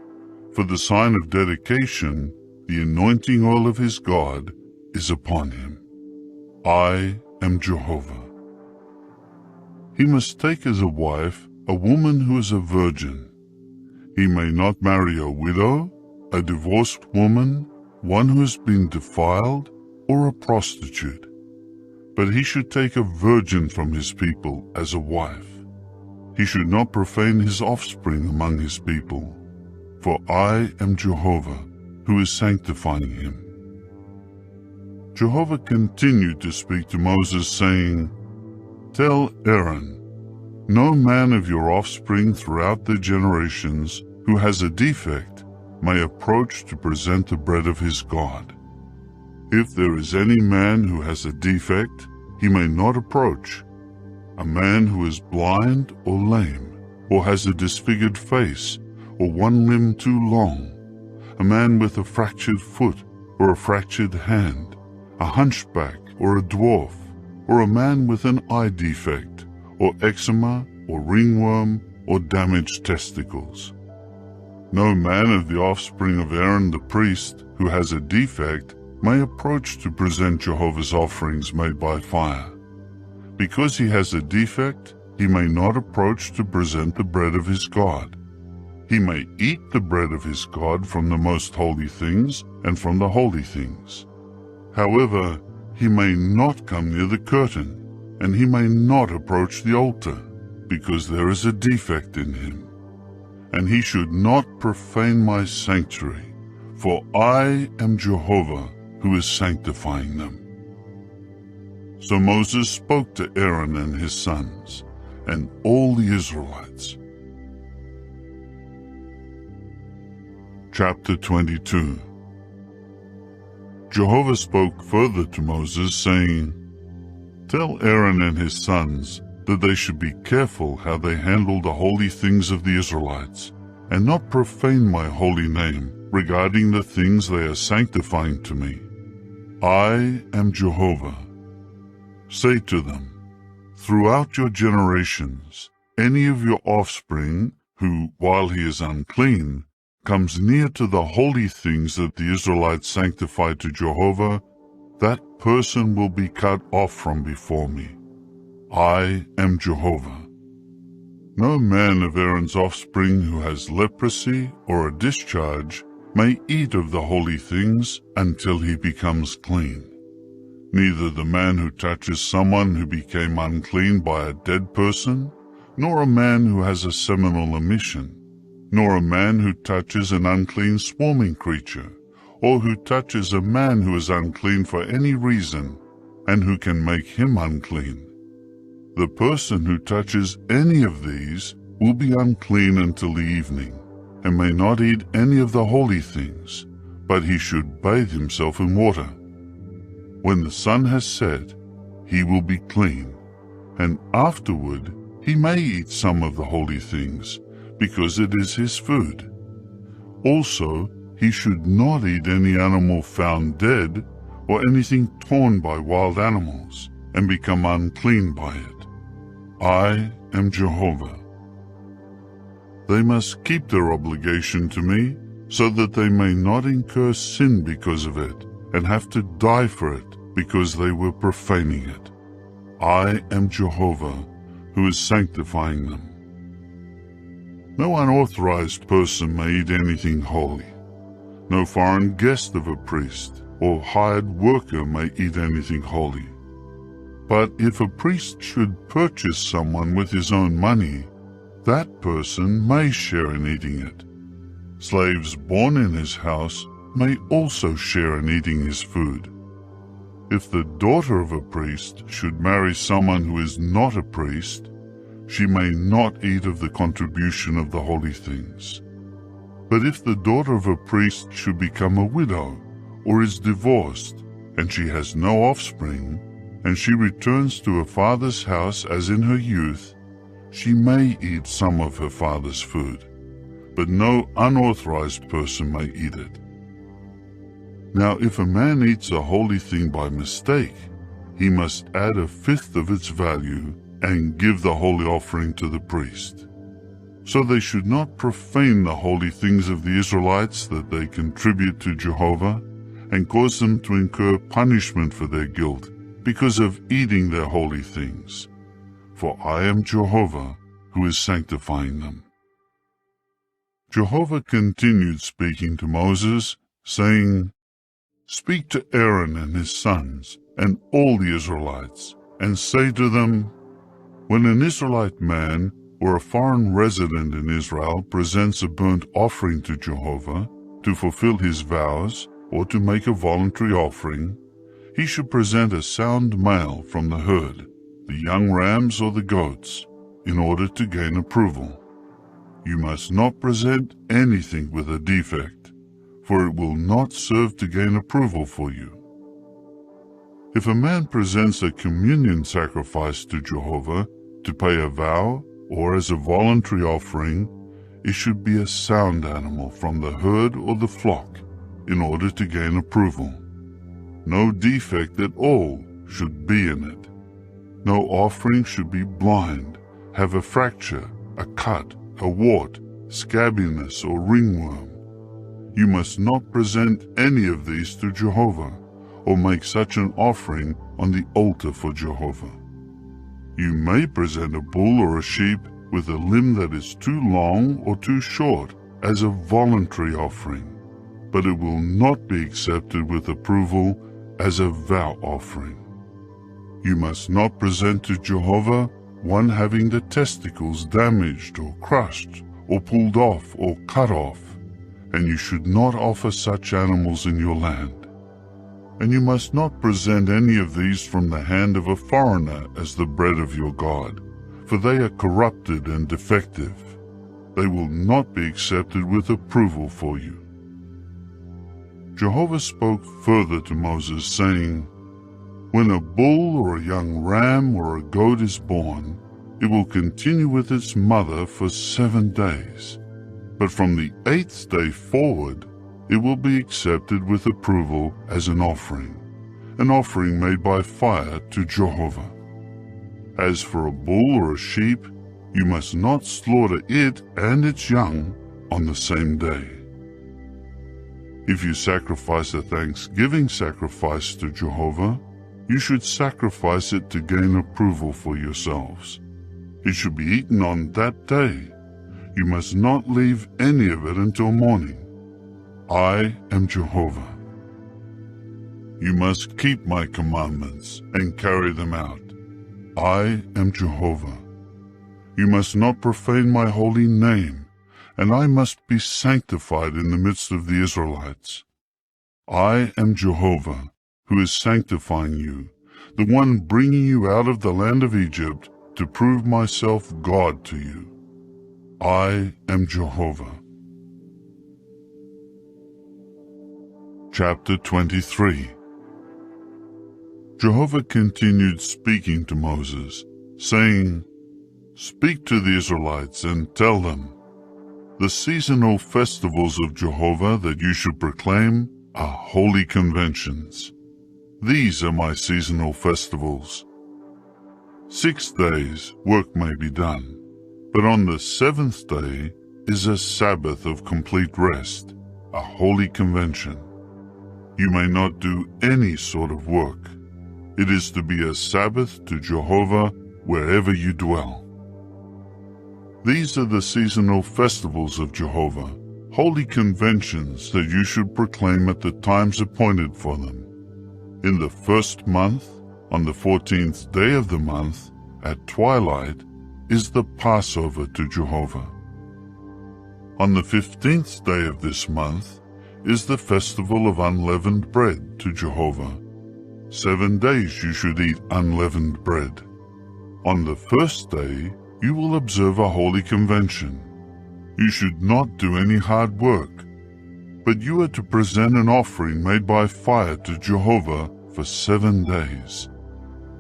For the sign of dedication, the anointing oil of his God is upon him. I am Jehovah. He must take as a wife a woman who is a virgin. He may not marry a widow, a divorced woman, one who has been defiled, or a prostitute. But he should take a virgin from his people as a wife. He should not profane his offspring among his people, for I am Jehovah, who is sanctifying him. Jehovah continued to speak to Moses, saying, Tell Aaron, no man of your offspring throughout their generations who has a defect may approach to present the bread of his God. If there is any man who has a defect, he may not approach. A man who is blind or lame, or has a disfigured face, or one limb too long, a man with a fractured foot or a fractured hand, a hunchback or a dwarf, or a man with an eye defect, or eczema, or ringworm, or damaged testicles. No man of the offspring of Aaron the priest who has a defect may approach to present Jehovah's offerings made by fire. Because he has a defect, he may not approach to present the bread of his God. He may eat the bread of his God from the most holy things and from the holy things. However, he may not come near the curtain, and he may not approach the altar, because there is a defect in him. And he should not profane my sanctuary, for I am Jehovah, who is sanctifying them. So Moses spoke to Aaron and his sons, and all the Israelites. Chapter 22. Jehovah spoke further to Moses, saying, Tell Aaron and his sons that they should be careful how they handle the holy things of the Israelites, and not profane my holy name regarding the things they are sanctifying to me. I am Jehovah. Say to them, Throughout your generations, any of your offspring who, while he is unclean, comes near to the holy things that the Israelites sanctify to Jehovah, that person will be cut off from before me. I am Jehovah. No man of Aaron's offspring who has leprosy or a discharge may eat of the holy things until he becomes clean. Neither the man who touches someone who became unclean by a dead person, nor a man who has a seminal emission, nor a man who touches an unclean swarming creature, or who touches a man who is unclean for any reason, and who can make him unclean. The person who touches any of these will be unclean until the evening, and may not eat any of the holy things, but he should bathe himself in water. When the sun has set, he will be clean, and afterward he may eat some of the holy things, because it is his food. Also, he should not eat any animal found dead, or anything torn by wild animals, and become unclean by it. I am Jehovah. They must keep their obligation to me, so that they may not incur sin because of it, and have to die for it, because they were profaning it. I am Jehovah, who is sanctifying them. No unauthorized person may eat anything holy. No foreign guest of a priest or hired worker may eat anything holy. But if a priest should purchase someone with his own money, that person may share in eating it. Slaves born in his house may also share in eating his food. If the daughter of a priest should marry someone who is not a priest, she may not eat of the contribution of the holy things. But if the daughter of a priest should become a widow, or is divorced, and she has no offspring, and she returns to her father's house as in her youth, she may eat some of her father's food, but no unauthorized person may eat it. Now if a man eats a holy thing by mistake, he must add 1/5 of its value and give the holy offering to the priest. So they should not profane the holy things of the Israelites that they contribute to Jehovah, and cause them to incur punishment for their guilt because of eating their holy things. For I am Jehovah, who is sanctifying them. Jehovah continued speaking to Moses, saying, Speak to Aaron and his sons, and all the Israelites, and say to them, When an Israelite man or a foreign resident in Israel presents a burnt offering to Jehovah to fulfill his vows or to make a voluntary offering, he should present a sound male from the herd, the young rams or the goats, in order to gain approval. You must not present anything with a defect, for it will not serve to gain approval for you. If a man presents a communion sacrifice to Jehovah to pay a vow or as a voluntary offering, it should be a sound animal from the herd or the flock in order to gain approval. No defect at all should be in it. No offering should be blind, have a fracture, a cut, a wart, scabbiness, or ringworm. You must not present any of these to Jehovah, or make such an offering on the altar for Jehovah. You may present a bull or a sheep with a limb that is too long or too short as a voluntary offering, but it will not be accepted with approval as a vow offering. You must not present to Jehovah one having the testicles damaged or crushed or pulled off or cut off, and you should not offer such animals in your land. And you must not present any of these from the hand of a foreigner as the bread of your God, for they are corrupted and defective. They will not be accepted with approval for you. Jehovah spoke further to Moses, saying, When a bull or a young ram or a goat is born, it will continue with its mother for 7 days. But from the 8th day forward, it will be accepted with approval as an offering made by fire to Jehovah. As for a bull or a sheep, you must not slaughter it and its young on the same day. If you sacrifice a thanksgiving sacrifice to Jehovah, you should sacrifice it to gain approval for yourselves. It should be eaten on that day. You must not leave any of it until morning. I am Jehovah. You must keep my commandments and carry them out. I am Jehovah. You must not profane my holy name, and I must be sanctified in the midst of the Israelites. I am Jehovah, who is sanctifying you, the one bringing you out of the land of Egypt to prove myself God to you. I am Jehovah. Chapter 23. Jehovah continued speaking to Moses, saying, "Speak to the Israelites and tell them, the seasonal festivals of Jehovah that you should proclaim are holy conventions. These are my seasonal festivals. 6 days work may be done, but on the 7th day is a Sabbath of complete rest, a holy convention. You may not do any sort of work. It is to be a Sabbath to Jehovah wherever you dwell. These are the seasonal festivals of Jehovah, holy conventions that you should proclaim at the times appointed for them. In the 1st month, on the 14th day of the month, at twilight, is the Passover to Jehovah. On the 15th day of this month is the festival of unleavened bread to Jehovah. 7 days you should eat unleavened bread. On the 1st day you will observe a holy convention. You should not do any hard work, but you are to present an offering made by fire to Jehovah for 7 days.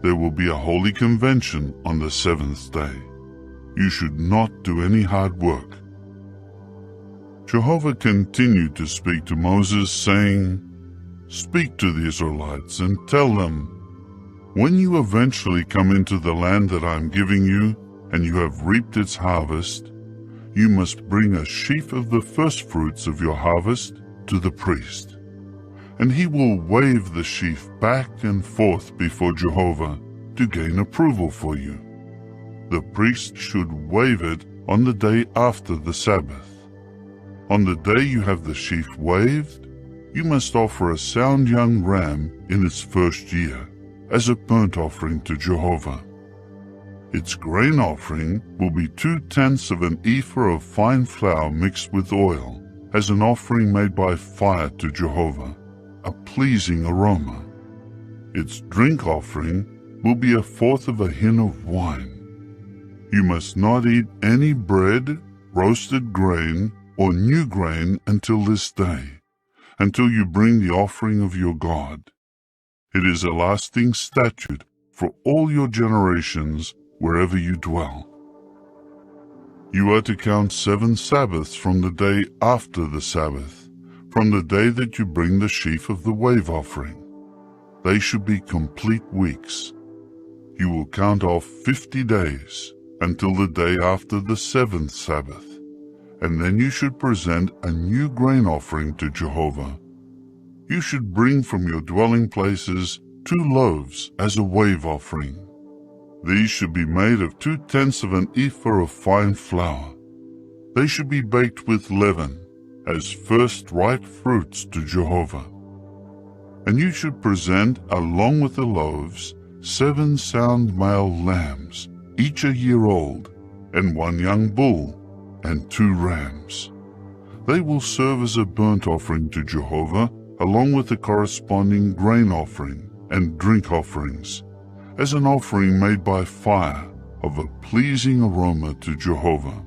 There will be a holy convention on the 7th day. You should not do any hard work." Jehovah continued to speak to Moses, saying, "Speak to the Israelites and tell them, when you eventually come into the land that I am giving you, and you have reaped its harvest, you must bring a sheaf of the firstfruits of your harvest to the priest, and he will wave the sheaf back and forth before Jehovah to gain approval for you. The priest should wave it on the day after the Sabbath. On the day you have the sheaf waved, you must offer a sound young ram in its 1st year as a burnt offering to Jehovah. Its grain offering will be 2/10 of an ephah of fine flour mixed with oil, as an offering made by fire to Jehovah, a pleasing aroma. Its drink offering will be 1/4 of a hin of wine. You must not eat any bread, roasted grain, or new grain until this day, until you bring the offering of your God. It is a lasting statute for all your generations wherever you dwell. You are to count 7 Sabbaths from the day after the Sabbath, from the day that you bring the sheaf of the wave offering. They should be complete weeks. You will count off 50 days until the day after the 7th Sabbath, and then you should present a new grain offering to Jehovah. You should bring from your dwelling places 2 loaves as a wave offering. These should be made of 2/10 of an ephah of fine flour. They should be baked with leaven as first ripe fruits to Jehovah. And you should present, along with the loaves, 7 sound male lambs, each a year old, and 1 young bull, and 2 rams. They will serve as a burnt offering to Jehovah, along with the corresponding grain offering and drink offerings, as an offering made by fire of a pleasing aroma to Jehovah.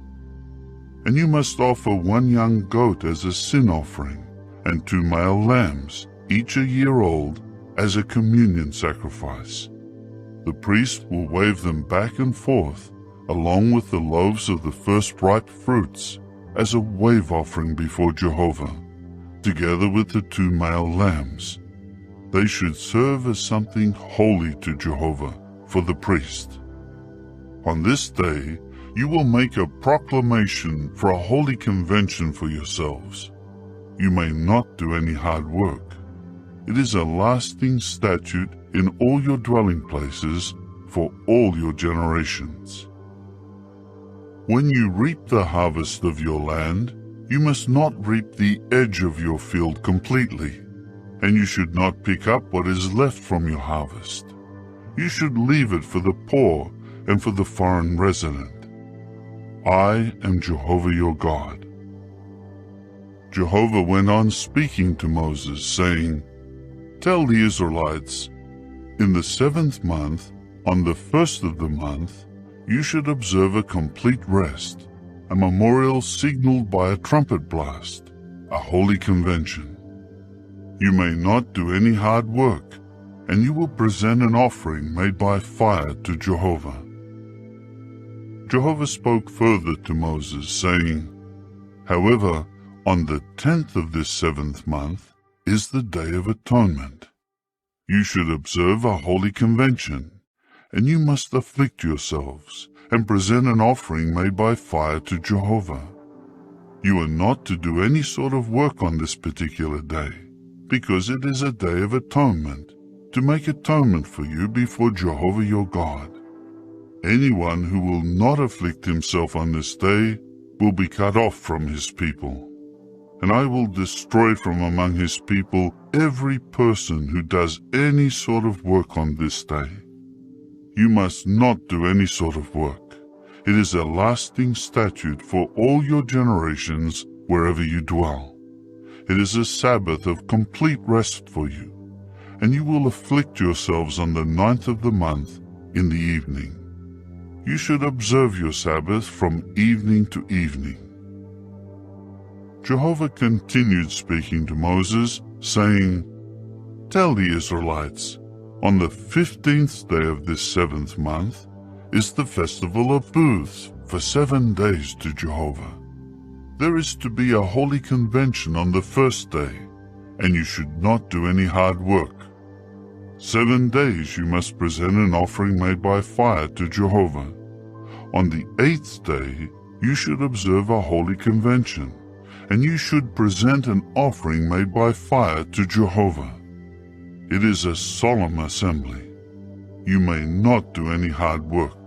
And you must offer 1 young goat as a sin offering, and 2 male lambs, each a year old, as a communion sacrifice. The priest will wave them back and forth, along with the loaves of the first ripe fruits, as a wave offering before Jehovah, together with the 2 male lambs. They should serve as something holy to Jehovah for the priest. On this day, you will make a proclamation for a holy convention for yourselves. You may not do any hard work. It is a lasting statute in all your dwelling places for all your generations. When you reap the harvest of your land, you must not reap the edge of your field completely, and you should not pick up what is left from your harvest. You should leave it for the poor and for the foreign resident. I am Jehovah your God. Jehovah went on speaking to Moses, saying, "Tell the Israelites, in the 7th month, on the 1st of the month, you should observe a complete rest, a memorial signaled by a trumpet blast, a holy convention. You may not do any hard work, and you will present an offering made by fire to Jehovah." Jehovah spoke further to Moses, saying, "However, on the 10th of this 7th month is the Day of Atonement. You should observe a holy convention, and you must afflict yourselves and present an offering made by fire to Jehovah. You are not to do any sort of work on this particular day, because it is a day of atonement, to make atonement for you before Jehovah your God. Anyone who will not afflict himself on this day will be cut off from his people, and I will destroy from among his people every person who does any sort of work on this day. You must not do any sort of work. It is a lasting statute for all your generations wherever you dwell. It is a Sabbath of complete rest for you, and you will afflict yourselves on the 9th of the month in the evening. You should observe your Sabbath from evening to evening." Jehovah continued speaking to Moses, saying, "Tell the Israelites, on the 15th day of this 7th month is the festival of booths for 7 days to Jehovah. There is to be a holy convention on the 1st day, and you should not do any hard work. 7 days you must present an offering made by fire to Jehovah. On the 8th day you should observe a holy convention, and you should present an offering made by fire to Jehovah. It is a solemn assembly. You may not do any hard work.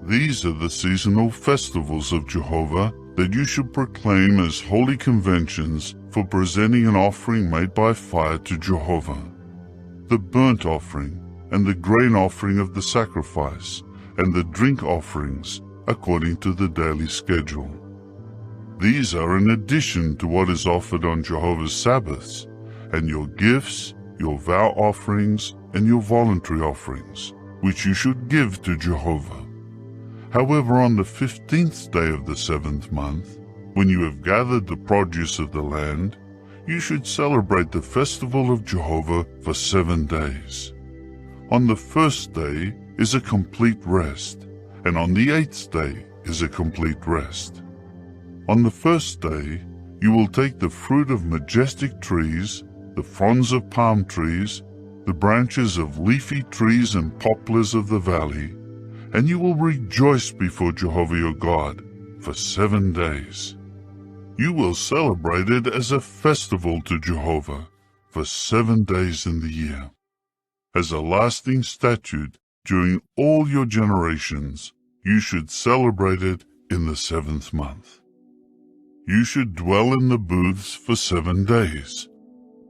These are the seasonal festivals of Jehovah that you should proclaim as holy conventions for presenting an offering made by fire to Jehovah: the burnt offering, and the grain offering of the sacrifice, and the drink offerings according to the daily schedule. These are in addition to what is offered on Jehovah's Sabbaths, and your gifts, your vow offerings, and your voluntary offerings, which you should give to Jehovah. However, on the 15th day of the 7th month, when you have gathered the produce of the land, you should celebrate the festival of Jehovah for 7 days. On the 1st day is a complete rest, and on the 8th day is a complete rest. On the 1st day, you will take the fruit of majestic trees, the fronds of palm trees, the branches of leafy trees and poplars of the valley, and you will rejoice before Jehovah your God for 7 days. You will celebrate it as a festival to Jehovah for 7 days in the year. As a lasting statute during all your generations, you should celebrate it in the 7th month. You should dwell in the booths for 7 days.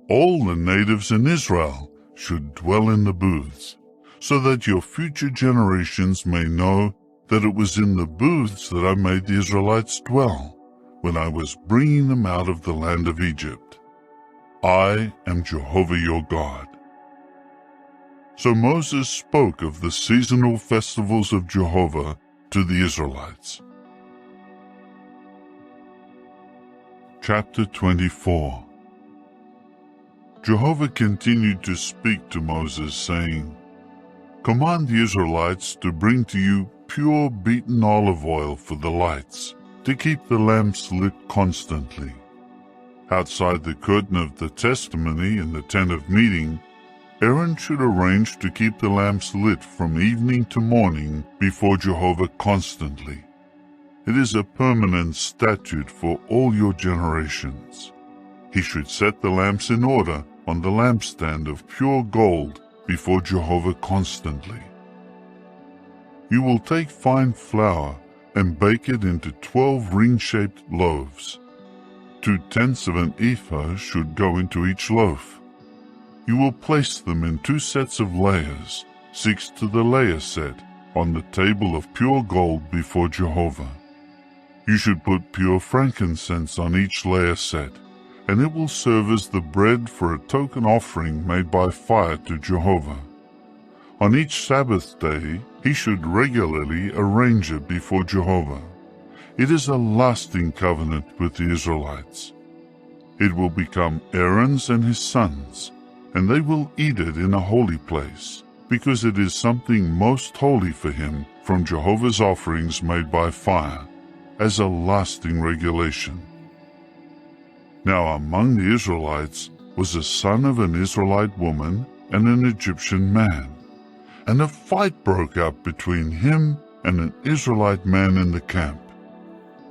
All the natives in Israel should dwell in the booths, so that your future generations may know that it was in the booths that I made the Israelites dwell when I was bringing them out of the land of Egypt. I am Jehovah your God." So Moses spoke of the seasonal festivals of Jehovah to the Israelites. Chapter 24. Jehovah continued to speak to Moses, saying, "Command the Israelites to bring to you pure beaten olive oil for the lights, to keep the lamps lit constantly. Outside the curtain of the testimony in the tent of meeting, Aaron should arrange to keep the lamps lit from evening to morning before Jehovah constantly. It is a permanent statute for all your generations. He should set the lamps in order on the lampstand of pure gold before Jehovah constantly. You will take fine flour and bake it into 12 ring-shaped loaves. 2/10 of an ephah should go into each loaf. You will place them in 2 sets of layers, 6 to the layer set, on the table of pure gold before Jehovah. You should put pure frankincense on each layer set, and it will serve as the bread for a token offering made by fire to Jehovah. On each Sabbath day, he should regularly arrange it before Jehovah. It is a lasting covenant with the Israelites. It will become Aaron's and his sons, and they will eat it in a holy place, because it is something most holy for him from Jehovah's offerings made by fire, as a lasting regulation. Now among the Israelites was a son of an Israelite woman and an Egyptian man, and a fight broke out between him and an Israelite man in the camp.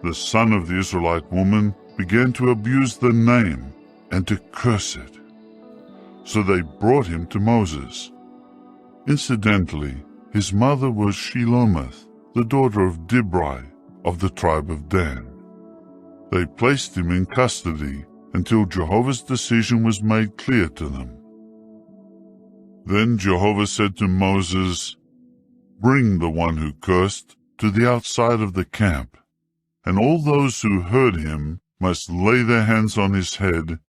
The son of the Israelite woman began to abuse the name and to curse it. So they brought him to Moses. Incidentally, his mother was Shelomith, the daughter of Dibri of the tribe of Dan. They placed him in custody until Jehovah's decision was made clear to them. Then Jehovah said to Moses, "Bring the one who cursed to the outside of the camp, and all those who heard him must lay their hands on his head,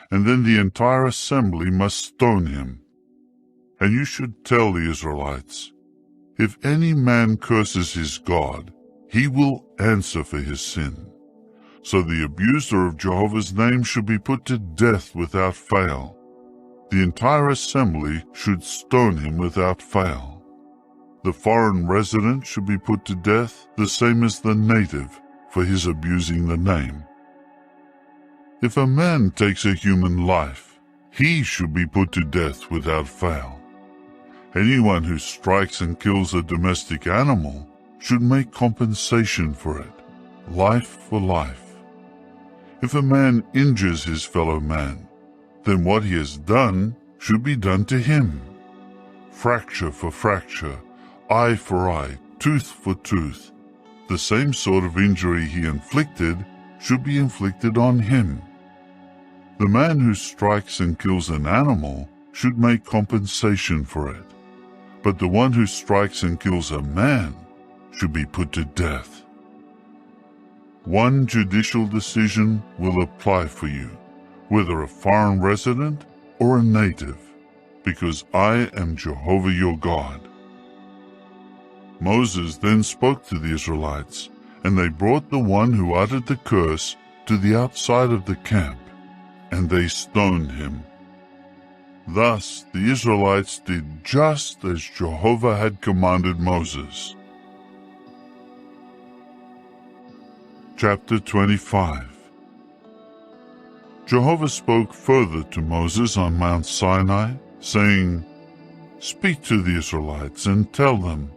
and then the entire assembly must stone him. And you should tell the Israelites, if any man curses his God, he will answer for his sin. So the abuser of Jehovah's name should be put to death without fail. The entire assembly should stone him without fail. The foreign resident should be put to death the same as the native for his abusing the name. If a man takes a human life, he should be put to death without fail. Anyone who strikes and kills a domestic animal should make compensation for it, life for life. If a man injures his fellow man, then what he has done should be done to him. Fracture for fracture, eye for eye, tooth for tooth. The same sort of injury he inflicted should be inflicted on him. The man who strikes and kills an animal should make compensation for it, but the one who strikes and kills a man should be put to death. One judicial decision will apply for you, whether a foreign resident or a native, because I am Jehovah your God." Moses then spoke to the Israelites, and they brought the one who uttered the curse to the outside of the camp, and they stoned him. Thus the Israelites did just as Jehovah had commanded Moses. Chapter 25. Jehovah spoke further to Moses on Mount Sinai, saying, "Speak to the Israelites and tell them,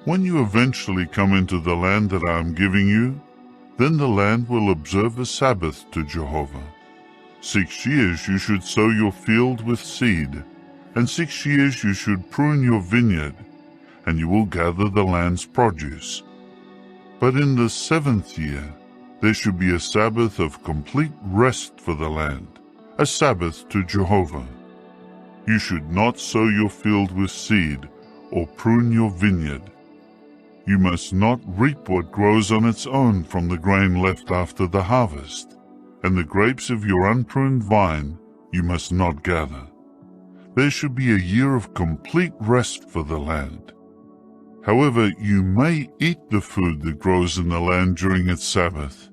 when you eventually come into the land that I am giving you, then the land will observe a Sabbath to Jehovah. 6 years you should sow your field with seed, and 6 years you should prune your vineyard, and you will gather the land's produce. But in the 7th year there should be a Sabbath of complete rest for the land, a Sabbath to Jehovah. You should not sow your field with seed or prune your vineyard. You must not reap what grows on its own from the grain left after the harvest, and the grapes of your unpruned vine you must not gather. There should be a year of complete rest for the land. However, you may eat the food that grows in the land during its Sabbath.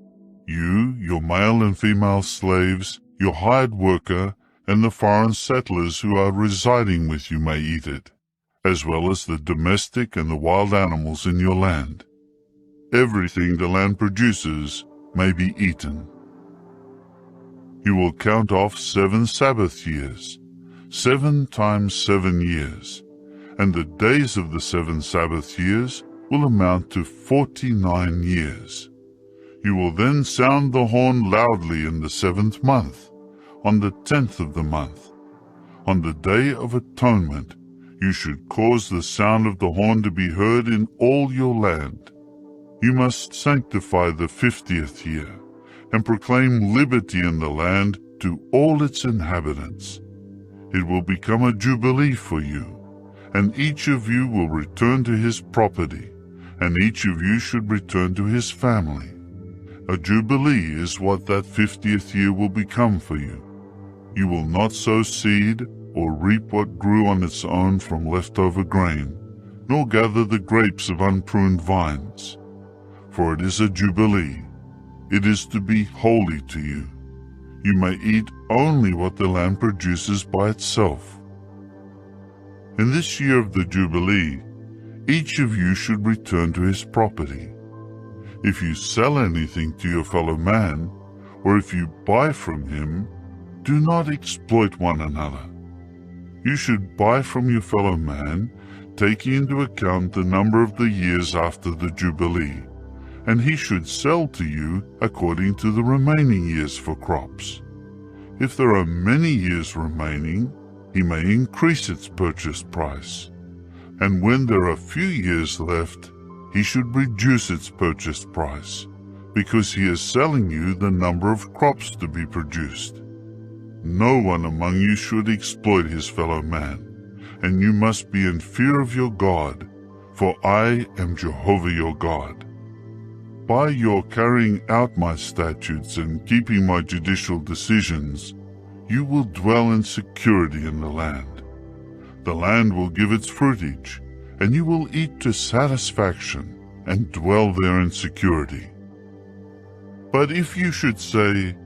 You, your male and female slaves, your hired worker, and the foreign settlers who are residing with you may eat it, as well as the domestic and the wild animals in your land. Everything the land produces may be eaten. You will count off 7 Sabbath years, 7 times 7 years, and the days of the 7 Sabbath years will amount to 49 years. You will then sound the horn loudly in the 7th month, on the 10th of the month. On the Day of Atonement, you should cause the sound of the horn to be heard in all your land. You must sanctify the 50th year, and proclaim liberty in the land to all its inhabitants. It will become a jubilee for you, and each of you will return to his property, and each of you should return to his family. A jubilee is what that 50th year will become for you. You will not sow seed or reap what grew on its own from leftover grain, nor gather the grapes of unpruned vines. For it is a jubilee. It is to be holy to you. You may eat only what the land produces by itself. In this year of the jubilee, each of you should return to his property. If you sell anything to your fellow man, or if you buy from him, do not exploit one another. You should buy from your fellow man, taking into account the number of the years after the jubilee, and he should sell to you according to the remaining years for crops. If there are many years remaining, he may increase its purchase price, and when there are few years left, he should reduce its purchase price, because he is selling you the number of crops to be produced. No one among you should exploit his fellow man, and you must be in fear of your God, for I am Jehovah your God. By your carrying out my statutes and keeping my judicial decisions, you will dwell in security in the land. The land will give its fruitage, and you will eat to satisfaction and dwell there in security. But if you should say,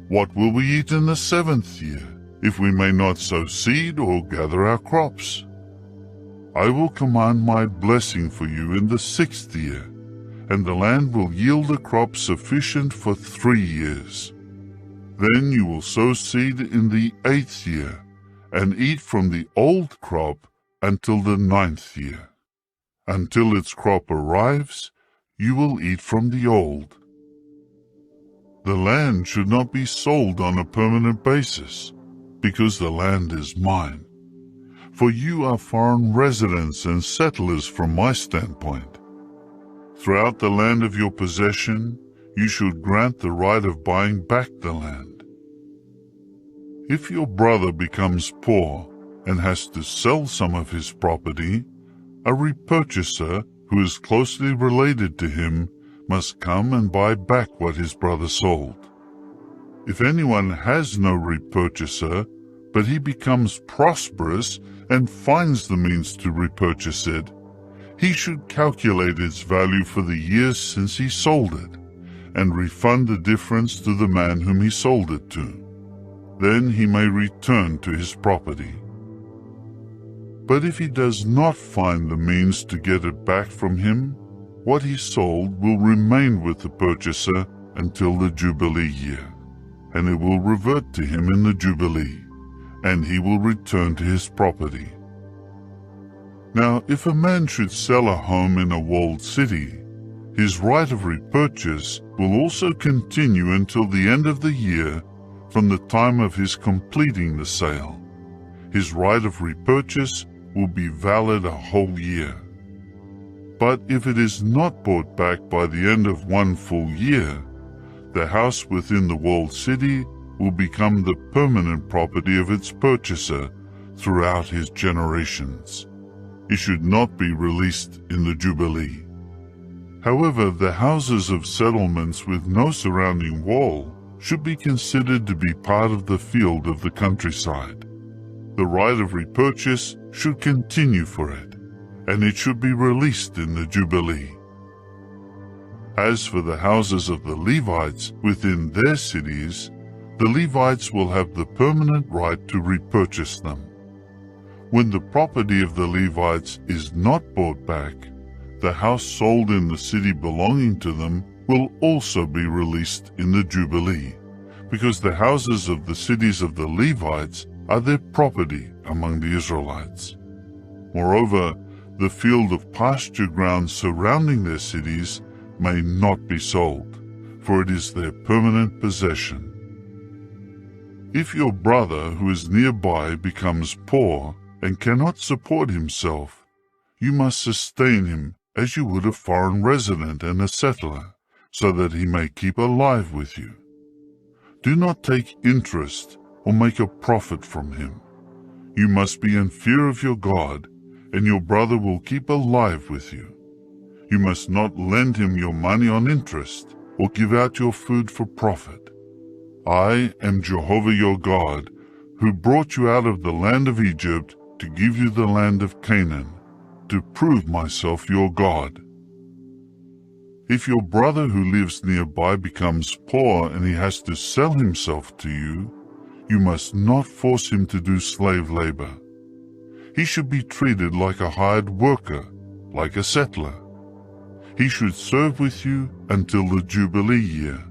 "What will we eat in the 7th year, if we may not sow seed or gather our crops?" I will command my blessing for you in the 6th year, and the land will yield a crop sufficient for 3 years. Then you will sow seed in the 8th year, and eat from the old crop until the 9th year. Until its crop arrives, you will eat from the old. The land should not be sold on a permanent basis, because the land is mine. For you are foreign residents and settlers from my standpoint. Throughout the land of your possession, you should grant the right of buying back the land. If your brother becomes poor and has to sell some of his property, a repurchaser who is closely related to him must come and buy back what his brother sold. If anyone has no repurchaser, but he becomes prosperous and finds the means to repurchase it, he should calculate its value for the years since he sold it, and refund the difference to the man whom he sold it to. Then he may return to his property. But if he does not find the means to get it back from him, what he sold will remain with the purchaser until the Jubilee year, and it will revert to him in the Jubilee, and he will return to his property. Now, if a man should sell a home in a walled city, his right of repurchase will also continue until the end of the year from the time of his completing the sale. His right of repurchase will be valid a whole year. But if it is not bought back by the end of one full year, the house within the walled city will become the permanent property of its purchaser throughout his generations. It should not be released in the Jubilee. However, the houses of settlements with no surrounding wall should be considered to be part of the field of the countryside. The right of repurchase should continue for it, and it should be released in the Jubilee. As for the houses of the Levites within their cities, the Levites will have the permanent right to repurchase them. When the property of the Levites is not bought back, the house sold in the city belonging to them will also be released in the Jubilee, because the houses of the cities of the Levites are their property among the Israelites. Moreover, the field of pasture ground surrounding their cities may not be sold, for it is their permanent possession. If your brother who is nearby becomes poor and cannot support himself, you must sustain him as you would a foreign resident and a settler, so that he may keep alive with you. Do not take interest or make a profit from him. You must be in fear of your God, and your brother will keep alive with you. You must not lend him your money on interest, or give out your food for profit. I am Jehovah your God, who brought you out of the land of Egypt to give you the land of Canaan, to prove myself your God. If your brother who lives nearby becomes poor and he has to sell himself to you, you must not force him to do slave labor. He should be treated like a hired worker, like a settler. He should serve with you until the Jubilee year.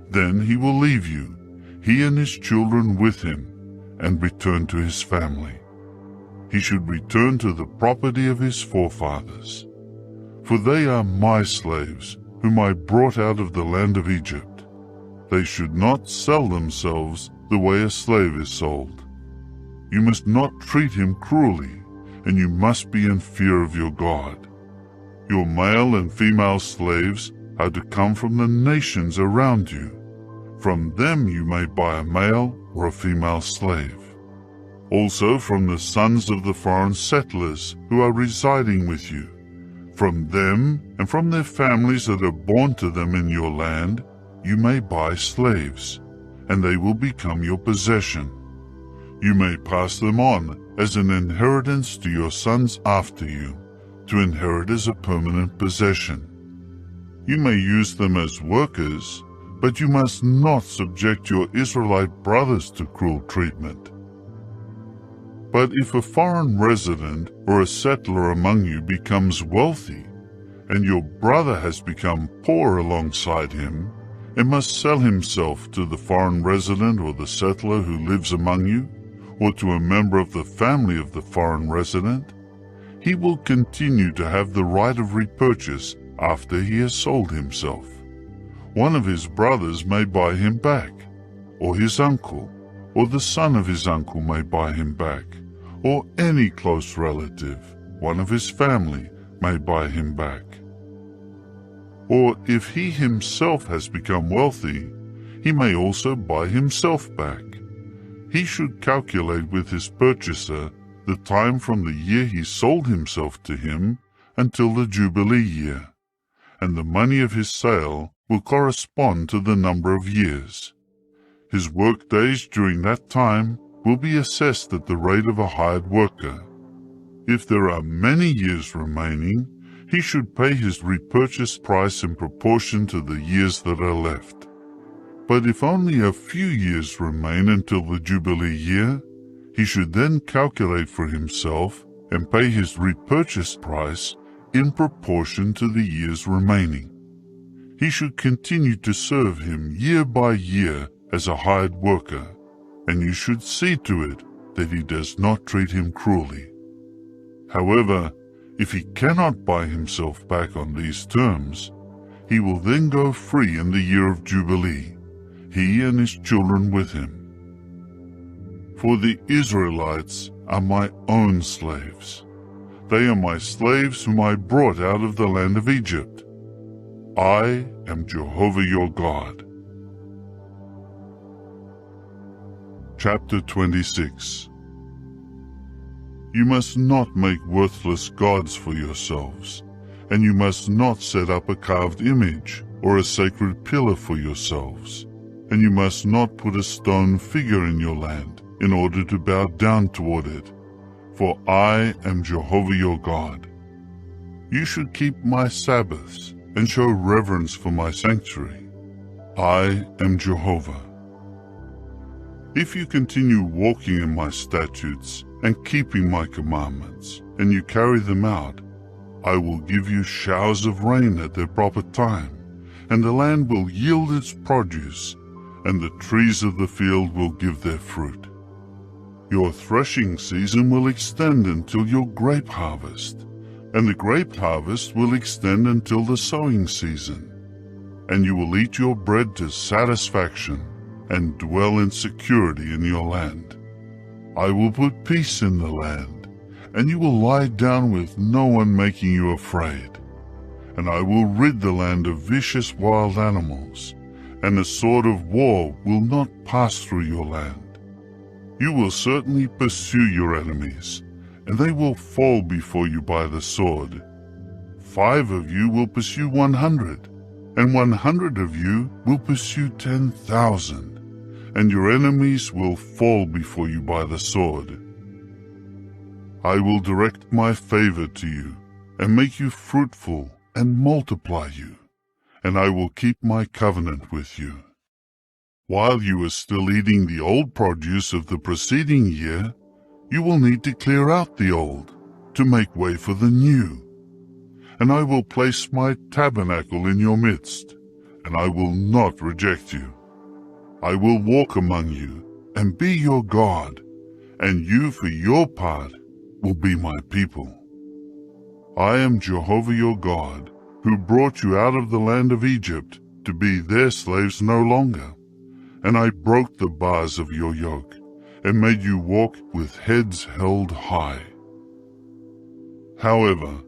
Then he will leave you, he and his children with him, and return to his family. He should return to the property of his forefathers. For they are my slaves, whom I brought out of the land of Egypt. They should not sell themselves the way a slave is sold. You must not treat him cruelly, and you must be in fear of your God. Your male and female slaves are to come from the nations around you. From them you may buy a male or a female slave. Also from the sons of the foreign settlers who are residing with you. From them and from their families that are born to them in your land, you may buy slaves, and they will become your possession. You may pass them on as an inheritance to your sons after you, to inherit as a permanent possession. You may use them as workers, but you must not subject your Israelite brothers to cruel treatment. But if a foreign resident or a settler among you becomes wealthy, and your brother has become poor alongside him, and must sell himself to the foreign resident or the settler who lives among you, or to a member of the family of the foreign resident, he will continue to have the right of repurchase after he has sold himself. One of his brothers may buy him back, or his uncle, or the son of his uncle may buy him back, or any close relative, one of his family, may buy him back. Or if he himself has become wealthy, he may also buy himself back. He should calculate with his purchaser the time from the year he sold himself to him until the Jubilee year, and the money of his sale will correspond to the number of years. His work days during that time will be assessed at the rate of a hired worker. If there are many years remaining, he should pay his repurchase price in proportion to the years that are left. But if only a few years remain until the Jubilee year, he should then calculate for himself and pay his repurchase price in proportion to the years remaining. He should continue to serve him year by year as a hired worker, and you should see to it that he does not treat him cruelly. However, if he cannot buy himself back on these terms, he will then go free in the year of Jubilee, he and his children with him. For the Israelites are my own slaves. They are my slaves whom I brought out of the land of Egypt. I am Jehovah your God. Chapter 26. You must not make worthless gods for yourselves, and you must not set up a carved image or a sacred pillar for yourselves, and you must not put a stone figure in your land in order to bow down toward it, for I am Jehovah your God. You should keep my Sabbaths and show reverence for my sanctuary. I am Jehovah. If you continue walking in my statutes and keeping my commandments, and you carry them out, I will give you showers of rain at their proper time, and the land will yield its produce, and the trees of the field will give their fruit. Your threshing season will extend until your grape harvest, and the grape harvest will extend until the sowing season. And you will eat your bread to satisfaction, and dwell in security in your land. I will put peace in the land, and you will lie down with no one making you afraid. And I will rid the land of vicious wild animals, and the sword of war will not pass through your land. You will certainly pursue your enemies, and they will fall before you by the sword. 5 of you will pursue 100, and 100 of you will pursue 10,000, and your enemies will fall before you by the sword. I will direct my favor to you, and make you fruitful and multiply you, and I will keep my covenant with you. While you are still eating the old produce of the preceding year, you will need to clear out the old, to make way for the new. And I will place my tabernacle in your midst, and I will not reject you. I will walk among you, and be your God, and you for your part will be my people. I am Jehovah your God, who brought you out of the land of Egypt to be their slaves no longer. And I broke the bars of your yoke, and made you walk with heads held high. However,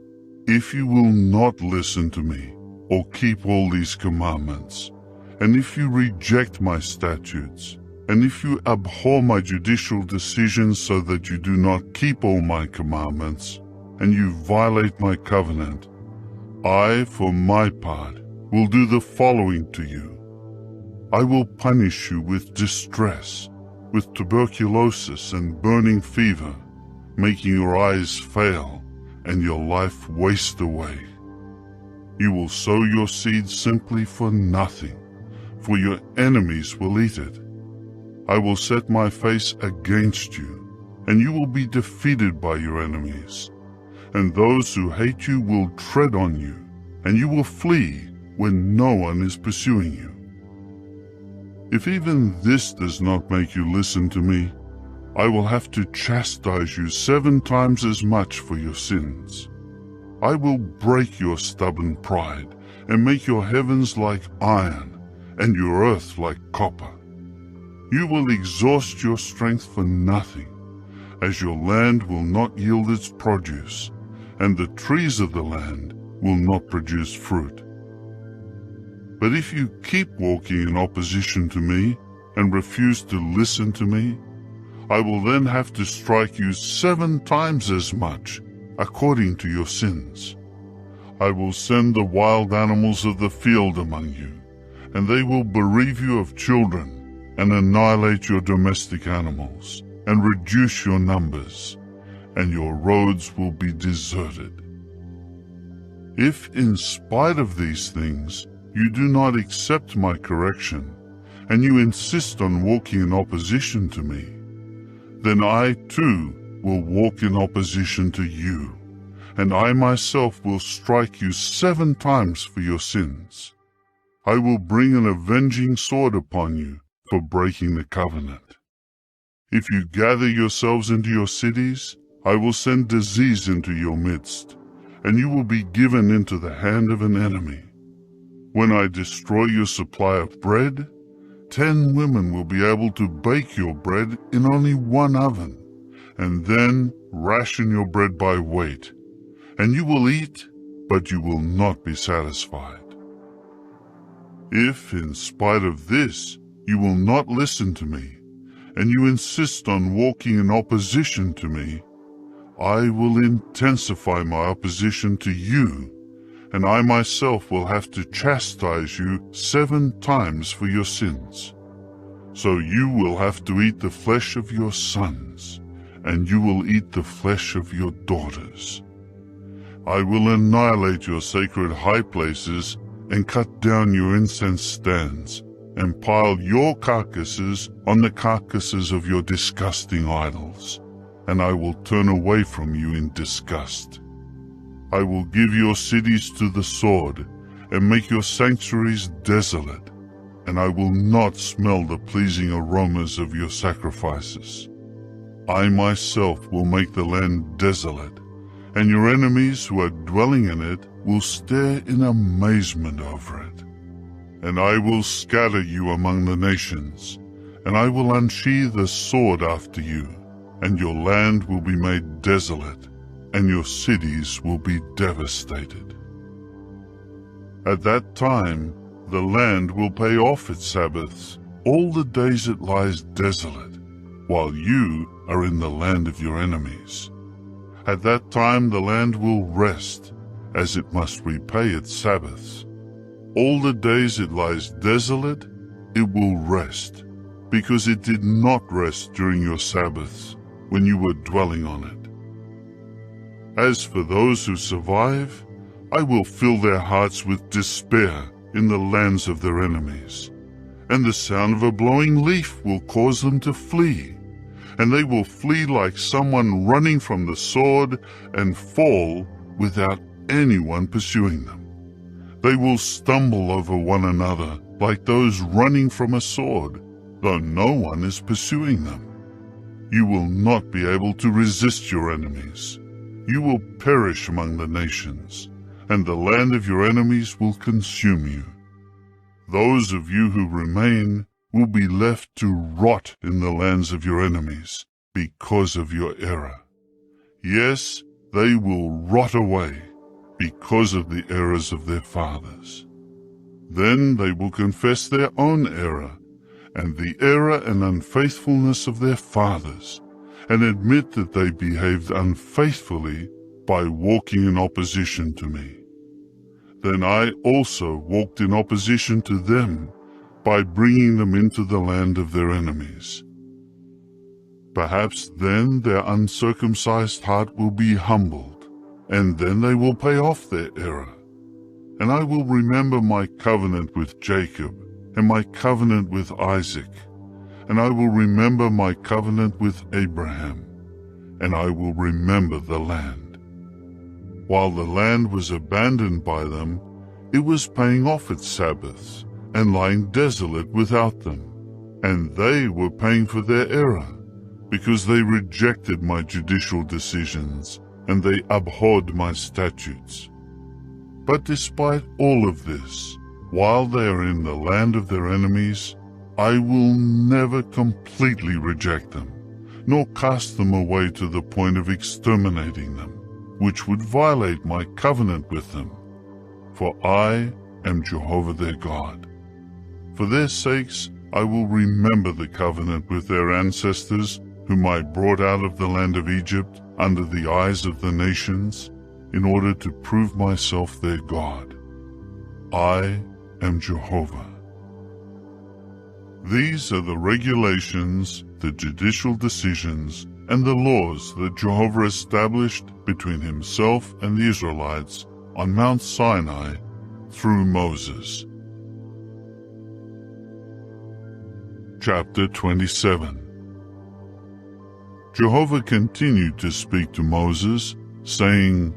if you will not listen to me, or keep all these commandments, and if you reject my statutes, and if you abhor my judicial decisions so that you do not keep all my commandments, and you violate my covenant, I, for my part, will do the following to you. I will punish you with distress, with tuberculosis and burning fever, making your eyes fail and your life waste away. You will sow your seed simply for nothing, for your enemies will eat it. I will set my face against you, and you will be defeated by your enemies. And those who hate you will tread on you, and you will flee when no one is pursuing you. If even this does not make you listen to me, I will have to chastise you 7 times as much for your sins. I will break your stubborn pride, and make your heavens like iron, and your earth like copper. You will exhaust your strength for nothing, as your land will not yield its produce, and the trees of the land will not produce fruit. But if you keep walking in opposition to me, and refuse to listen to me, I will then have to strike you 7 times as much, according to your sins. I will send the wild animals of the field among you, and they will bereave you of children, and annihilate your domestic animals, and reduce your numbers, and your roads will be deserted. If in spite of these things you do not accept my correction, and you insist on walking in opposition to me, then I too will walk in opposition to you, and I myself will strike you 7 times for your sins. I will bring an avenging sword upon you for breaking the covenant. If you gather yourselves into your cities, I will send disease into your midst, and you will be given into the hand of an enemy. When I destroy your supply of bread, 10 women will be able to bake your bread in only 1 oven, and then ration your bread by weight, and you will eat, but you will not be satisfied. If, in spite of this, you will not listen to me, and you insist on walking in opposition to me, I will intensify my opposition to you, and I myself will have to chastise you 7 times for your sins. So you will have to eat the flesh of your sons, and you will eat the flesh of your daughters. I will annihilate your sacred high places and cut down your incense stands, and pile your carcasses on the carcasses of your disgusting idols, and I will turn away from you in disgust. I will give your cities to the sword, and make your sanctuaries desolate, and I will not smell the pleasing aromas of your sacrifices. I myself will make the land desolate, and your enemies who are dwelling in it will stare in amazement over it. And I will scatter you among the nations, and I will unsheathe the sword after you, and your land will be made desolate, and your cities will be devastated. At that time, the land will pay off its Sabbaths all the days it lies desolate, while you are in the land of your enemies. At that time the land will rest, as it must repay its Sabbaths. all the days it lies desolate, it will rest, because it did not rest during your Sabbaths when you were dwelling on it. As for those who survive, I will fill their hearts with despair in the lands of their enemies, and the sound of a blowing leaf will cause them to flee, and they will flee like someone running from the sword and fall without anyone pursuing them. They will stumble over one another like those running from a sword, though no one is pursuing them. You will not be able to resist your enemies. You will perish among the nations, and the land of your enemies will consume you. Those of you who remain will be left to rot in the lands of your enemies because of your error. Yes, they will rot away because of the errors of their fathers. Then they will confess their own error and the error and unfaithfulness of their fathers, and admit that they behaved unfaithfully by walking in opposition to me. Then I also walked in opposition to them by bringing them into the land of their enemies. Perhaps then their uncircumcised heart will be humbled, and then they will pay off their error. And I will remember my covenant with Jacob and my covenant with Isaac, and I will remember my covenant with Abraham, and I will remember the land. While the land was abandoned by them, it was paying off its Sabbaths and lying desolate without them, and they were paying for their error, because they rejected my judicial decisions and they abhorred my statutes. But despite all of this, while they are in the land of their enemies, I will never completely reject them, nor cast them away to the point of exterminating them, which would violate my covenant with them. For I am Jehovah their God. For their sakes I will remember the covenant with their ancestors, whom I brought out of the land of Egypt under the eyes of the nations, in order to prove myself their God. I am Jehovah. These are the regulations, the judicial decisions, and the laws that Jehovah established between himself and the Israelites on Mount Sinai through Moses. Chapter 27. Jehovah continued to speak to Moses, saying,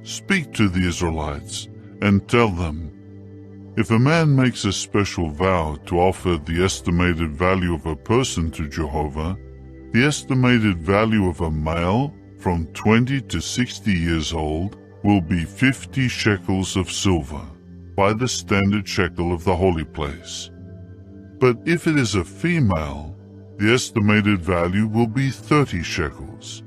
"Speak to the Israelites and tell them, if a man makes a special vow to offer the estimated value of a person to Jehovah, the estimated value of a male from 20 to 60 years old will be 50 shekels of silver, by the standard shekel of the holy place. But if it is a female, the estimated value will be 30 shekels.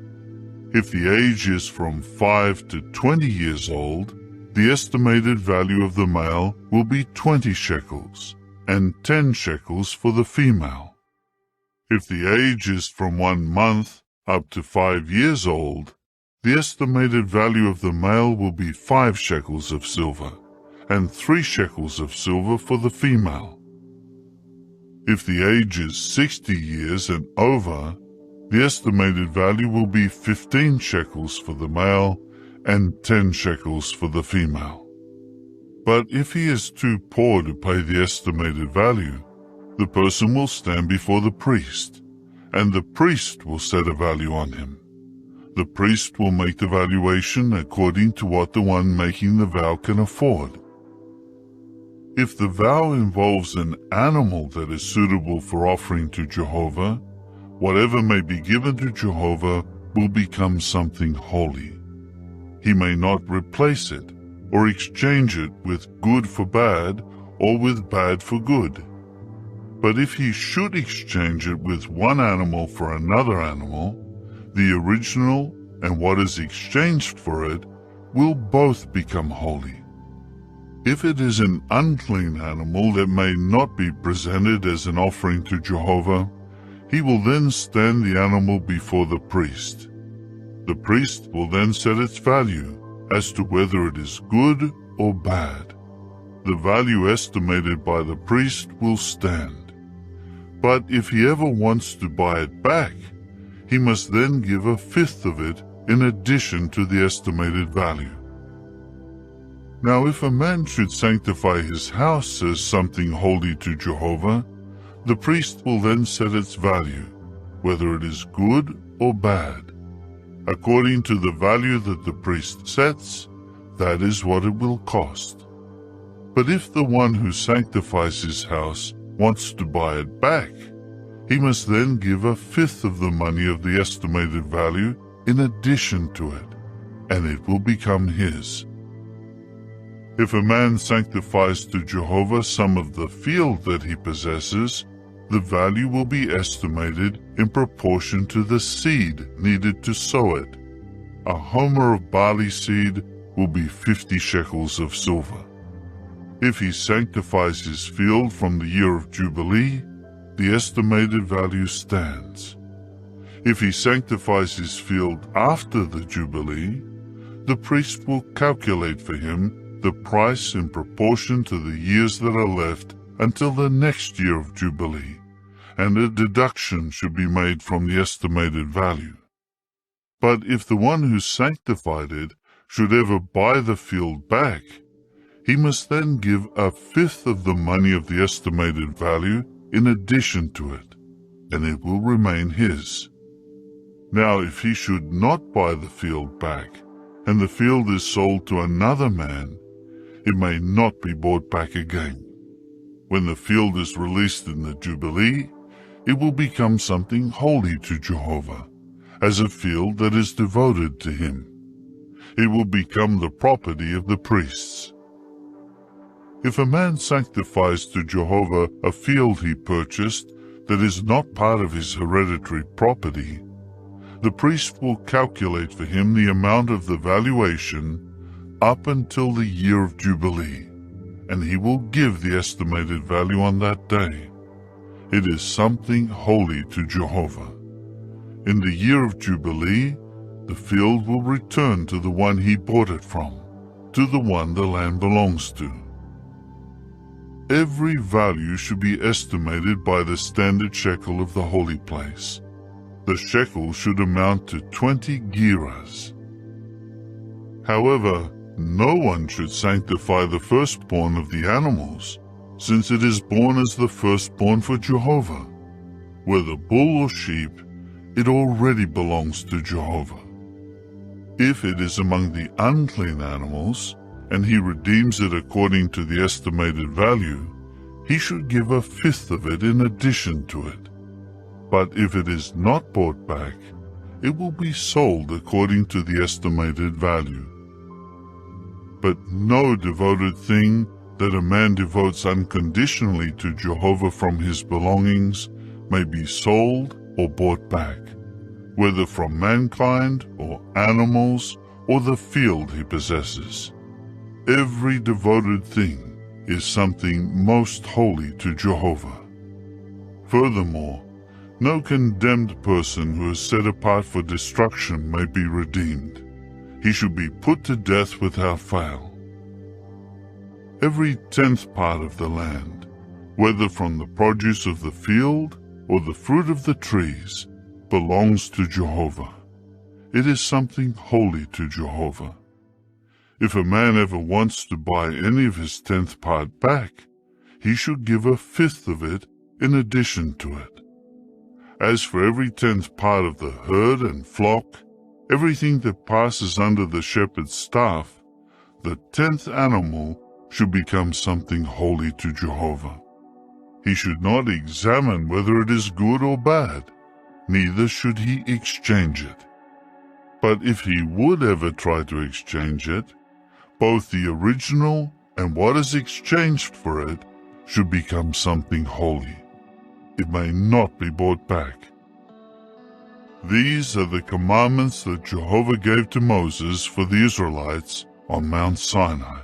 If the age is from 5 to 20 years old, the estimated value of the male will be 20 shekels, and 10 shekels for the female. If the age is from 1 month up to 5 years old, the estimated value of the male will be 5 shekels of silver, and 3 shekels of silver for the female. If the age is 60 years and over, the estimated value will be 15 shekels for the male and 10 shekels for the female. But if he is too poor to pay the estimated value, the person will stand before the priest, and the priest will set a value on him. The priest will make the valuation according to what the one making the vow can afford. If the vow involves an animal that is suitable for offering to Jehovah, whatever may be given to Jehovah will become something holy. He may not replace it or exchange it with good for bad or with bad for good. But if he should exchange it with one animal for another animal, the original and what is exchanged for it will both become holy. If it is an unclean animal that may not be presented as an offering to Jehovah, he will then stand the animal before the priest. The priest will then set its value as to whether it is good or bad. the value estimated by the priest will stand. But if he ever wants to buy it back, he must then give a fifth of it in addition to the estimated value. Now, if a man should sanctify his house as something holy to Jehovah, the priest will then set its value, whether it is good or bad. According to the value that the priest sets, that is what it will cost. But if the one who sanctifies his house wants to buy it back, he must then give a fifth of the money of the estimated value in addition to it, and it will become his. If a man sanctifies to Jehovah some of the field that he possesses, the value will be estimated in proportion to the seed needed to sow it. A homer of barley seed will be 50 shekels of silver. If he sanctifies his field from the year of Jubilee, the estimated value stands. If he sanctifies his field after the Jubilee, the priest will calculate for him the price in proportion to the years that are left until the next year of Jubilee, and a deduction should be made from the estimated value. But if the one who sanctified it should ever buy the field back, he must then give a fifth of the money of the estimated value in addition to it, and it will remain his. Now, if he should not buy the field back, and the field is sold to another man, it may not be bought back again. When the field is released in the Jubilee, it will become something holy to Jehovah, as a field that is devoted to him. It will become the property of the priests. If a man sanctifies to Jehovah a field he purchased that is not part of his hereditary property, the priest will calculate for him the amount of the valuation up until the year of Jubilee, and he will give the estimated value on that day. It is something holy to Jehovah. In the year of Jubilee, the field will return to the one he bought it from, to the one the land belongs to. Every value should be estimated by the standard shekel of the holy place. The shekel should amount to 20 gerahs. However, no one should sanctify the firstborn of the animals, since it is born as the firstborn for Jehovah. Whether bull or sheep, it already belongs to Jehovah. If it is among the unclean animals, and he redeems it according to the estimated value, he should give a fifth of it in addition to it. But if it is not bought back, it will be sold according to the estimated value. But no devoted thing that a man devotes unconditionally to Jehovah from his belongings may be sold or bought back, whether from mankind or animals or the field he possesses. Every devoted thing is something most holy to Jehovah. Furthermore, no condemned person who is set apart for destruction may be redeemed. He should be put to death without fail. Every 10th part of the land, whether from the produce of the field or the fruit of the trees, belongs to Jehovah. It is something holy to Jehovah. If a man ever wants to buy any of his 10th part back, he should give a fifth of it in addition to it. As for every 10th part of the herd and flock, everything that passes under the shepherd's staff, the 10th animal should become something holy to Jehovah. He should not examine whether it is good or bad, neither should he exchange it. But if he would ever try to exchange it, both the original and what is exchanged for it should become something holy. It may not be bought back. These are the commandments that Jehovah gave to Moses for the Israelites on Mount Sinai.